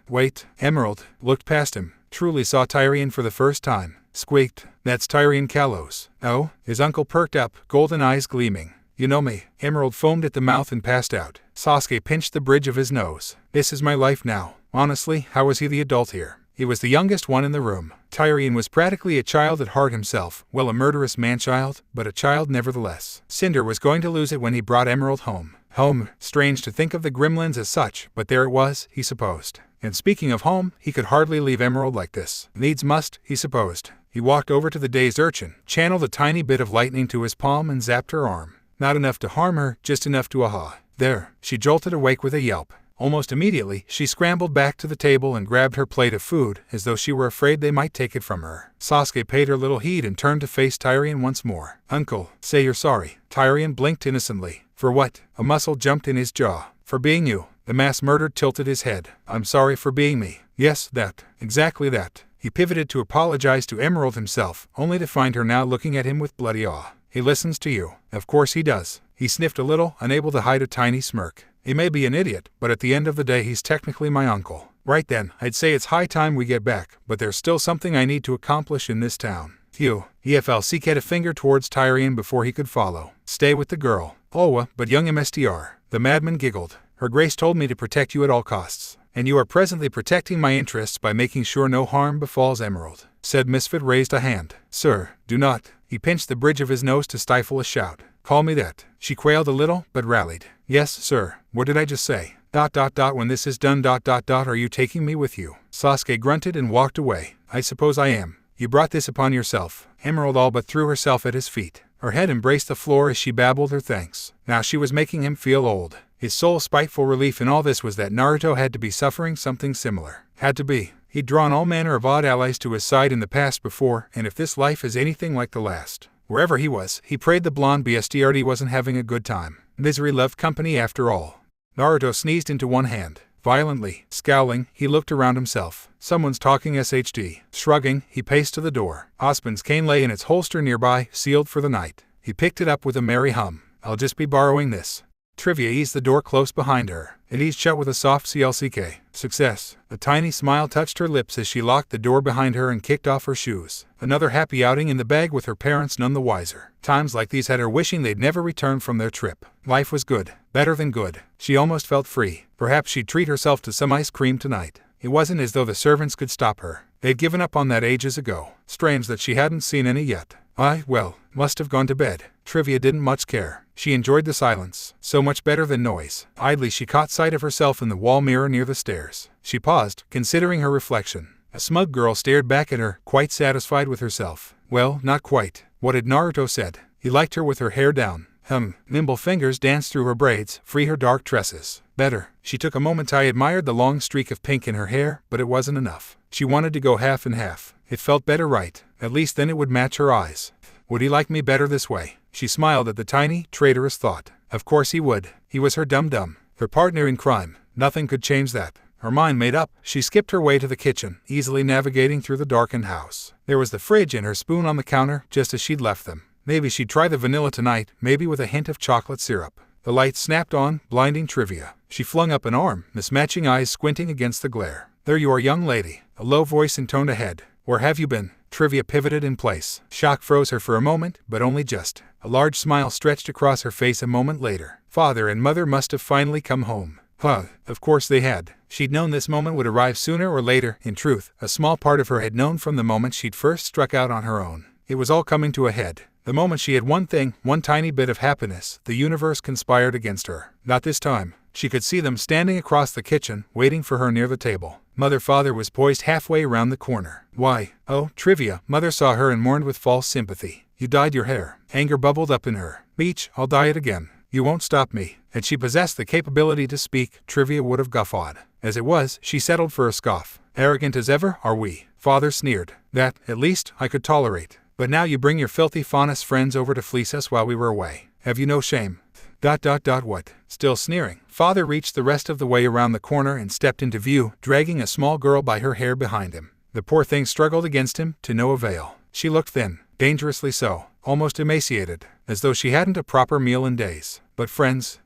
Wait. Emerald looked past him, truly saw Tyrion for the first time. Squeaked. That's Tyrion Kalos. Oh? His uncle perked up, golden eyes gleaming. You know me. Emerald foamed at the mouth and passed out. Sasuke pinched the bridge of his nose. This is my life now. Honestly, how was he the adult here? He was the youngest one in the room. Tyrion was practically a child at heart himself, well, a murderous man-child, but a child nevertheless. Cinder was going to lose it when he brought Emerald home. Strange to think of the gremlins as such, but there it was, he supposed. And speaking of home, he could hardly leave Emerald like this. Needs must, he supposed. He walked over to the dazed urchin, channeled a tiny bit of lightning to his palm and zapped her arm. Not enough to harm her, just enough to aha. There. She jolted awake with a yelp. Almost immediately, she scrambled back to the table and grabbed her plate of food, as though she were afraid they might take it from her. Sasuke paid her little heed and turned to face Tyrion once more. Uncle, say you're sorry. Tyrion blinked innocently. For what? A muscle jumped in his jaw. For being you. The mass murdered tilted his head. I'm sorry for being me. Yes, that. Exactly that. He pivoted to apologize to Emerald himself, only to find her now looking at him with bloody awe. He listens to you. Of course he does. He sniffed a little, unable to hide a tiny smirk. He may be an idiot, but at the end of the day he's technically my uncle. Right then, I'd say it's high time we get back, but there's still something I need to accomplish in this town. Phew. EFL had a finger towards Tyrion before he could follow. Stay with the girl. But young MSTR. The madman giggled. Her grace told me to protect you at all costs. And you are presently protecting my interests by making sure no harm befalls Emerald. Said Misfit raised a hand. Sir, do not. He pinched the bridge of his nose to stifle a shout. Call me that. She quailed a little, but rallied. Yes, sir. What did I just say? When this is done ... are you taking me with you? Sasuke grunted and walked away. I suppose I am. You brought this upon yourself. Emerald all but threw herself at his feet. Her head embraced the floor as she babbled her thanks. Now she was making him feel old. His sole spiteful relief in all this was that Naruto had to be suffering something similar. Had to be. He'd drawn all manner of odd allies to his side in the past before, and if this life is anything like the last. Wherever he was, he prayed the blonde BSTRD wasn't having a good time. Misery loved company after all. Naruto sneezed into one hand. Violently, scowling, he looked around himself. Someone's talking SHD. Shrugging, he paced to the door. Ozpin's cane lay in its holster nearby, sealed for the night. He picked it up with a merry hum. I'll just be borrowing this. Trivia eased the door close behind her. It eased shut with a soft CLCK. Success. A tiny smile touched her lips as she locked the door behind her and kicked off her shoes. Another happy outing in the bag with her parents none the wiser. Times like these had her wishing they'd never return from their trip. Life was good. Better than good. She almost felt free. Perhaps she'd treat herself to some ice cream tonight. It wasn't as though the servants could stop her. They'd given up on that ages ago. Strange that she hadn't seen any yet. Must have gone to bed. Trivia didn't much care. She enjoyed the silence. So much better than noise. Idly she caught sight of herself in the wall mirror near the stairs. She paused, considering her reflection. A smug girl stared back at her, quite satisfied with herself. Well, not quite. What had Naruto said? He liked her with her hair down. Nimble fingers danced through her braids, free her dark tresses. Better. She took a moment. I admired the long streak of pink in her hair, but it wasn't enough. She wanted to go half and half. It felt better right. At least then it would match her eyes. Would he like me better this way? She smiled at the tiny, traitorous thought. Of course he would. He was her dum-dum. Her partner in crime. Nothing could change that. Her mind made up, she skipped her way to the kitchen, easily navigating through the darkened house. There was the fridge and her spoon on the counter, just as she'd left them. Maybe she'd try the vanilla tonight, maybe with a hint of chocolate syrup. The light snapped on, blinding Trivia. She flung up an arm, mismatching eyes squinting against the glare. "There you are, young lady," a low voice intoned ahead. "Where have you been?" Trivia pivoted in place. Shock froze her for a moment, but only just. A large smile stretched across her face a moment later. Father and mother must have finally come home. Huh, of course they had. She'd known this moment would arrive sooner or later. In truth, a small part of her had known from the moment she'd first struck out on her own. It was all coming to a head. The moment she had one thing, one tiny bit of happiness, the universe conspired against her. Not this time. She could see them standing across the kitchen, waiting for her near the table. Father was poised halfway around the corner. "Why, oh, Trivia," Mother saw her and mourned with false sympathy. "You dyed your hair." Anger bubbled up in her. "Beach, I'll dye it again. You won't stop me." Had she possessed the capability to speak, Trivia would have guffawed. As it was, she settled for a scoff. "Arrogant as ever, are we?" Father sneered. "That, at least, I could tolerate. But now you bring your filthy faunus friends over to fleece us while we were away. Have you no shame?" What? Still sneering, Father reached the rest of the way around the corner and stepped into view, dragging a small girl by her hair behind him. The poor thing struggled against him, to no avail. She looked thin, dangerously so, almost emaciated, as though she hadn't a proper meal in days. But friends,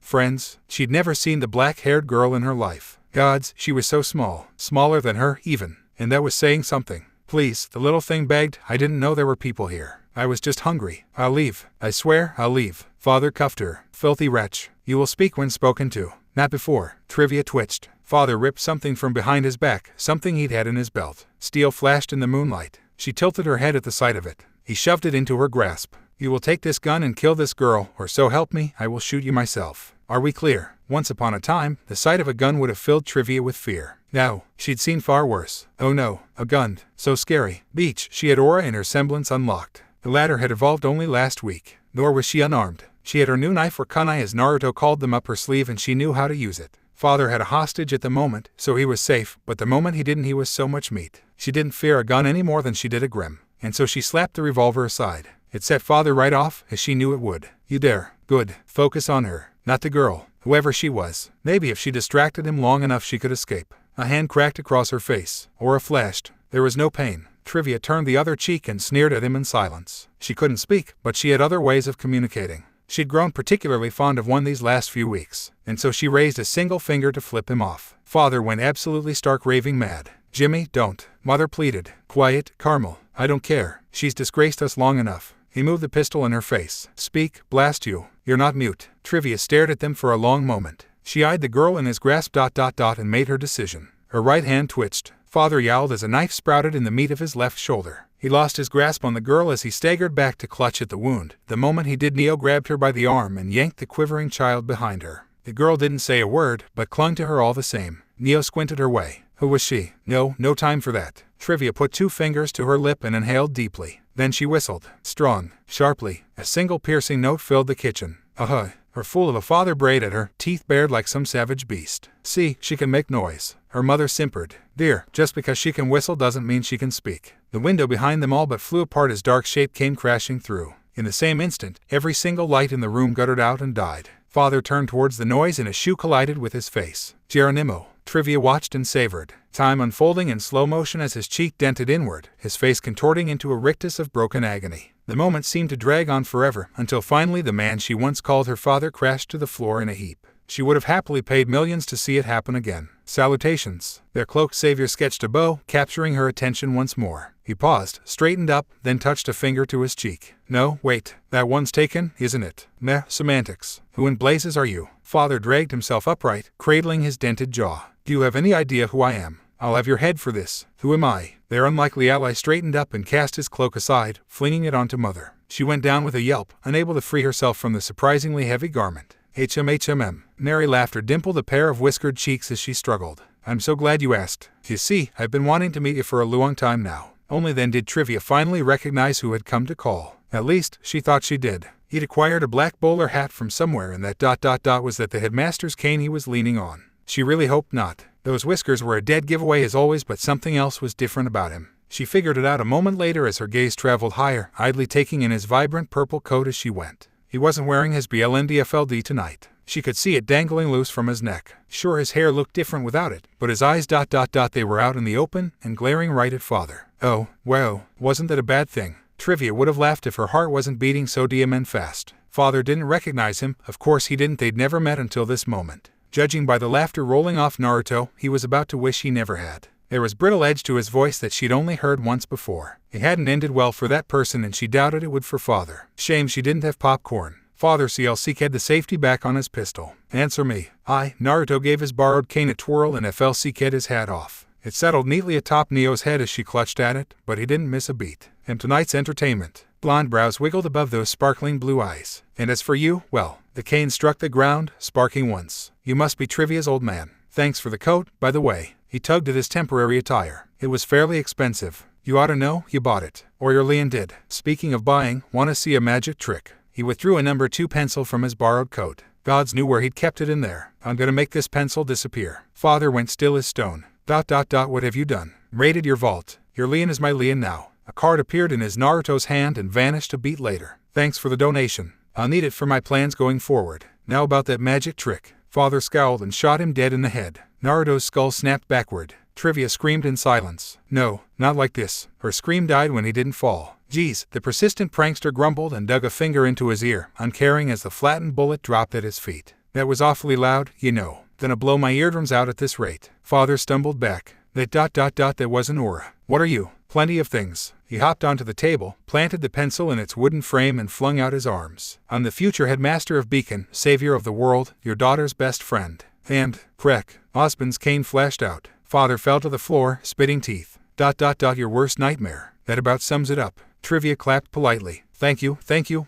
she'd never seen the black-haired girl in her life. Gods, she was so small, smaller than her, even, and that was saying something. "Please," the little thing begged, "I didn't know there were people here. I was just hungry. I'll leave. I swear, I'll leave." Father cuffed her. "Filthy wretch. You will speak when spoken to. Not before." Trivia twitched. Father ripped something from behind his back, something he'd had in his belt. Steel flashed in the moonlight. She tilted her head at the sight of it. He shoved it into her grasp. "You will take this gun and kill this girl, or so help me, I will shoot you myself. Are we clear?" Once upon a time, the sight of a gun would have filled Trivia with fear. Now, she'd seen far worse. Oh no, a gun. So scary. Beach, she had aura in her semblance unlocked. The latter had evolved only last week. Nor was she unarmed. She had her new knife, or kunai as Naruto called them, up her sleeve, and she knew how to use it. Father had a hostage at the moment, so he was safe, but the moment he didn't, he was so much meat. She didn't fear a gun any more than she did a grim, and so she slapped the revolver aside. It set Father right off, as she knew it would. "You dare. Good. Focus on her, not the girl, whoever she was. Maybe if she distracted him long enough she could escape." A hand cracked across her face. Aura flashed. There was no pain. Trivia turned the other cheek and sneered at him in silence. She couldn't speak, but she had other ways of communicating. She'd grown particularly fond of one these last few weeks, and so she raised a single finger to flip him off. Father went absolutely stark raving mad. "Jimmy, don't," Mother pleaded. "Quiet, Carmel. I don't care. She's disgraced us long enough." He moved the pistol in her face. "Speak, blast you. You're not mute." Trivia stared at them for a long moment. She eyed the girl in his grasp ... and made her decision. Her right hand twitched. Father yowled as a knife sprouted in the meat of his left shoulder. He lost his grasp on the girl as he staggered back to clutch at the wound. The moment he did, Neo grabbed her by the arm and yanked the quivering child behind her. The girl didn't say a word, but clung to her all the same. Neo squinted her way. Who was she? No time for that. Trivia put 2 fingers to her lip and inhaled deeply. Then she whistled. Strong, sharply. A single piercing note filled the kitchen. Her fool of a father brayed at her, teeth bared like some savage beast. "See, she can make noise." Her mother simpered. "Dear, just because she can whistle doesn't mean she can speak." The window behind them all but flew apart as dark shape came crashing through. In the same instant, every single light in the room guttered out and died. Father turned towards the noise and a shoe collided with his face. Geronimo. Trivia watched and savored. Time unfolding in slow motion as his cheek dented inward, his face contorting into a rictus of broken agony. The moment seemed to drag on forever, until finally the man she once called her father crashed to the floor in a heap. She would have happily paid millions to see it happen again. Salutations. Their cloaked savior sketched a bow, capturing her attention once more. He paused, straightened up, then touched a finger to his cheek. "No, wait. That one's taken, isn't it?" "Meh, semantics. Who in blazes are you?" Father dragged himself upright, cradling his dented jaw. "Do you have any idea who I am? I'll have your head for this. Who am I?" Their unlikely ally straightened up and cast his cloak aside, flinging it onto Mother. She went down with a yelp, unable to free herself from the surprisingly heavy garment. HMHMM. Merry laughter dimpled a pair of whiskered cheeks as she struggled. "I'm so glad you asked. You see, I've been wanting to meet you for a long time now." Only then did Trivia finally recognize who had come to call. At least, she thought she did. He'd acquired a black bowler hat from somewhere, and that ... was that the headmaster's cane he was leaning on. She really hoped not. Those whiskers were a dead giveaway as always, but something else was different about him. She figured it out a moment later as her gaze traveled higher, idly taking in his vibrant purple coat as she went. He wasn't wearing his BLNDFLD tonight. She could see it dangling loose from his neck. Sure, his hair looked different without it, but his eyes ... they were out in the open and glaring right at father. Oh, well, wasn't that a bad thing? Trivia would have laughed if her heart wasn't beating so damn fast. Father didn't recognize him. Of course he didn't. They'd never met until this moment. Judging by the laughter rolling off Naruto, he was about to wish he never had. There was brittle edge to his voice that she'd only heard once before. It hadn't ended well for that person, and she doubted it would for father. Shame she didn't have popcorn. Father CLC had the safety back on his pistol. Answer me. Naruto gave his borrowed cane a twirl and FLC had his hat off. It settled neatly atop Neo's head as she clutched at it, but he didn't miss a beat. And tonight's entertainment. Blonde brows wiggled above those sparkling blue eyes. And as for you, well, the cane struck the ground, sparking once. You must be Trivia's old man. Thanks for the coat, by the way. He tugged at his temporary attire. It was fairly expensive. You ought to know, you bought it. Or your Leon did. Speaking of buying, wanna see a magic trick? He withdrew a number 2 pencil from his borrowed coat. Gods knew where he'd kept it in there. I'm gonna make this pencil disappear. Father went still as stone. ... What have you done? Raided your vault. Your Leon is my Leon now. A card appeared in his Naruto's hand and vanished a beat later. Thanks for the donation. I'll need it for my plans going forward. Now about that magic trick. Father scowled and shot him dead in the head. Naruto's skull snapped backward. Trivia screamed in silence. No, not like this. Her scream died when he didn't fall. Geez, the persistent prankster grumbled and dug a finger into his ear, uncaring as the flattened bullet dropped at his feet. That was awfully loud, you know. Gonna blow my eardrums out at this rate. Father stumbled back. That was an aura. What are you? Plenty of things. He hopped onto the table, planted the pencil in its wooden frame and flung out his arms. I'm the future headmaster of Beacon, savior of the world, your daughter's best friend. And, crack, Ozpin's cane flashed out. Father fell to the floor, spitting teeth. Your worst nightmare. That about sums it up. Trivia clapped politely. Thank you,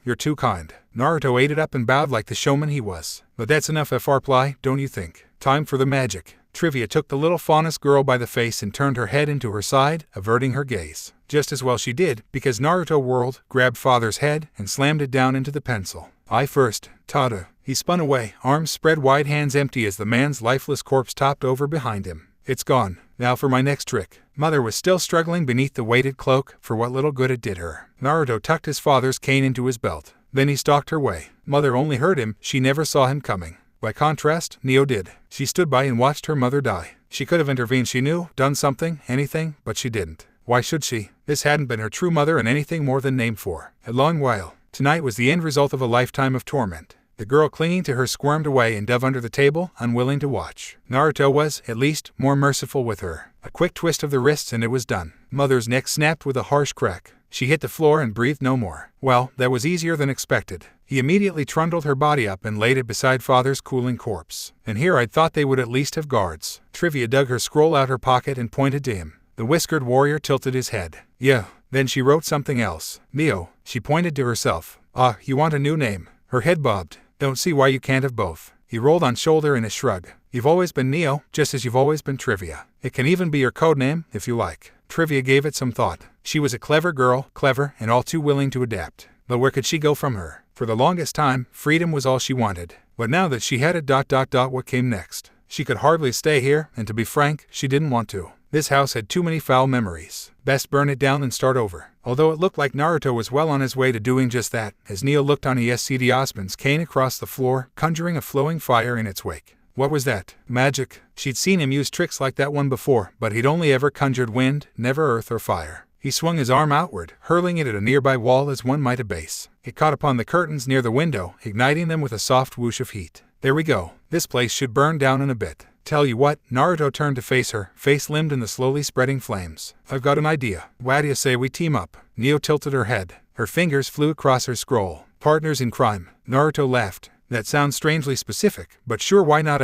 you're too kind. Naruto ate it up and bowed like the showman he was. But that's enough FR-ply, don't you think? Time for the magic. Trivia took the little faunus girl by the face and turned her head into her side, averting her gaze. Just as well she did, because Naruto whirled, grabbed father's head, and slammed it down into the pencil. I first, Tada. He spun away, arms spread wide, hands empty as the man's lifeless corpse topped over behind him. It's gone. Now for my next trick. Mother was still struggling beneath the weighted cloak, for what little good it did her. Naruto tucked his father's cane into his belt. Then he stalked her way. Mother only heard him, she never saw him coming. By contrast, Neo did. She stood by and watched her mother die. She could have intervened, she knew, done something, anything, but she didn't. Why should she? This hadn't been her true mother and anything more than named for. A long while. Tonight was the end result of a lifetime of torment. The girl clinging to her squirmed away and dove under the table, unwilling to watch. Naruto was, at least, more merciful with her. A quick twist of the wrists and it was done. Mother's neck snapped with a harsh crack. She hit the floor and breathed no more. Well, that was easier than expected. He immediately trundled her body up and laid it beside father's cooling corpse. And here I'd thought they would at least have guards. Trivia dug her scroll out her pocket and pointed to him. The whiskered warrior tilted his head. Yeah. Then she wrote something else. Neo. She pointed to herself. You want a new name? Her head bobbed. Don't see why you can't have both. He rolled on shoulder in a shrug. You've always been Neo, just as you've always been Trivia. It can even be your code name, if you like. Trivia gave it some thought. She was a clever girl, clever and all too willing to adapt. But where could she go from her? For the longest time, freedom was all she wanted. But now that she had it ... what came next? She could hardly stay here, and to be frank, she didn't want to. This house had too many foul memories. Best burn it down and start over. Although it looked like Naruto was well on his way to doing just that, as Neo looked on ESCD Ozpin's cane across the floor, conjuring a flowing fire in its wake. What was that? Magic? She'd seen him use tricks like that one before, but he'd only ever conjured wind, never earth or fire. He swung his arm outward, hurling it at a nearby wall as one might a base. It caught upon the curtains near the window, igniting them with a soft whoosh of heat. There we go. This place should burn down in a bit. Tell you what, Naruto turned to face her, face limned in the slowly spreading flames. I've got an idea. What do you say we team up? Neo tilted her head. Her fingers flew across her scroll. Partners in crime. Naruto laughed. That sounds strangely specific, but sure, why not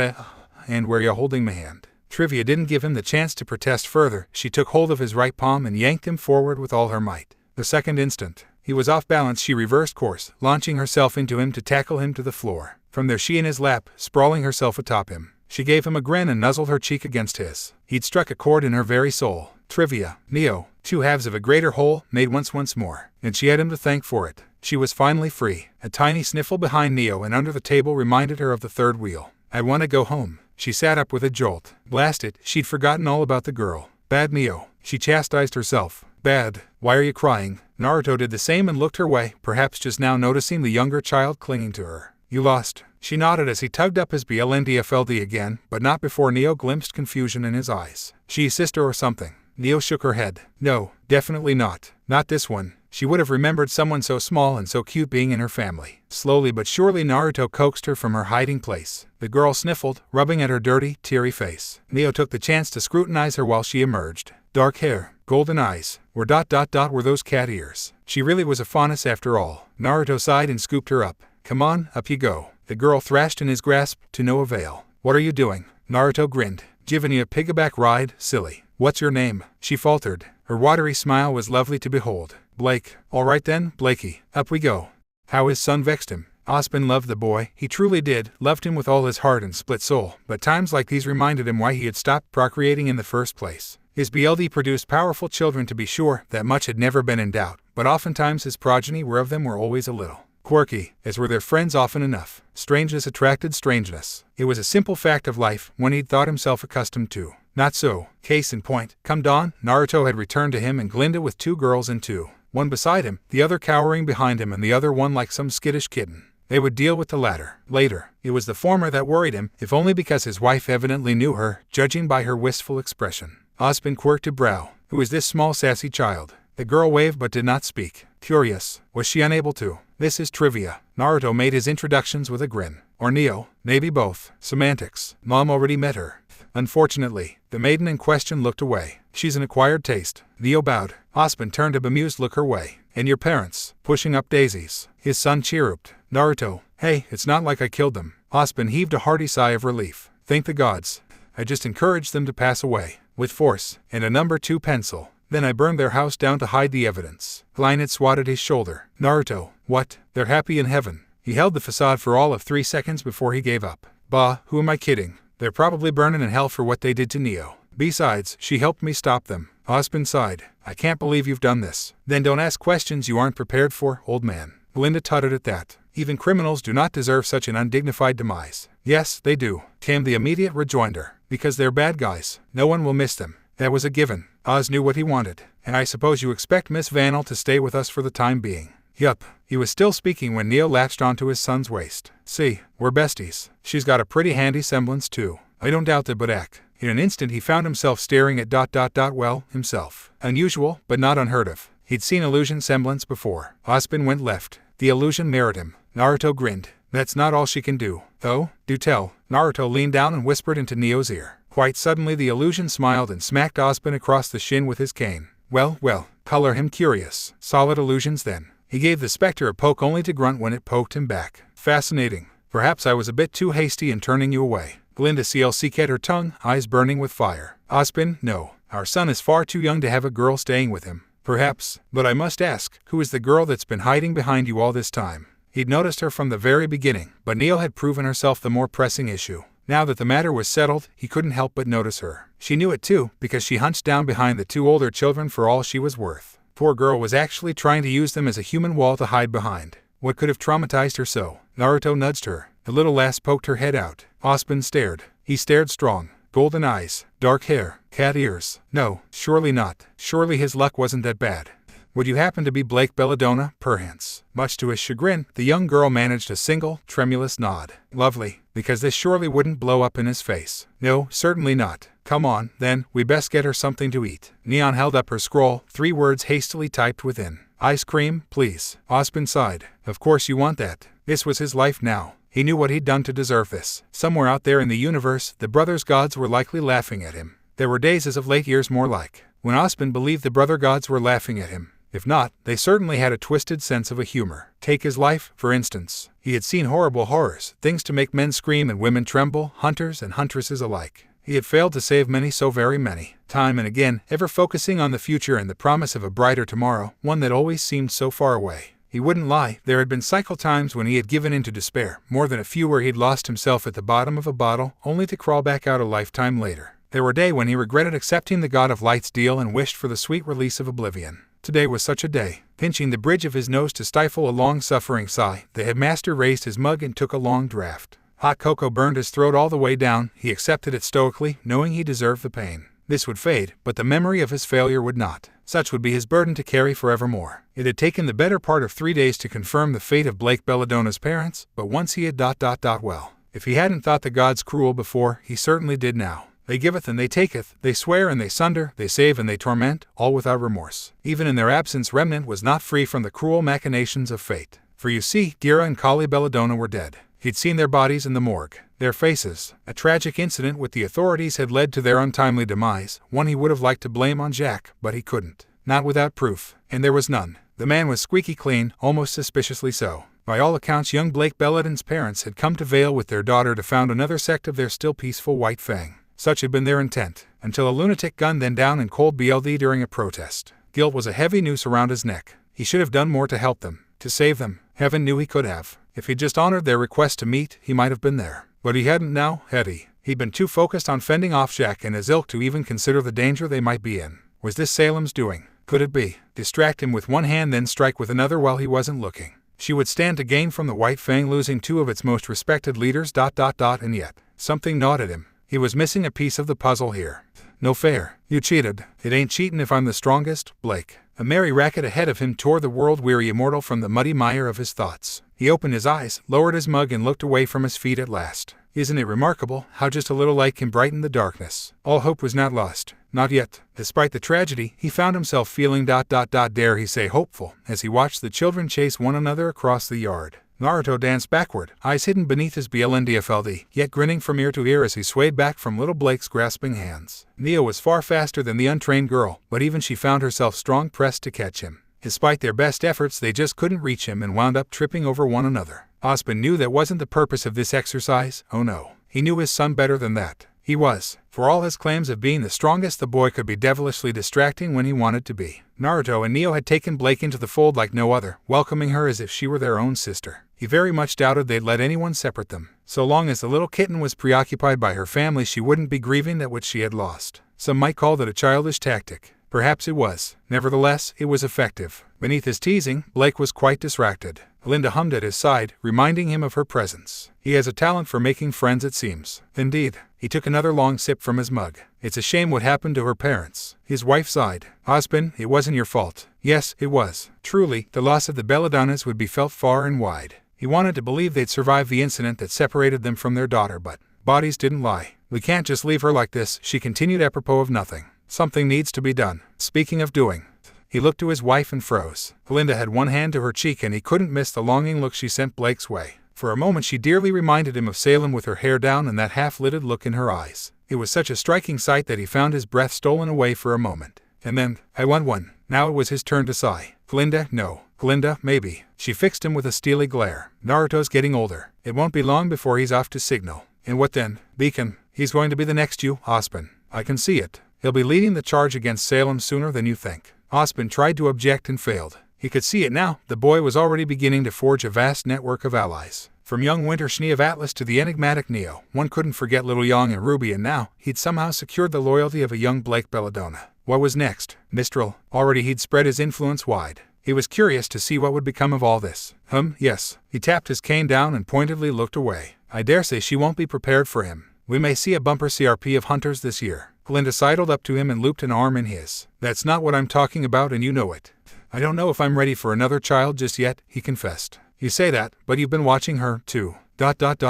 and where you holding my hand? Trivia didn't give him the chance to protest further. She took hold of his right palm and yanked him forward with all her might. The second instant, he was off balance, she reversed course, launching herself into him to tackle him to the floor. From there she in his lap, sprawling herself atop him. She gave him a grin and nuzzled her cheek against his. He'd struck a chord in her very soul. Trivia, Neo, two halves of a greater whole, made once more. And she had him to thank for it. She was finally free. A tiny sniffle behind Neo and under the table reminded her of the third wheel. I want to go home. She sat up with a jolt. Blast it, she'd forgotten all about the girl. Bad Neo. She chastised herself. Bad. Why are you crying? Naruto did the same and looked her way, perhaps just now noticing the younger child clinging to her. You lost. She nodded as he tugged up his BLNDFLD again, but not before Neo glimpsed confusion in his eyes. She's sister or something. Neo shook her head. No, definitely not. Not this one. She would have remembered someone so small and so cute being in her family. Slowly but surely Naruto coaxed her from her hiding place. The girl sniffled, rubbing at her dirty, teary face. Neo took the chance to scrutinize her while she emerged. Dark hair, golden eyes, were those cat ears. She really was a faunus after all. Naruto sighed and scooped her up. Come on, up you go. The girl thrashed in his grasp, to no avail. What are you doing? Naruto grinned. Giving you a piggyback ride, silly. What's your name? She faltered. Her watery smile was lovely to behold. Blake. All right then, Blakey. Up we go. How his son vexed him. Ozpin loved the boy. He truly did, loved him with all his heart and split soul, but times like these reminded him why he had stopped procreating in the first place. His BLD produced powerful children, to be sure, that much had never been in doubt, but oftentimes his progeny were always a little quirky, as were their friends often enough. Strangeness attracted strangeness. It was a simple fact of life, one he'd thought himself accustomed to. Not so. Case in point, come dawn, Naruto had returned to him and Glinda with 2 girls and 2. One beside him, the other cowering behind him, and the other one like some skittish kitten. They would deal with the latter later. It was the former that worried him, if only because his wife evidently knew her, judging by her wistful expression. Ozpin quirked a brow. Who is this small sassy child? The girl waved but did not speak. Curious. Was she unable to? This is trivia. Naruto made his introductions with a grin. Or Neo. Maybe both. Semantics. Mom already met her. Unfortunately, the maiden in question looked away. She's an acquired taste. Neo bowed. Ozpin turned a bemused look her way. And your parents? Pushing up daisies. His son chirruped. Naruto. Hey, it's not like I killed them. Ozpin heaved a hearty sigh of relief. Thank the gods. I just encouraged them to pass away. With force. And a number 2 pencil. Then I burned their house down to hide the evidence. Lionhead swatted his shoulder. Naruto. What? They're happy in heaven. He held the facade for all of 3 seconds before he gave up. Bah, who am I kidding? They're probably burning in hell for what they did to Neo. Besides, she helped me stop them. Ozpin sighed. I can't believe you've done this. Then don't ask questions you aren't prepared for, old man. Glinda tutted at that. Even criminals do not deserve such an undignified demise. Yes, they do, came the immediate rejoinder. Because they're bad guys. No one will miss them. That was a given. Oz knew what he wanted. And I suppose you expect Miss Vanel to stay with us for the time being. Yup. He was still speaking when Neo latched onto his son's waist. See, we're besties. She's got a pretty handy semblance too. I don't doubt that, but act. In an instant he found himself staring at well, himself. Unusual, but not unheard of. He'd seen illusion semblance before. Ozpin went left. The illusion mirrored him. Naruto grinned. That's not all she can do. Oh, do tell. Naruto leaned down and whispered into Neo's ear. Quite suddenly the illusion smiled and smacked Ozpin across the shin with his cane. Well, color him curious. Solid illusions then. He gave the specter a poke only to grunt when it poked him back. Fascinating. Perhaps I was a bit too hasty in turning you away. Glinda CLC at her tongue, eyes burning with fire. Ozpin, no. Our son is far too young to have a girl staying with him. Perhaps, but I must ask, who is the girl that's been hiding behind you all this time? He'd noticed her from the very beginning, but Neo had proven herself the more pressing issue. Now that the matter was settled, he couldn't help but notice her. She knew it too, because she hunched down behind the 2 older children for all she was worth. Poor girl was actually trying to use them as a human wall to hide behind. What could have traumatized her so? Naruto nudged her. The little lass poked her head out. Ozpin stared. He stared strong. Golden eyes, dark hair, cat ears. No, surely not. Surely his luck wasn't that bad. Would you happen to be Blake Belladonna, perchance? Much to his chagrin, the young girl managed a single, tremulous nod. Lovely, because this surely wouldn't blow up in his face. No, certainly not. Come on, then, we best get her something to eat. Neon held up her scroll, 3 words hastily typed within. Ice cream, please. Ozpin sighed. Of course you want that. This was his life now. He knew what he'd done to deserve this. Somewhere out there in the universe, the brothers' gods were likely laughing at him. There were days as of late years more like, when Ozpin believed the brother gods were laughing at him. If not, they certainly had a twisted sense of a humor. Take his life, for instance. He had seen horrible horrors, things to make men scream and women tremble, hunters and huntresses alike. He had failed to save many, so very many. Time and again, ever focusing on the future and the promise of a brighter tomorrow, one that always seemed so far away. He wouldn't lie, there had been cycle times when he had given in to despair, more than a few where he'd lost himself at the bottom of a bottle, only to crawl back out a lifetime later. There were days when he regretted accepting the God of Light's deal and wished for the sweet release of oblivion. Today was such a day. Pinching the bridge of his nose to stifle a long-suffering sigh, the headmaster raised his mug and took a long draught. Hot cocoa burned his throat all the way down. He accepted it stoically, knowing he deserved the pain. This would fade, but the memory of his failure would not. Such would be his burden to carry forevermore. It had taken the better part of 3 days to confirm the fate of Blake Belladonna's parents, but once he had well, if he hadn't thought the gods cruel before, he certainly did now. They giveth and they taketh, they swear and they sunder, they save and they torment, all without remorse. Even in their absence, Remnant was not free from the cruel machinations of fate. For you see, Gira and Kali Belladonna were dead. He'd seen their bodies in the morgue, their faces. A tragic incident with the authorities had led to their untimely demise, one he would have liked to blame on Jack, but he couldn't. Not without proof, and there was none. The man was squeaky clean, almost suspiciously so. By all accounts, young Blake Belladonna's parents had come to Vale with their daughter to found another sect of their still peaceful White Fang. Such had been their intent, until a lunatic gunned them down in cold blood during a protest. Guilt was a heavy noose around his neck. He should have done more to help them, to save them. Heaven knew he could have. If he'd just honored their request to meet, he might have been there. But he hadn't now, had he? He'd been too focused on fending off Jack and his ilk to even consider the danger they might be in. Was this Salem's doing? Could it be? Distract him with one hand, then strike with another while he wasn't looking. She would stand to gain from the White Fang losing two of its most respected leaders. And yet, something gnawed at him. He was missing a piece of the puzzle here. No fair. You cheated. It ain't cheatin' if I'm the strongest, Blake. A merry racket ahead of him tore the world-weary immortal from the muddy mire of his thoughts. He opened his eyes, lowered his mug, and looked away from his feet at last. Isn't it remarkable how just a little light can brighten the darkness? All hope was not lost. Not yet. Despite the tragedy, he found himself feeling dare he say hopeful, as he watched the children chase one another across the yard. Naruto danced backward, eyes hidden beneath his BLNDFLD, yet grinning from ear to ear as he swayed back from little Blake's grasping hands. Neo was far faster than the untrained girl, but even she found herself strong pressed to catch him. Despite their best efforts, they just couldn't reach him and wound up tripping over one another. Ozpin knew that wasn't the purpose of this exercise. Oh no. He knew his son better than that. He was. For all his claims of being the strongest, the boy could be devilishly distracting when he wanted to be. Naruto and Neo had taken Blake into the fold like no other, welcoming her as if she were their own sister. He very much doubted they'd let anyone separate them. So long as the little kitten was preoccupied by her family, she wouldn't be grieving at what she had lost. Some might call that a childish tactic. Perhaps it was. Nevertheless, it was effective. Beneath his teasing, Blake was quite distracted. Linda hummed at his side, reminding him of her presence. He has a talent for making friends, it seems. Indeed. He took another long sip from his mug. It's a shame what happened to her parents. His wife sighed. Ozpin, it wasn't your fault. Yes, it was. Truly, the loss of the Belladonnas would be felt far and wide. He wanted to believe they'd survive the incident that separated them from their daughter, but bodies didn't lie. We can't just leave her like this, she continued apropos of nothing. Something needs to be done. Speaking of doing. He looked to his wife and froze. Linda had one hand to her cheek and he couldn't miss the longing look she sent Blake's way. For a moment she dearly reminded him of Salem with her hair down and that half-lidded look in her eyes. It was such a striking sight that he found his breath stolen away for a moment. And then, I want one. Now it was his turn to sigh. Glinda, no. Glinda, maybe. She fixed him with a steely glare. Naruto's getting older. It won't be long before he's off to signal. And what then? Beacon. He's going to be the next you, Ozpin. I can see it. He'll be leading the charge against Salem sooner than you think. Ozpin tried to object and failed. He could see it now. The boy was already beginning to forge a vast network of allies. From young Winter Schnee of Atlas to the enigmatic Neo, one couldn't forget little Yang and Ruby, and now he'd somehow secured the loyalty of a young Blake Belladonna. What was next? Mistral. Already he'd spread his influence wide. He was curious to see what would become of all this. Yes. He tapped his cane down and pointedly looked away. I dare say she won't be prepared for him. We may see a bumper CRP of hunters this year. Glinda sidled up to him and looped an arm in his. That's not what I'm talking about, and you know it. I don't know if I'm ready for another child just yet, he confessed. You say that, but you've been watching her, too.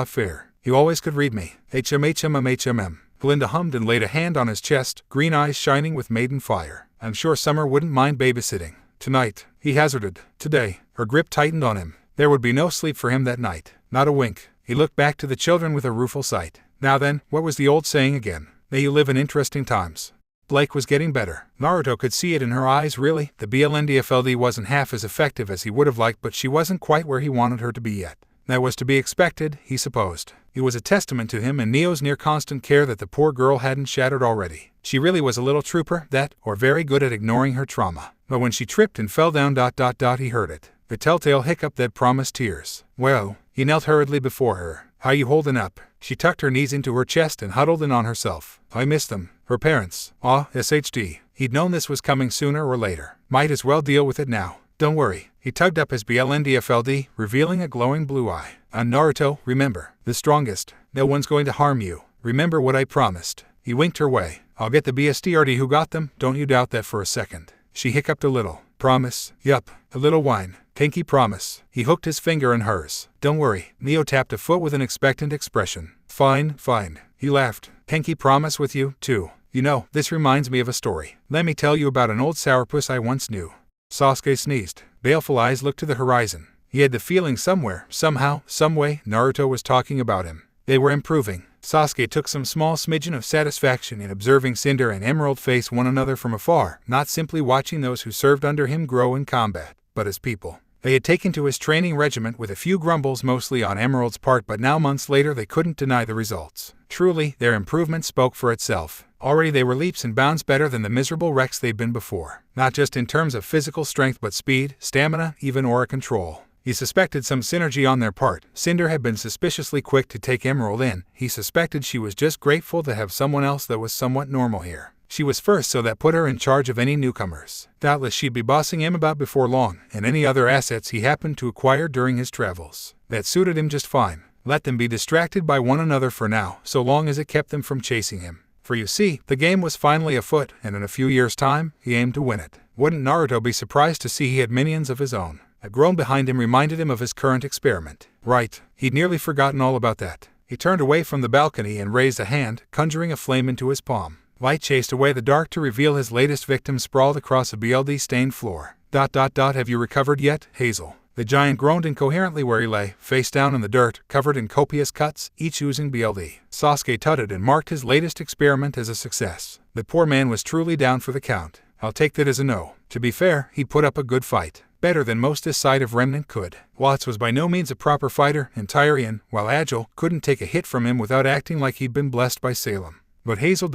Fair. You always could read me. HMHMM. Glinda hummed and laid a hand on his chest, green eyes shining with maiden fire. I'm sure Summer wouldn't mind babysitting. Tonight, he hazarded. Today. Her grip tightened on him. There would be no sleep for him that night. Not a wink. He looked back to the children with a rueful sight. Now then, what was the old saying again? May you live in interesting times. Blake was getting better. Naruto could see it in her eyes, really. The BLNDFLD wasn't half as effective as he would have liked, but she wasn't quite where he wanted her to be yet. That was to be expected, he supposed. It was a testament to him and Neo's near-constant care that the poor girl hadn't shattered already. She really was a little trooper, or very good at ignoring her trauma. But when she tripped and fell down, he heard it. The telltale hiccup that promised tears. Well, he knelt hurriedly before her. How you holdin' up? She tucked her knees into her chest and huddled in on herself. I miss them. Her parents. SHD. He'd known this was coming sooner or later. Might as well deal with it now. Don't worry. He tugged up his BLNDFLD, revealing a glowing blue eye. Naruto, remember. The strongest. No one's going to harm you. Remember what I promised. He winked her way. I'll get the BSTRD who got them, don't you doubt that for a second. She hiccuped a little. Promise? Yup. A little whine. Pinky promise. He hooked his finger in hers. Don't worry. Neo tapped a foot with an expectant expression. Fine, fine. He laughed. Pinky promise with you, too. You know, this reminds me of a story. Let me tell you about an old sourpuss I once knew. Sasuke sneezed. Baleful eyes looked to the horizon. He had the feeling somewhere, somehow, someway, Naruto was talking about him. They were improving. Sasuke took some small smidgen of satisfaction in observing Cinder and Emerald face one another from afar, not simply watching those who served under him grow in combat, but as people. They had taken to his training regiment with a few grumbles mostly on Emerald's part, but now months later they couldn't deny the results. Truly, their improvement spoke for itself. Already they were leaps and bounds better than the miserable wrecks they'd been before, not just in terms of physical strength but speed, stamina, even aura control. He suspected some synergy on their part. Cinder had been suspiciously quick to take Emerald in. He suspected she was just grateful to have someone else that was somewhat normal here. She was first, so that put her in charge of any newcomers. Doubtless she'd be bossing him about before long, and any other assets he happened to acquire during his travels. That suited him just fine. Let them be distracted by one another for now, so long as it kept them from chasing him. For you see, the game was finally afoot, and in a few years' time, he aimed to win it. Wouldn't Naruto be surprised to see he had minions of his own? A groan behind him reminded him of his current experiment. Right, he'd nearly forgotten all about that. He turned away from the balcony and raised a hand, conjuring a flame into his palm. Light chased away the dark to reveal his latest victim sprawled across a BLD-stained floor. Have you recovered yet, Hazel? The giant groaned incoherently where he lay, face down in the dirt, covered in copious cuts, each oozing BLD. Sasuke tutted and marked his latest experiment as a success. The poor man was truly down for the count. I'll take that as a no. To be fair, he put up a good fight. Better than most this side of Remnant could. Watts was by no means a proper fighter, and Tyrion, while agile, couldn't take a hit from him without acting like he'd been blessed by Salem. But Hazel.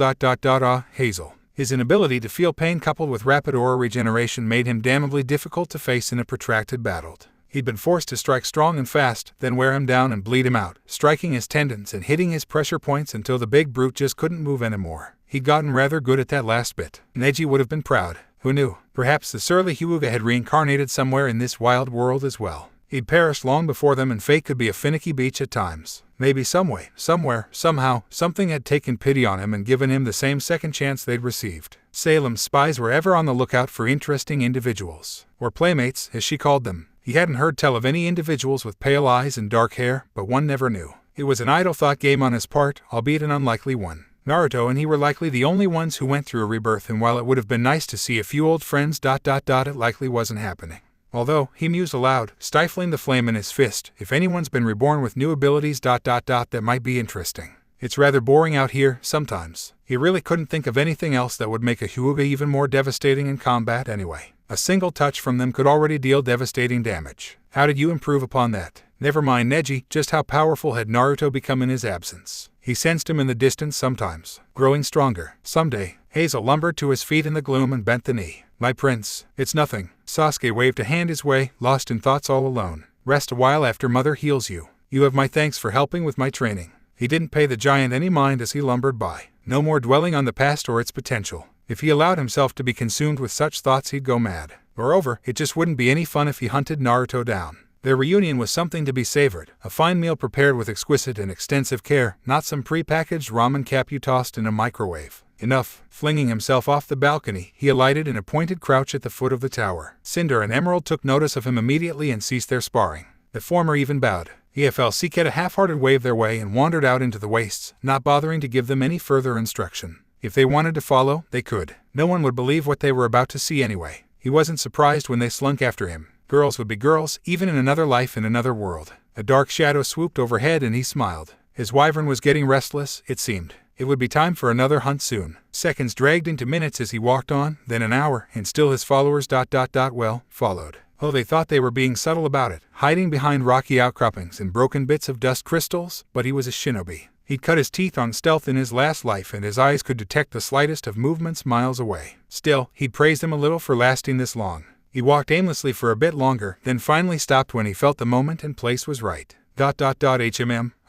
Hazel. His inability to feel pain coupled with rapid aura regeneration made him damnably difficult to face in a protracted battle. He'd been forced to strike strong and fast, then wear him down and bleed him out, striking his tendons and hitting his pressure points until the big brute just couldn't move anymore. He'd gotten rather good at that last bit. Neji would have been proud. Who knew? Perhaps the surly Hyuga had reincarnated somewhere in this wild world as well. He'd perished long before them, and fate could be a finicky beach at times. Maybe some way, somewhere, somehow, something had taken pity on him and given him the same second chance they'd received. Salem's spies were ever on the lookout for interesting individuals, or playmates, as she called them. He hadn't heard tell of any individuals with pale eyes and dark hair, but one never knew. It was an idle thought game on his part, albeit an unlikely one. Naruto and he were likely the only ones who went through a rebirth, and while it would have been nice to see a few old friends, it likely wasn't happening. Although, he mused aloud, stifling the flame in his fist, if anyone's been reborn with new abilities, that might be interesting. It's rather boring out here, sometimes. He really couldn't think of anything else that would make a Hyuga even more devastating in combat anyway. A single touch from them could already deal devastating damage. How did you improve upon that? Never mind Neji, just how powerful had Naruto become in his absence? He sensed him in the distance sometimes, growing stronger. Someday, Hazel lumbered to his feet in the gloom and bent the knee. My prince, it's nothing. Sasuke waved a hand his way, lost in thoughts all alone. Rest a while after mother heals you. You have my thanks for helping with my training. He didn't pay the giant any mind as he lumbered by. No more dwelling on the past or its potential. If he allowed himself to be consumed with such thoughts, he'd go mad. Moreover, it just wouldn't be any fun if he hunted Naruto down. Their reunion was something to be savored, a fine meal prepared with exquisite and extensive care, not some pre-packaged ramen cap you tossed in a microwave. Enough. Flinging himself off the balcony, he alighted in a pointed crouch at the foot of the tower. Cinder and Emerald took notice of him immediately and ceased their sparring. The former even bowed. EFL had a half-hearted wave their way and wandered out into the wastes, not bothering to give them any further instruction. If they wanted to follow, they could. No one would believe what they were about to see anyway. He wasn't surprised when they slunk after him. Girls would be girls, even in another life in another world. A dark shadow swooped overhead and he smiled. His wyvern was getting restless, it seemed. It would be time for another hunt soon. Seconds dragged into minutes as he walked on, then an hour, and still his followers followed. Oh, they thought they were being subtle about it, hiding behind rocky outcroppings and broken bits of dust crystals, but he was a shinobi. He'd cut his teeth on stealth in his last life, and his eyes could detect the slightest of movements miles away. Still, he'd praised them a little for lasting this long. He walked aimlessly for a bit longer, then finally stopped when he felt the moment and place was right. I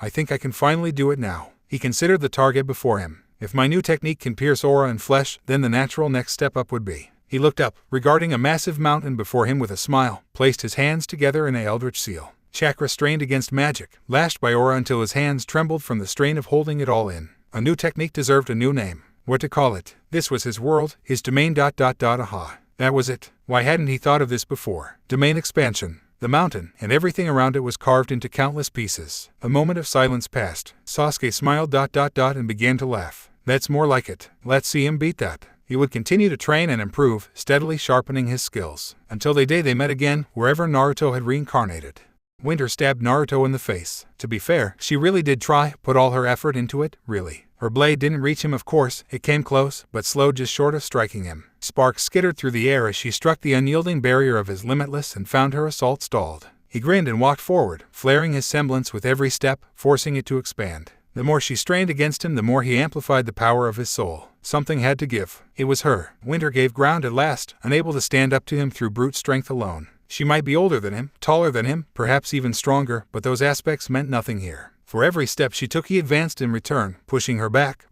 think I can finally do it now. He considered the target before him. If my new technique can pierce aura and flesh, then the natural next step up would be. He looked up, regarding a massive mountain before him with a smile, placed his hands together in a eldritch seal. Chakra strained against magic, lashed by aura until his hands trembled from the strain of holding it all in. A new technique deserved a new name. What to call it? This was his world, his domain. Aha. That was it. Why hadn't he thought of this before? Domain expansion. The mountain and everything around it was carved into countless pieces. A moment of silence passed. Sasuke smiled ... and began to laugh. That's more like it. Let's see him beat that. He would continue to train and improve, steadily sharpening his skills, until the day they met again, wherever Naruto had reincarnated. Winter stabbed Naruto in the face. To be fair, she really did try, put all her effort into it, really. Her blade didn't reach him, of course. It came close, but slowed just short of striking him. Sparks skittered through the air as she struck the unyielding barrier of his limitless and found her assault stalled. He grinned and walked forward, flaring his semblance with every step, forcing it to expand. The more she strained against him, the more he amplified the power of his soul. Something had to give. It was her. Winter gave ground at last, unable to stand up to him through brute strength alone. She might be older than him, taller than him, perhaps even stronger, but those aspects meant nothing here. For every step she took he advanced in return, pushing her back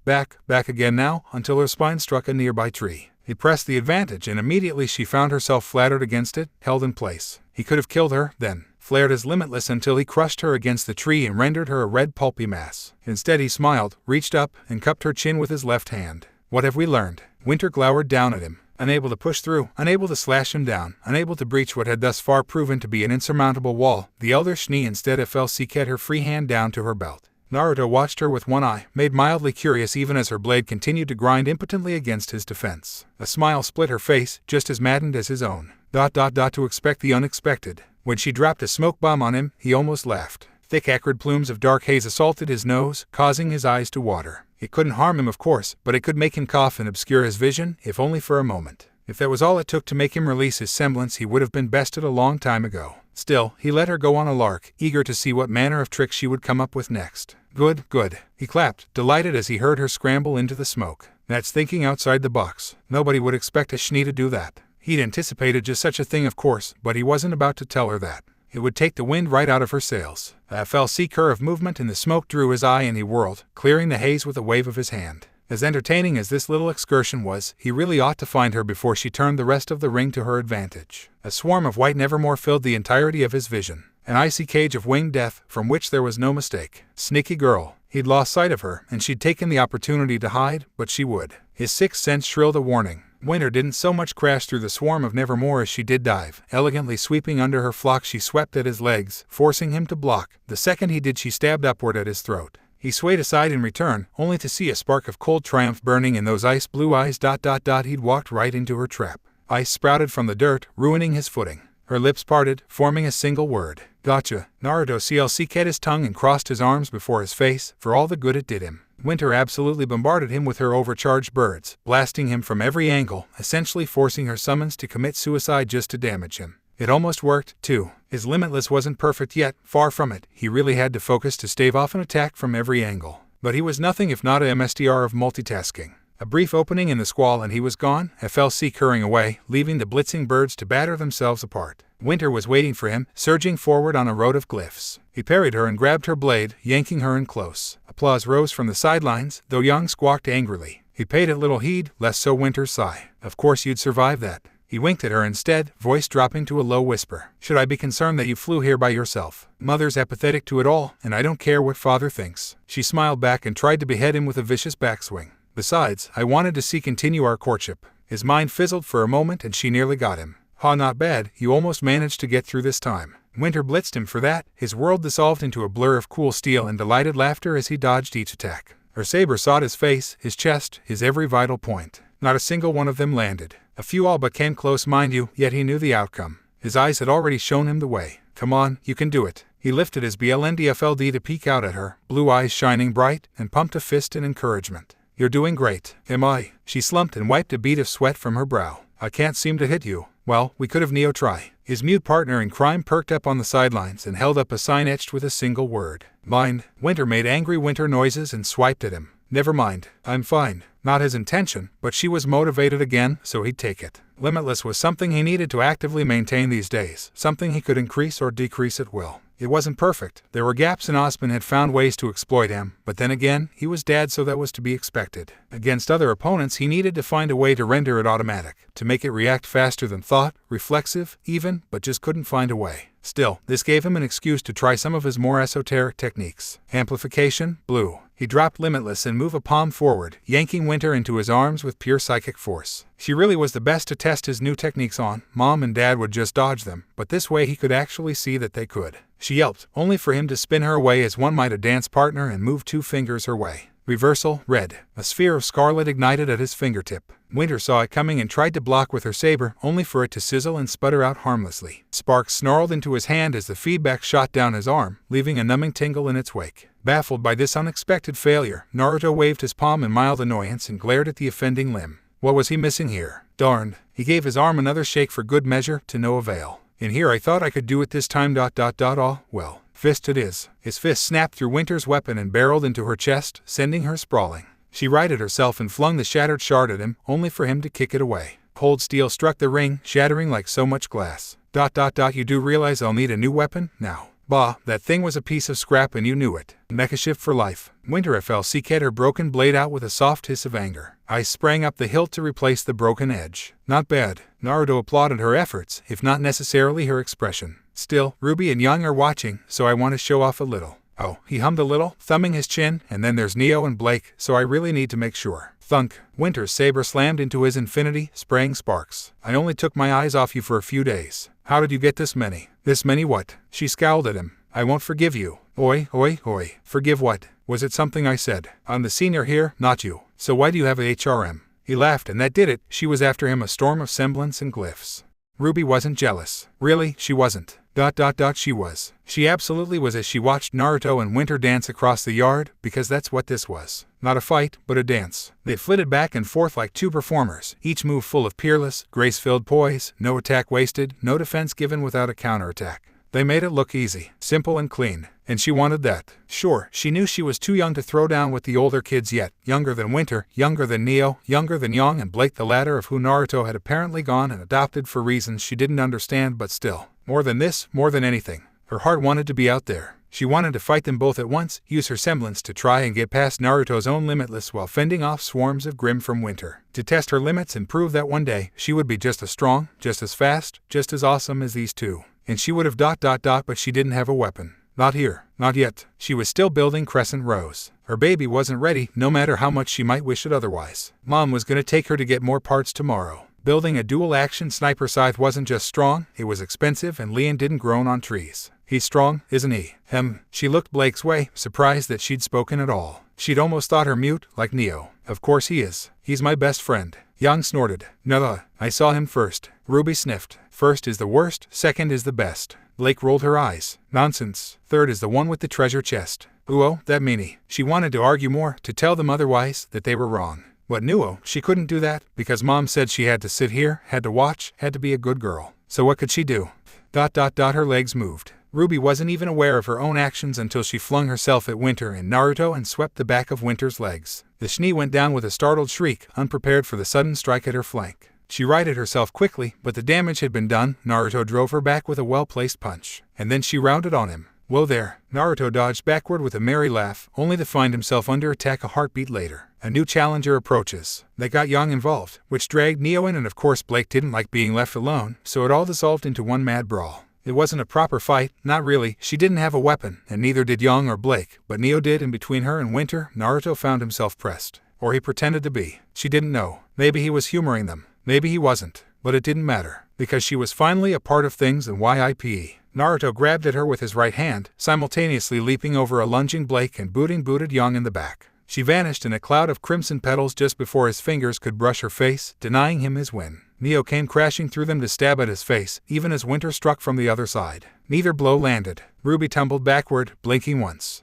again now, until her spine struck a nearby tree. He pressed the advantage and immediately she found herself flattered against it, held in place. He could have killed her, then flared as limitless until he crushed her against the tree and rendered her a red pulpy mass. Instead he smiled, reached up, and cupped her chin with his left hand. What have we learned? Winter glowered down at him. Unable to push through, unable to slash him down, unable to breach what had thus far proven to be an insurmountable wall, the elder Schnee instead had her free hand down to her belt. Naruto watched her with one eye, made mildly curious even as her blade continued to grind impotently against his defense. A smile split her face, just as maddened as his own. To expect the unexpected. When she dropped a smoke bomb on him, he almost laughed. Thick acrid plumes of dark haze assaulted his nose, causing his eyes to water. It couldn't harm him, of course, but it could make him cough and obscure his vision, if only for a moment. If that was all it took to make him release his semblance, he would have been bested a long time ago. Still, he let her go on a lark, eager to see what manner of trick she would come up with next. Good. He clapped, delighted as he heard her scramble into the smoke. That's thinking outside the box. Nobody would expect a Schnee to do that. He'd anticipated just such a thing, of course, but he wasn't about to tell her that. It would take the wind right out of her sails. A FLC curve movement in the smoke drew his eye and he whirled, clearing the haze with a wave of his hand. As entertaining as this little excursion was, he really ought to find her before she turned the rest of the ring to her advantage. A swarm of white nevermore filled the entirety of his vision. An icy cage of winged death, from which there was no mistake. Sneaky girl. He'd lost sight of her, and she'd taken the opportunity to hide, but she would. His sixth sense shrilled a warning. Winter didn't so much crash through the swarm of nevermore as she did dive. Elegantly sweeping under her flock, she swept at his legs, forcing him to block. The second he did, she stabbed upward at his throat. He swayed aside in return, only to see a spark of cold triumph burning in those ice blue eyes. He'd walked right into her trap. Ice sprouted from the dirt, ruining his footing. Her lips parted, forming a single word. Gotcha. Naruto CLC'd his tongue and crossed his arms before his face, for all the good it did him. Winter absolutely bombarded him with her overcharged birds, blasting him from every angle, essentially forcing her summons to commit suicide just to damage him. It almost worked, too. His limitless wasn't perfect yet, far from it. He really had to focus to stave off an attack from every angle. But he was nothing if not a MSTR of multitasking. A brief opening in the squall and he was gone, FLC curring away, leaving the blitzing birds to batter themselves apart. Winter was waiting for him, surging forward on a road of glyphs. He parried her and grabbed her blade, yanking her in close. Applause rose from the sidelines, though Young squawked angrily. He paid it little heed, less so Winter's sigh. Of course you'd survive that. He winked at her instead, voice dropping to a low whisper. Should I be concerned that you flew here by yourself? Mother's apathetic to it all, and I don't care what father thinks. She smiled back and tried to behead him with a vicious backswing. Besides, I wanted to continue our courtship. His mind fizzled for a moment and she nearly got him. Not bad, you almost managed to get through this time. Winter blitzed him for that, his world dissolved into a blur of cool steel and delighted laughter as he dodged each attack. Her saber sought his face, his chest, his every vital point. Not a single one of them landed. A few all but came close, mind you, yet he knew the outcome. His eyes had already shown him the way. Come on, you can do it. He lifted his BLNDFLD to peek out at her, blue eyes shining bright, and pumped a fist in encouragement. You're doing great. Am I? She slumped and wiped a bead of sweat from her brow. I can't seem to hit you. Well, we could have Neo try. His mute partner in crime perked up on the sidelines and held up a sign etched with a single word. Mind. Winter made angry winter noises and swiped at him. Never mind. I'm fine. Not his intention, but she was motivated again, so he'd take it. Limitless was something he needed to actively maintain these days, something he could increase or decrease at will. It wasn't perfect. There were gaps and Ozpin had found ways to exploit him, but then again, he was dad, so that was to be expected. Against other opponents, he needed to find a way to render it automatic, to make it react faster than thought, reflexive, even, but just couldn't find a way. Still, this gave him an excuse to try some of his more esoteric techniques. Amplification, blue. He dropped Limitless and moved a palm forward, yanking Winter into his arms with pure psychic force. She really was the best to test his new techniques on. Mom and Dad would just dodge them, but this way he could actually see that they could. She yelped, only for him to spin her away as one might a dance partner and move 2 fingers her way. Reversal, red. A sphere of scarlet ignited at his fingertip. Winter saw it coming and tried to block with her saber, only for it to sizzle and sputter out harmlessly. Sparks snarled into his hand as the feedback shot down his arm, leaving a numbing tingle in its wake. Baffled by this unexpected failure, Naruto waved his palm in mild annoyance and glared at the offending limb. What was he missing here? Darned. He gave his arm another shake for good measure, to no avail. In here I thought I could do it this time. All well. Fist it is. His fist snapped through Winter's weapon and barreled into her chest, sending her sprawling. She righted herself and flung the shattered shard at him, only for him to kick it away. Cold steel struck the ring, shattering like so much glass. You do realize I'll need a new weapon now? Bah, that thing was a piece of scrap and you knew it. Mecha shift for life. Winter FLC cut her broken blade out with a soft hiss of anger. Ice sprang up the hilt to replace the broken edge. Not bad. Naruto applauded her efforts, if not necessarily her expression. Still, Ruby and Young are watching, so I want to show off a little. Oh, he hummed a little, thumbing his chin, and then there's Neo and Blake, so I really need to make sure. Thunk. Winter's saber slammed into his infinity, spraying sparks. I only took my eyes off you for a few days. How did you get this many? This many what? She scowled at him. I won't forgive you. Oi. Forgive what? Was it something I said? I'm the senior here, not you. So why do you have a HRM? He laughed and that did it. She was after him, a storm of semblance and glyphs. Ruby wasn't jealous. Really, she wasn't. She was. She absolutely was as she watched Naruto and Winter dance across the yard, because that's what this was. Not a fight, but a dance. They flitted back and forth like 2 performers, each move full of peerless, grace-filled poise, no attack wasted, no defense given without a counterattack. They made it look easy, simple and clean, and she wanted that. Sure, she knew she was too young to throw down with the older kids yet, younger than Winter, younger than Neo, younger than Young and Blake, the latter of who Naruto had apparently gone and adopted for reasons she didn't understand, but still. More than this, more than anything, her heart wanted to be out there. She wanted to fight them both at once, use her semblance to try and get past Naruto's own Limitless while fending off swarms of Grim from Winter. To test her limits and prove that one day, she would be just as strong, just as fast, just as awesome as these two. And she would have ... but she didn't have a weapon. Not here. Not yet. She was still building Crescent Rose. Her baby wasn't ready, no matter how much she might wish it otherwise. Mom was gonna take her to get more parts tomorrow. Building a dual-action sniper scythe wasn't just strong, it was expensive, and Leon didn't grow on trees. He's strong, isn't he? She looked Blake's way, surprised that she'd spoken at all. She'd almost thought her mute, like Neo. Of course he is. He's my best friend. Yang snorted. No, I saw him first. Ruby sniffed. First is the worst, second is the best. Blake rolled her eyes. Nonsense. Third is the one with the treasure chest. Uo, that meanie. She wanted to argue more, to tell them otherwise, that they were wrong. But Nuo, she couldn't do that, because Mom said she had to sit here, had to watch, had to be a good girl. So what could she do? Her legs moved. Ruby wasn't even aware of her own actions until she flung herself at Winter and Naruto and swept the back of Winter's legs. The Schnee went down with a startled shriek, unprepared for the sudden strike at her flank. She righted herself quickly, but the damage had been done. Naruto drove her back with a well-placed punch. And then she rounded on him. Whoa there. Naruto dodged backward with a merry laugh, only to find himself under attack a heartbeat later. A new challenger approaches. They got Yang involved, which dragged Neo in, and of course Blake didn't like being left alone, so it all dissolved into one mad brawl. It wasn't a proper fight, not really. She didn't have a weapon, and neither did Yang or Blake, but Neo did, and between her and Winter, Naruto found himself pressed. Or he pretended to be. She didn't know. Maybe he was humoring them. Maybe he wasn't. But it didn't matter, because she was finally a part of things and YIPE. Naruto grabbed at her with his right hand, simultaneously leaping over a lunging Blake and booted Yang in the back. She vanished in a cloud of crimson petals just before his fingers could brush her face, denying him his win. Neo came crashing through them to stab at his face, even as Winter struck from the other side. Neither blow landed. Ruby tumbled backward, blinking once.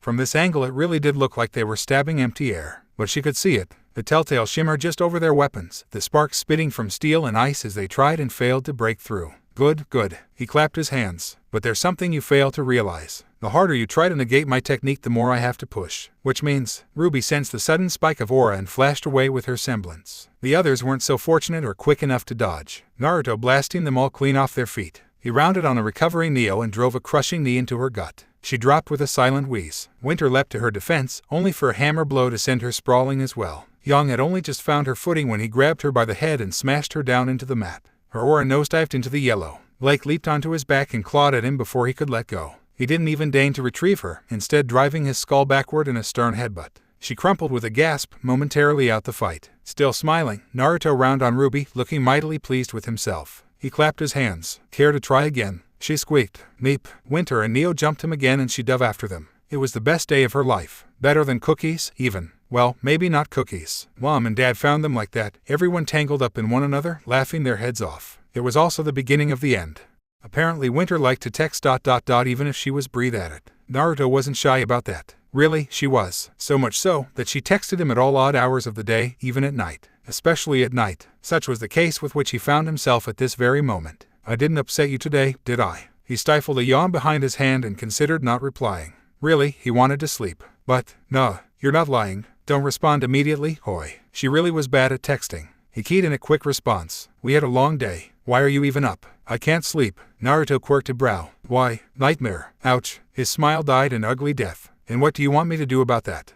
From this angle it really did look like they were stabbing empty air. But she could see it. The telltale shimmer just over their weapons, the sparks spitting from steel and ice as they tried and failed to break through. Good. He clapped his hands. But there's something you fail to realize. The harder you try to negate my technique, the more I have to push. Which means, Ruby sensed the sudden spike of aura and flashed away with her semblance. The others weren't so fortunate or quick enough to dodge. Naruto blasting them all clean off their feet. He rounded on a recovering Neo and drove a crushing knee into her gut. She dropped with a silent wheeze. Winter leapt to her defense, only for a hammer blow to send her sprawling as well. Yang had only just found her footing when he grabbed her by the head and smashed her down into the mat. Her aura nosedived into the yellow. Blake leaped onto his back and clawed at him before he could let go. He didn't even deign to retrieve her, instead driving his skull backward in a stern headbutt. She crumpled with a gasp, momentarily out the fight. Still smiling, Naruto round on Ruby, looking mightily pleased with himself. He clapped his hands. Care to try again? She squeaked. Meep. Winter and Neo jumped him again and she dove after them. It was the best day of her life. Better than cookies, even. Well, maybe not cookies. Mom and Dad found them like that, everyone tangled up in one another, laughing their heads off. It was also the beginning of the end. Apparently Winter liked to text ... even if she was breathe at it. Naruto wasn't shy about that. Really, she was. So much so, that she texted him at all odd hours of the day, even at night. Especially at night. Such was the case with which he found himself at this very moment. I didn't upset you today, did I? He stifled a yawn behind his hand and considered not replying. Really, he wanted to sleep. But, nah, you're not lying. Don't respond immediately, hoy. She really was bad at texting. He keyed in a quick response. We had a long day. Why are you even up? I can't sleep. Naruto quirked a brow. Why, nightmare. Ouch. His smile died an ugly death. And what do you want me to do about that? ...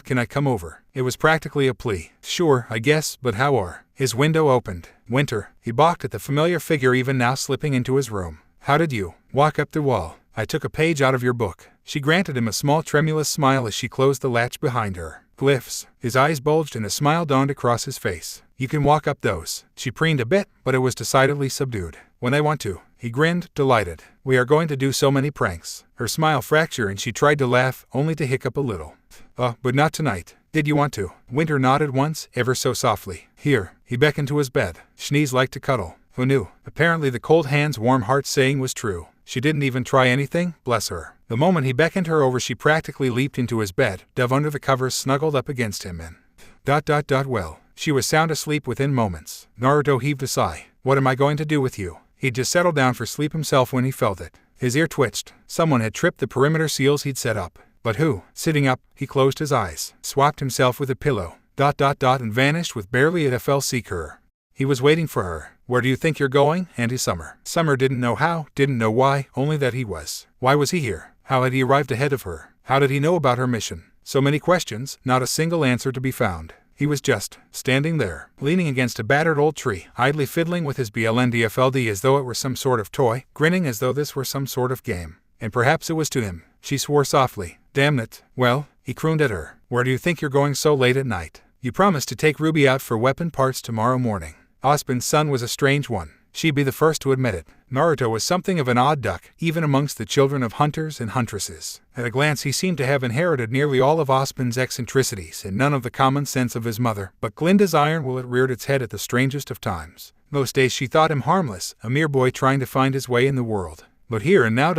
Can I come over? It was practically a plea. Sure, I guess, but how are? His window opened. Winter. He balked at the familiar figure even now slipping into his room. How did you walk up the wall? I took a page out of your book. She granted him a small tremulous smile as she closed the latch behind her. Glyphs. His eyes bulged and a smile dawned across his face. You can walk up those. She preened a bit, but it was decidedly subdued. When I want to. He grinned, delighted. We are going to do so many pranks. Her smile fractured and she tried to laugh, only to hiccup a little. But not tonight. Did you want to? Winter nodded once, ever so softly. Here. He beckoned to his bed. Schnees liked to cuddle. Who knew? Apparently the cold hand's warm heart saying was true. She didn't even try anything, bless her. The moment he beckoned her over she practically leaped into his bed, dove under the covers snuggled up against him and... Well. She was sound asleep within moments. Naruto heaved a sigh. What am I going to do with you? He'd just settled down for sleep himself when he felt it. His ear twitched. Someone had tripped the perimeter seals he'd set up. But who? Sitting up, he closed his eyes, swapped himself with a pillow, ... and vanished with barely a FL her. He was waiting for her. Where do you think you're going, Auntie Summer? Summer didn't know how, didn't know why, only that he was. Why was he here? How had he arrived ahead of her? How did he know about her mission? So many questions, not a single answer to be found. He was just standing there, leaning against a battered old tree, idly fiddling with his BLNDFLD as though it were some sort of toy, grinning as though this were some sort of game. And perhaps it was to him. She swore softly. Damn it. Well, he crooned at her. Where do you think you're going so late at night? You promised to take Ruby out for weapon parts tomorrow morning. Ozpin's son was a strange one. She'd be the first to admit it. Naruto was something of an odd duck, even amongst the children of hunters and huntresses. At a glance he seemed to have inherited nearly all of Ozpin's eccentricities and none of the common sense of his mother, but Glinda's iron will had reared its head at the strangest of times. Most days she thought him harmless, a mere boy trying to find his way in the world. But here and now ...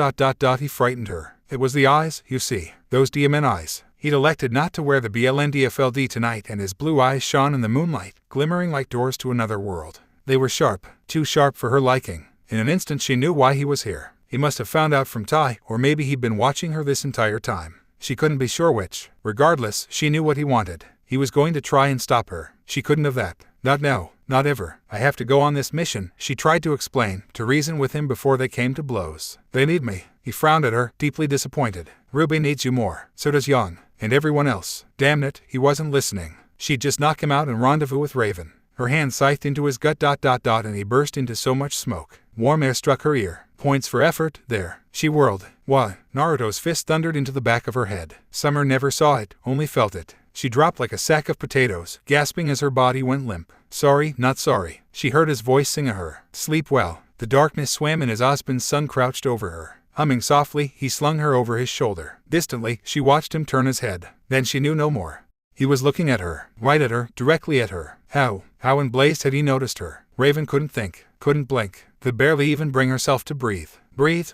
he frightened her. It was the eyes, you see. Those DMN eyes. He'd elected not to wear the BLNDFLD tonight and his blue eyes shone in the moonlight, glimmering like doors to another world. They were sharp, too sharp for her liking. In an instant she knew why he was here. He must have found out from Tai, or maybe he'd been watching her this entire time. She couldn't be sure which. Regardless, she knew what he wanted. He was going to try and stop her. She couldn't have that. Not now. Not ever. I have to go on this mission, she tried to explain, to reason with him before they came to blows. They need me. He frowned at her, deeply disappointed. Ruby needs you more. So does Young. And everyone else. Damn it, he wasn't listening. She'd just knock him out and rendezvous with Raven. Her hand scythed into his gut ... and he burst into so much smoke. Warm air struck her ear. Points for effort, there. She whirled. Why? Naruto's fist thundered into the back of her head. Summer never saw it, only felt it. She dropped like a sack of potatoes, gasping as her body went limp. Sorry, not sorry. She heard his voice sing at her. Sleep well. The darkness swam in as Ozpin's son crouched over her. Humming softly, he slung her over his shoulder. Distantly, she watched him turn his head. Then she knew no more. He was looking at her, right at her, directly at her. How in blazed had he noticed her? Raven couldn't think, couldn't blink, could barely even bring herself to breathe. Breathe.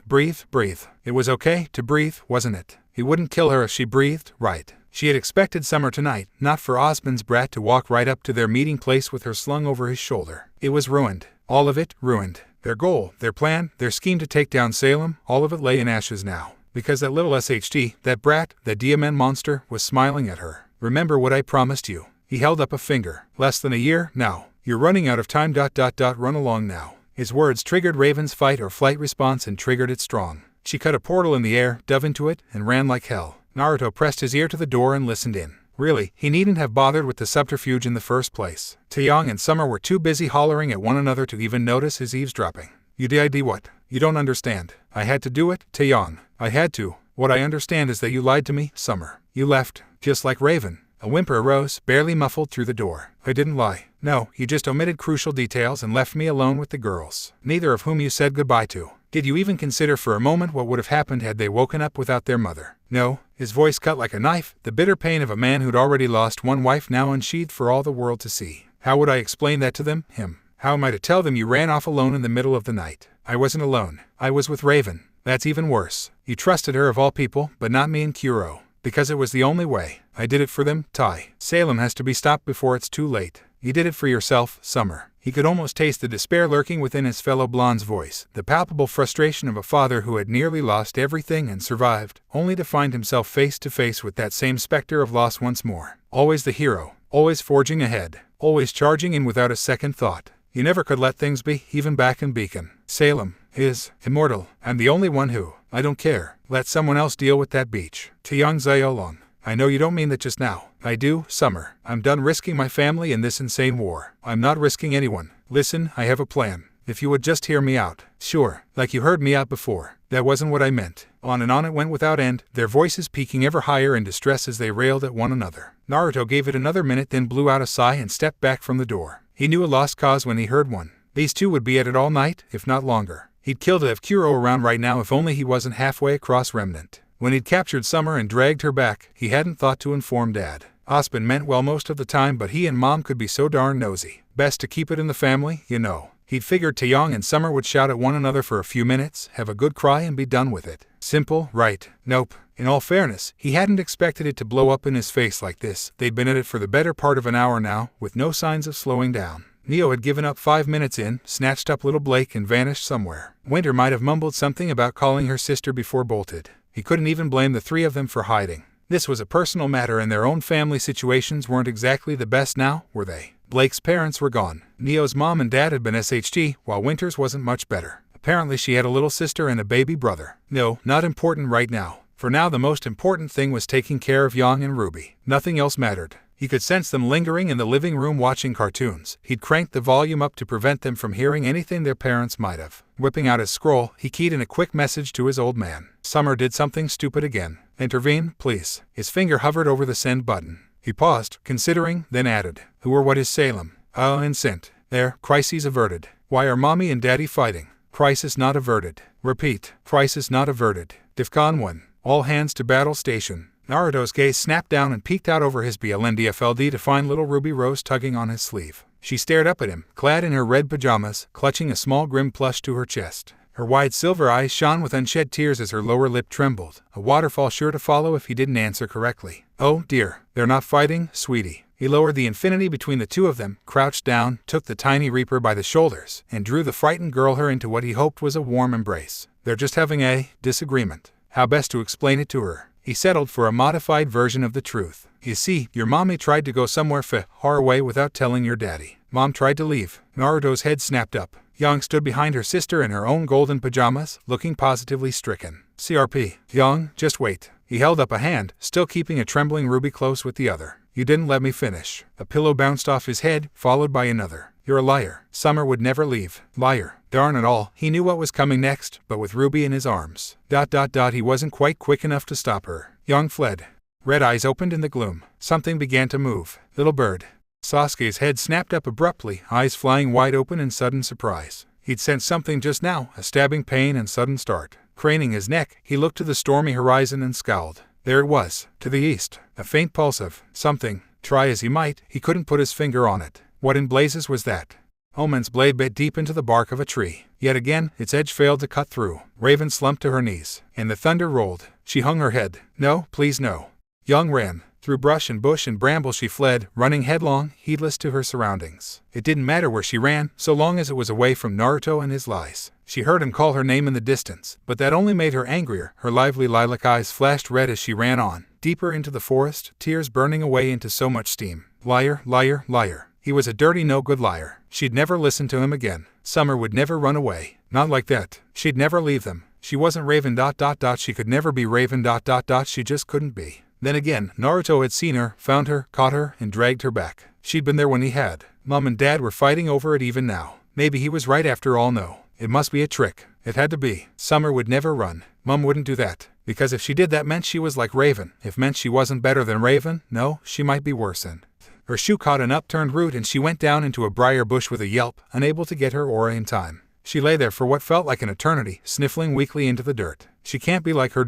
It was okay to breathe, wasn't it? He wouldn't kill her if she breathed, right? She had expected Summer tonight, not for Ozpin's brat to walk right up to their meeting place with her slung over his shoulder. It was ruined. All of it, ruined. Their goal, their plan, their scheme to take down Salem, all of it lay in ashes now. Because that little SHT, that brat, that DMN monster, was smiling at her. Remember what I promised you. He held up a finger. Less than a year, now. You're running out of time ... Run along now. His words triggered Raven's fight or flight response and triggered it strong. She cut a portal in the air, dove into it, and ran like hell. Naruto pressed his ear to the door and listened in. Really, he needn't have bothered with the subterfuge in the first place. Taeyong and Summer were too busy hollering at one another to even notice his eavesdropping. You did what? You don't understand. I had to do it, Taeyong. I had to. What I understand is that you lied to me, Summer. You left, just like Raven. A whimper arose, barely muffled through the door. I didn't lie. No, you just omitted crucial details and left me alone with the girls, neither of whom you said goodbye to. Did you even consider for a moment what would have happened had they woken up without their mother? No. His voice cut like a knife, the bitter pain of a man who'd already lost one wife now unsheathed for all the world to see. How would I explain that to them? Him. How am I to tell them you ran off alone in the middle of the night? I wasn't alone. I was with Raven. That's even worse. You trusted her of all people, but not me and Kuro. Because it was the only way. I did it for them, Tai. Salem has to be stopped before it's too late. You did it for yourself, Summer. He could almost taste the despair lurking within his fellow blonde's voice, the palpable frustration of a father who had nearly lost everything and survived, only to find himself face to face with that same specter of loss once more. Always the hero, always forging ahead, always charging in without a second thought. You never could let things be, even back in Beacon. Salem is immortal. I'm the only one who, I don't care. Let someone else deal with that beach. Taeyong Zayolong. I know you don't mean that just now. I do, Summer. I'm done risking my family in this insane war. I'm not risking anyone. Listen, I have a plan. If you would just hear me out. Sure, like you heard me out before. That wasn't what I meant. On and on it went without end, their voices peaking ever higher in distress as they railed at one another. Naruto gave it another minute, then blew out a sigh and stepped back from the door. He knew a lost cause when he heard one. These two would be at it all night, if not longer. He'd kill to have Kuro around right now if only he wasn't halfway across Remnant. When he'd captured Summer and dragged her back, he hadn't thought to inform Dad. Ozpin meant well most of the time, but he and Mom could be so darn nosy. Best to keep it in the family, you know. He'd figured Taeyong and Summer would shout at one another for a few minutes, have a good cry and be done with it. Simple, right? Nope. In all fairness, he hadn't expected it to blow up in his face like this. They'd been at it for the better part of an hour now, with no signs of slowing down. Neo had given up 5 minutes in, snatched up little Blake and vanished somewhere. Winter might have mumbled something about calling her sister before bolted. He couldn't even blame the three of them for hiding. This was a personal matter and their own family situations weren't exactly the best now, were they? Blake's parents were gone. Neo's mom and dad had been SHG, while Winter's wasn't much better. Apparently she had a little sister and a baby brother. No, not important right now. For now the most important thing was taking care of Yang and Ruby. Nothing else mattered. He could sense them lingering in the living room watching cartoons. He'd cranked the volume up to prevent them from hearing anything their parents might have. Whipping out his scroll, he keyed in a quick message to his old man. Summer did something stupid again. Intervene, please. His finger hovered over the send button. He paused, considering, then added, Who or what is Salem? And sent. There, crises averted. Why are Mommy and Daddy fighting? Crisis not averted. Repeat, crisis not averted. DEFCON 1. All hands to battle station. Naruto's gaze snapped down and peeked out over his BLNDFLD to find little Ruby Rose tugging on his sleeve. She stared up at him, clad in her red pajamas, clutching a small grim plush to her chest. Her wide silver eyes shone with unshed tears as her lower lip trembled, a waterfall sure to follow if he didn't answer correctly. Oh dear, they're not fighting, sweetie. He lowered the infinity between the two of them, crouched down, took the tiny Reaper by the shoulders, and drew the frightened girl her into what he hoped was a warm embrace. They're just having a disagreement. How best to explain it to her? He settled for a modified version of the truth. You see, your mommy tried to go somewhere far away without telling your daddy. Mom tried to leave. Naruto's head snapped up. Yang stood behind her sister in her own golden pajamas, looking positively stricken. CRP. Yang, just wait. He held up a hand, still keeping a trembling Ruby close with the other. You didn't let me finish. A pillow bounced off his head, followed by another. You're a liar. Summer would never leave. Liar. Darn it all. He knew what was coming next, but with Ruby in his arms. He wasn't quite quick enough to stop her. Yang fled. Red eyes opened in the gloom. Something began to move. Little bird. Sasuke's head snapped up abruptly, eyes flying wide open in sudden surprise. He'd sensed something just now, a stabbing pain and sudden start. Craning his neck, he looked to the stormy horizon and scowled. There it was, to the east, a faint pulse of something. Try as he might, he couldn't put his finger on it. What in blazes was that? Omen's blade bit deep into the bark of a tree. Yet again, its edge failed to cut through. Raven slumped to her knees, and the thunder rolled. She hung her head. No, please no. Young ran. Through brush and bush and bramble she fled, running headlong, heedless to her surroundings. It didn't matter where she ran, so long as it was away from Naruto and his lies. She heard him call her name in the distance, but that only made her angrier. Her lively lilac eyes flashed red as she ran on, deeper into the forest, tears burning away into so much steam. Liar, liar, liar. He was a dirty no-good liar. She'd never listen to him again. Summer would never run away. Not like that. She'd never leave them. She wasn't Raven ... She could never be Raven ... She just couldn't be. Then again, Naruto had seen her, found her, caught her, and dragged her back. She'd been there when he had. Mom and Dad were fighting over it even now. Maybe he was right after all. No. It must be a trick. It had to be. Summer would never run. Mum wouldn't do that. Because if she did, that meant she was like Raven. If meant she wasn't better than Raven, no, she might be worse. And her shoe caught an upturned root and she went down into a briar bush with a yelp, unable to get her aura in time. She lay there for what felt like an eternity, sniffling weakly into the dirt. She can't be like her ...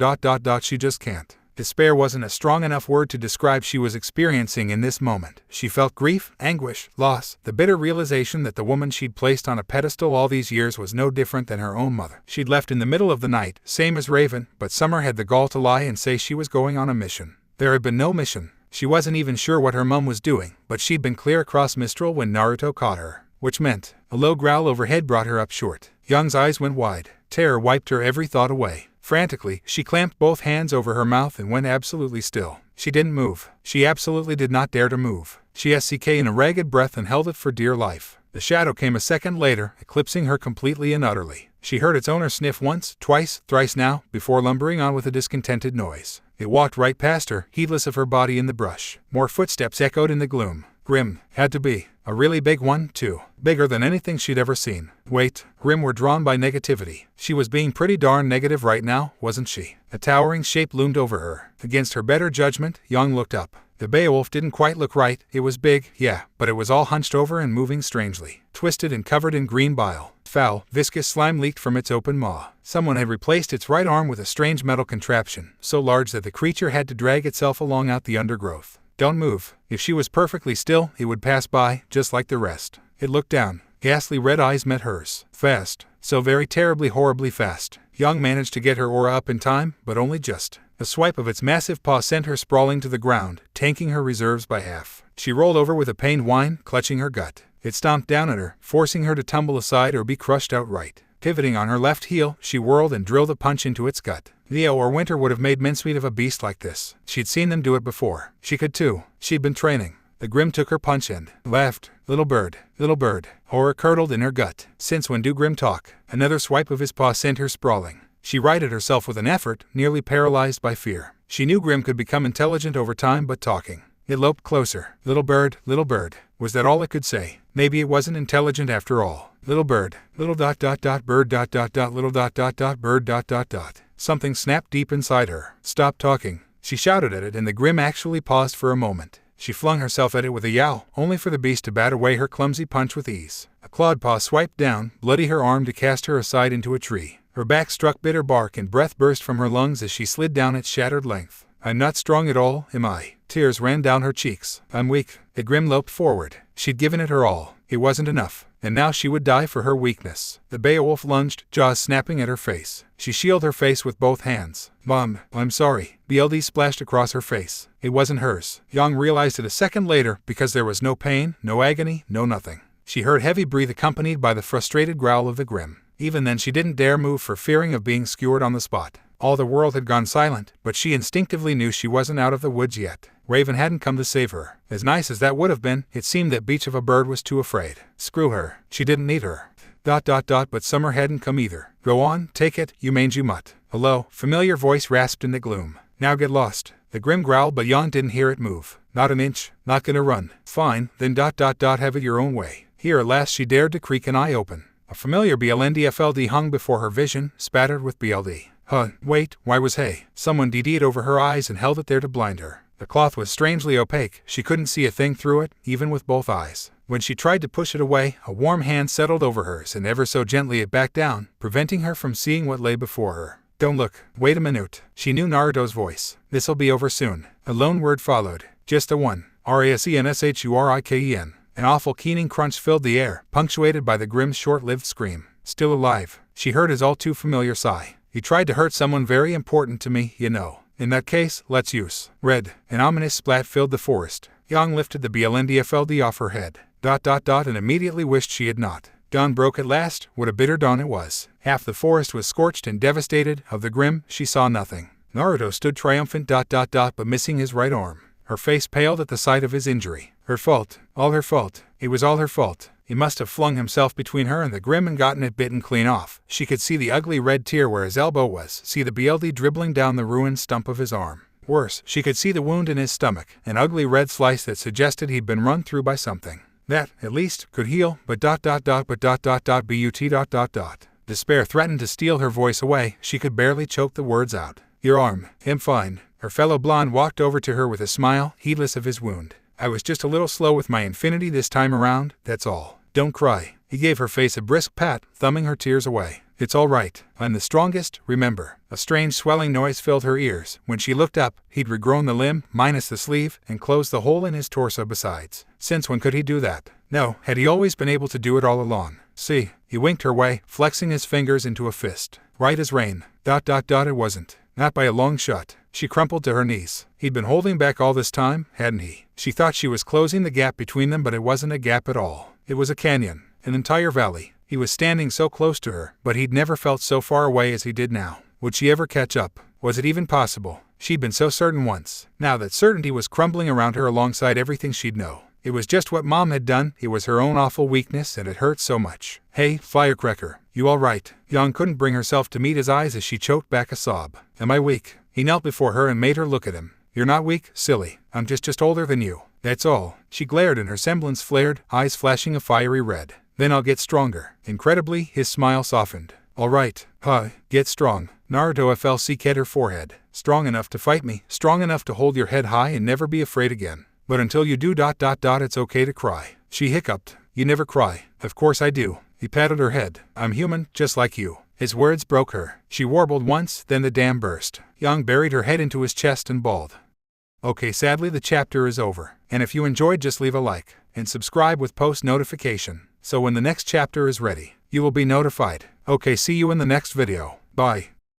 She just can't. Despair wasn't a strong enough word to describe she was experiencing in this moment. She felt grief, anguish, loss, the bitter realization that the woman she'd placed on a pedestal all these years was no different than her own mother. She'd left in the middle of the night, same as Raven, but Summer had the gall to lie and say she was going on a mission. There had been no mission. She wasn't even sure what her mum was doing, but she'd been clear across Mistral when Naruto caught her. Which meant, a low growl overhead brought her up short. Young's eyes went wide. Terror wiped her every thought away. Frantically, she clamped both hands over her mouth and went absolutely still. She didn't move. She absolutely did not dare to move. She SCK in a ragged breath and held it for dear life. The shadow came a second later, eclipsing her completely and utterly. She heard its owner sniff once, twice, thrice now, before lumbering on with a discontented noise. It walked right past her, heedless of her body in the brush. More footsteps echoed in the gloom. Grim. Had to be. A really big one, too. Bigger than anything she'd ever seen. Wait. Grim were drawn by negativity. She was being pretty darn negative right now, wasn't she? A towering shape loomed over her. Against her better judgment, Young looked up. The Beowulf didn't quite look right. It was big, yeah, but it was all hunched over and moving strangely. Twisted and covered in green bile. Foul, viscous slime leaked from its open maw. Someone had replaced its right arm with a strange metal contraption, so large that the creature had to drag itself along out the undergrowth. Don't move. If she was perfectly still, it would pass by, just like the rest. It looked down. Ghastly red eyes met hers. Fast. So very terribly horribly fast. Young managed to get her aura up in time, but only just. A swipe of its massive paw sent her sprawling to the ground, tanking her reserves by half. She rolled over with a pained whine, clutching her gut. It stomped down at her, forcing her to tumble aside or be crushed outright. Pivoting on her left heel, she whirled and drilled a punch into its gut. Leo or Winter would have made mincemeat of a beast like this. She'd seen them do it before. She could too. She'd been training. The Grim took her punch and laughed. Little bird, little bird. Horror curdled in her gut. Since when do Grim talk? Another swipe of his paw sent her sprawling. She righted herself with an effort, nearly paralyzed by fear. She knew Grim could become intelligent over time, but talking. It loped closer. Little bird, little bird. Was that all it could say? Maybe it wasn't intelligent after all. Little bird, little ... bird ... little ... bird ... Something snapped deep inside her. Stop talking. She shouted at it, and the Grim actually paused for a moment. She flung herself at it with a yowl, only for the beast to bat away her clumsy punch with ease. A clawed paw swiped down, bloody her arm to cast her aside into a tree. Her back struck bitter bark and breath burst from her lungs as she slid down its shattered length. I'm not strong at all, am I? Tears ran down her cheeks. I'm weak. The Grim loped forward. She'd given it her all. It wasn't enough. And now she would die for her weakness. The Beowulf lunged, jaws snapping at her face. She shielded her face with both hands. Mom, I'm sorry. BLD splashed across her face. It wasn't hers. Young realized it a second later, because there was no pain, no agony, no nothing. She heard heavy breath accompanied by the frustrated growl of the Grim. Even then she didn't dare move for fearing of being skewered on the spot. All the world had gone silent, but she instinctively knew she wasn't out of the woods yet. Raven hadn't come to save her. As nice as that would have been, it seemed that Beach of a Bird was too afraid. Screw her. She didn't need her. ... But Summer hadn't come either. Go on, take it, you mangy mutt. A low, familiar voice rasped in the gloom. Now get lost. The Grim growled, but Yon didn't hear it move. Not an inch. Not gonna run. Fine, then ... have it your own way. Here at last she dared to creak an eye open. A familiar BLNDFLD hung before her vision, spattered with BLD. Wait, why was hay? Someone DD'd over her eyes and held it there to blind her. The cloth was strangely opaque. She couldn't see a thing through it, even with both eyes. When she tried to push it away, a warm hand settled over hers and ever so gently it backed down, preventing her from seeing what lay before her. Don't look. Wait a minute. She knew Naruto's voice. This'll be over soon. A lone word followed. Just a one. RASENSHURIKEN. An awful keening crunch filled the air, punctuated by the Grim's short-lived scream. Still alive. She heard his all-too-familiar sigh. He tried to hurt someone very important to me, you know. In that case, let's use. Red. An ominous splat filled the forest. Yang lifted the BLNDFLD off her head. ... and immediately wished she had not. Dawn broke at last. What a bitter dawn it was. Half the forest was scorched and devastated. Of the Grim, she saw nothing. Naruto stood triumphant ... but missing his right arm. Her face paled at the sight of his injury. Her fault. All her fault. It was all her fault. He must have flung himself between her and the Grim and gotten it bitten clean off. She could see the ugly red tear where his elbow was, see the BLD dribbling down the ruined stump of his arm. Worse, she could see the wound in his stomach, an ugly red slice that suggested he'd been run through by something. That, at least, could heal, but ... but ... Despair threatened to steal her voice away. She could barely choke the words out. Your arm. I'm fine. Her fellow blonde walked over to her with a smile, heedless of his wound. I was just a little slow with my infinity this time around, that's all. Don't cry. He gave her face a brisk pat, thumbing her tears away. It's all right. I'm the strongest, remember. A strange swelling noise filled her ears. When she looked up, he'd regrown the limb, minus the sleeve, and closed the hole in his torso besides. Since when could he do that? No, had he always been able to do it all along? See, he winked her way, flexing his fingers into a fist. Right as rain. It wasn't. Not by a long shot. She crumpled to her knees. He'd been holding back all this time, hadn't he? She thought she was closing the gap between them, but it wasn't a gap at all. It was a canyon, an entire valley. He was standing so close to her, but he'd never felt so far away as he did now. Would she ever catch up? Was it even possible? She'd been so certain once. Now that certainty was crumbling around her alongside everything she'd know. It was just what Mom had done. It was her own awful weakness, and it hurt so much. Hey, firecracker, you all right? Yang couldn't bring herself to meet his eyes as she choked back a sob. Am I weak? He knelt before her and made her look at him. You're not weak, silly. I'm just older than you. That's all. She glared and her semblance flared, eyes flashing a fiery red. Then I'll get stronger. Incredibly, his smile softened. All right, get strong. Naruto FLC hit her forehead. Strong enough to fight me, strong enough to hold your head high and never be afraid again. But until you do ... it's okay to cry. She hiccuped. You never cry. Of course I do. He patted her head. I'm human, just like you. His words broke her. She warbled once, then the dam burst. Yang buried her head into his chest and bawled. Okay, sadly the chapter is over. And if you enjoyed, just leave a like and subscribe with post notification. So when the next chapter is ready, you will be notified. Okay, see you in the next video. Bye.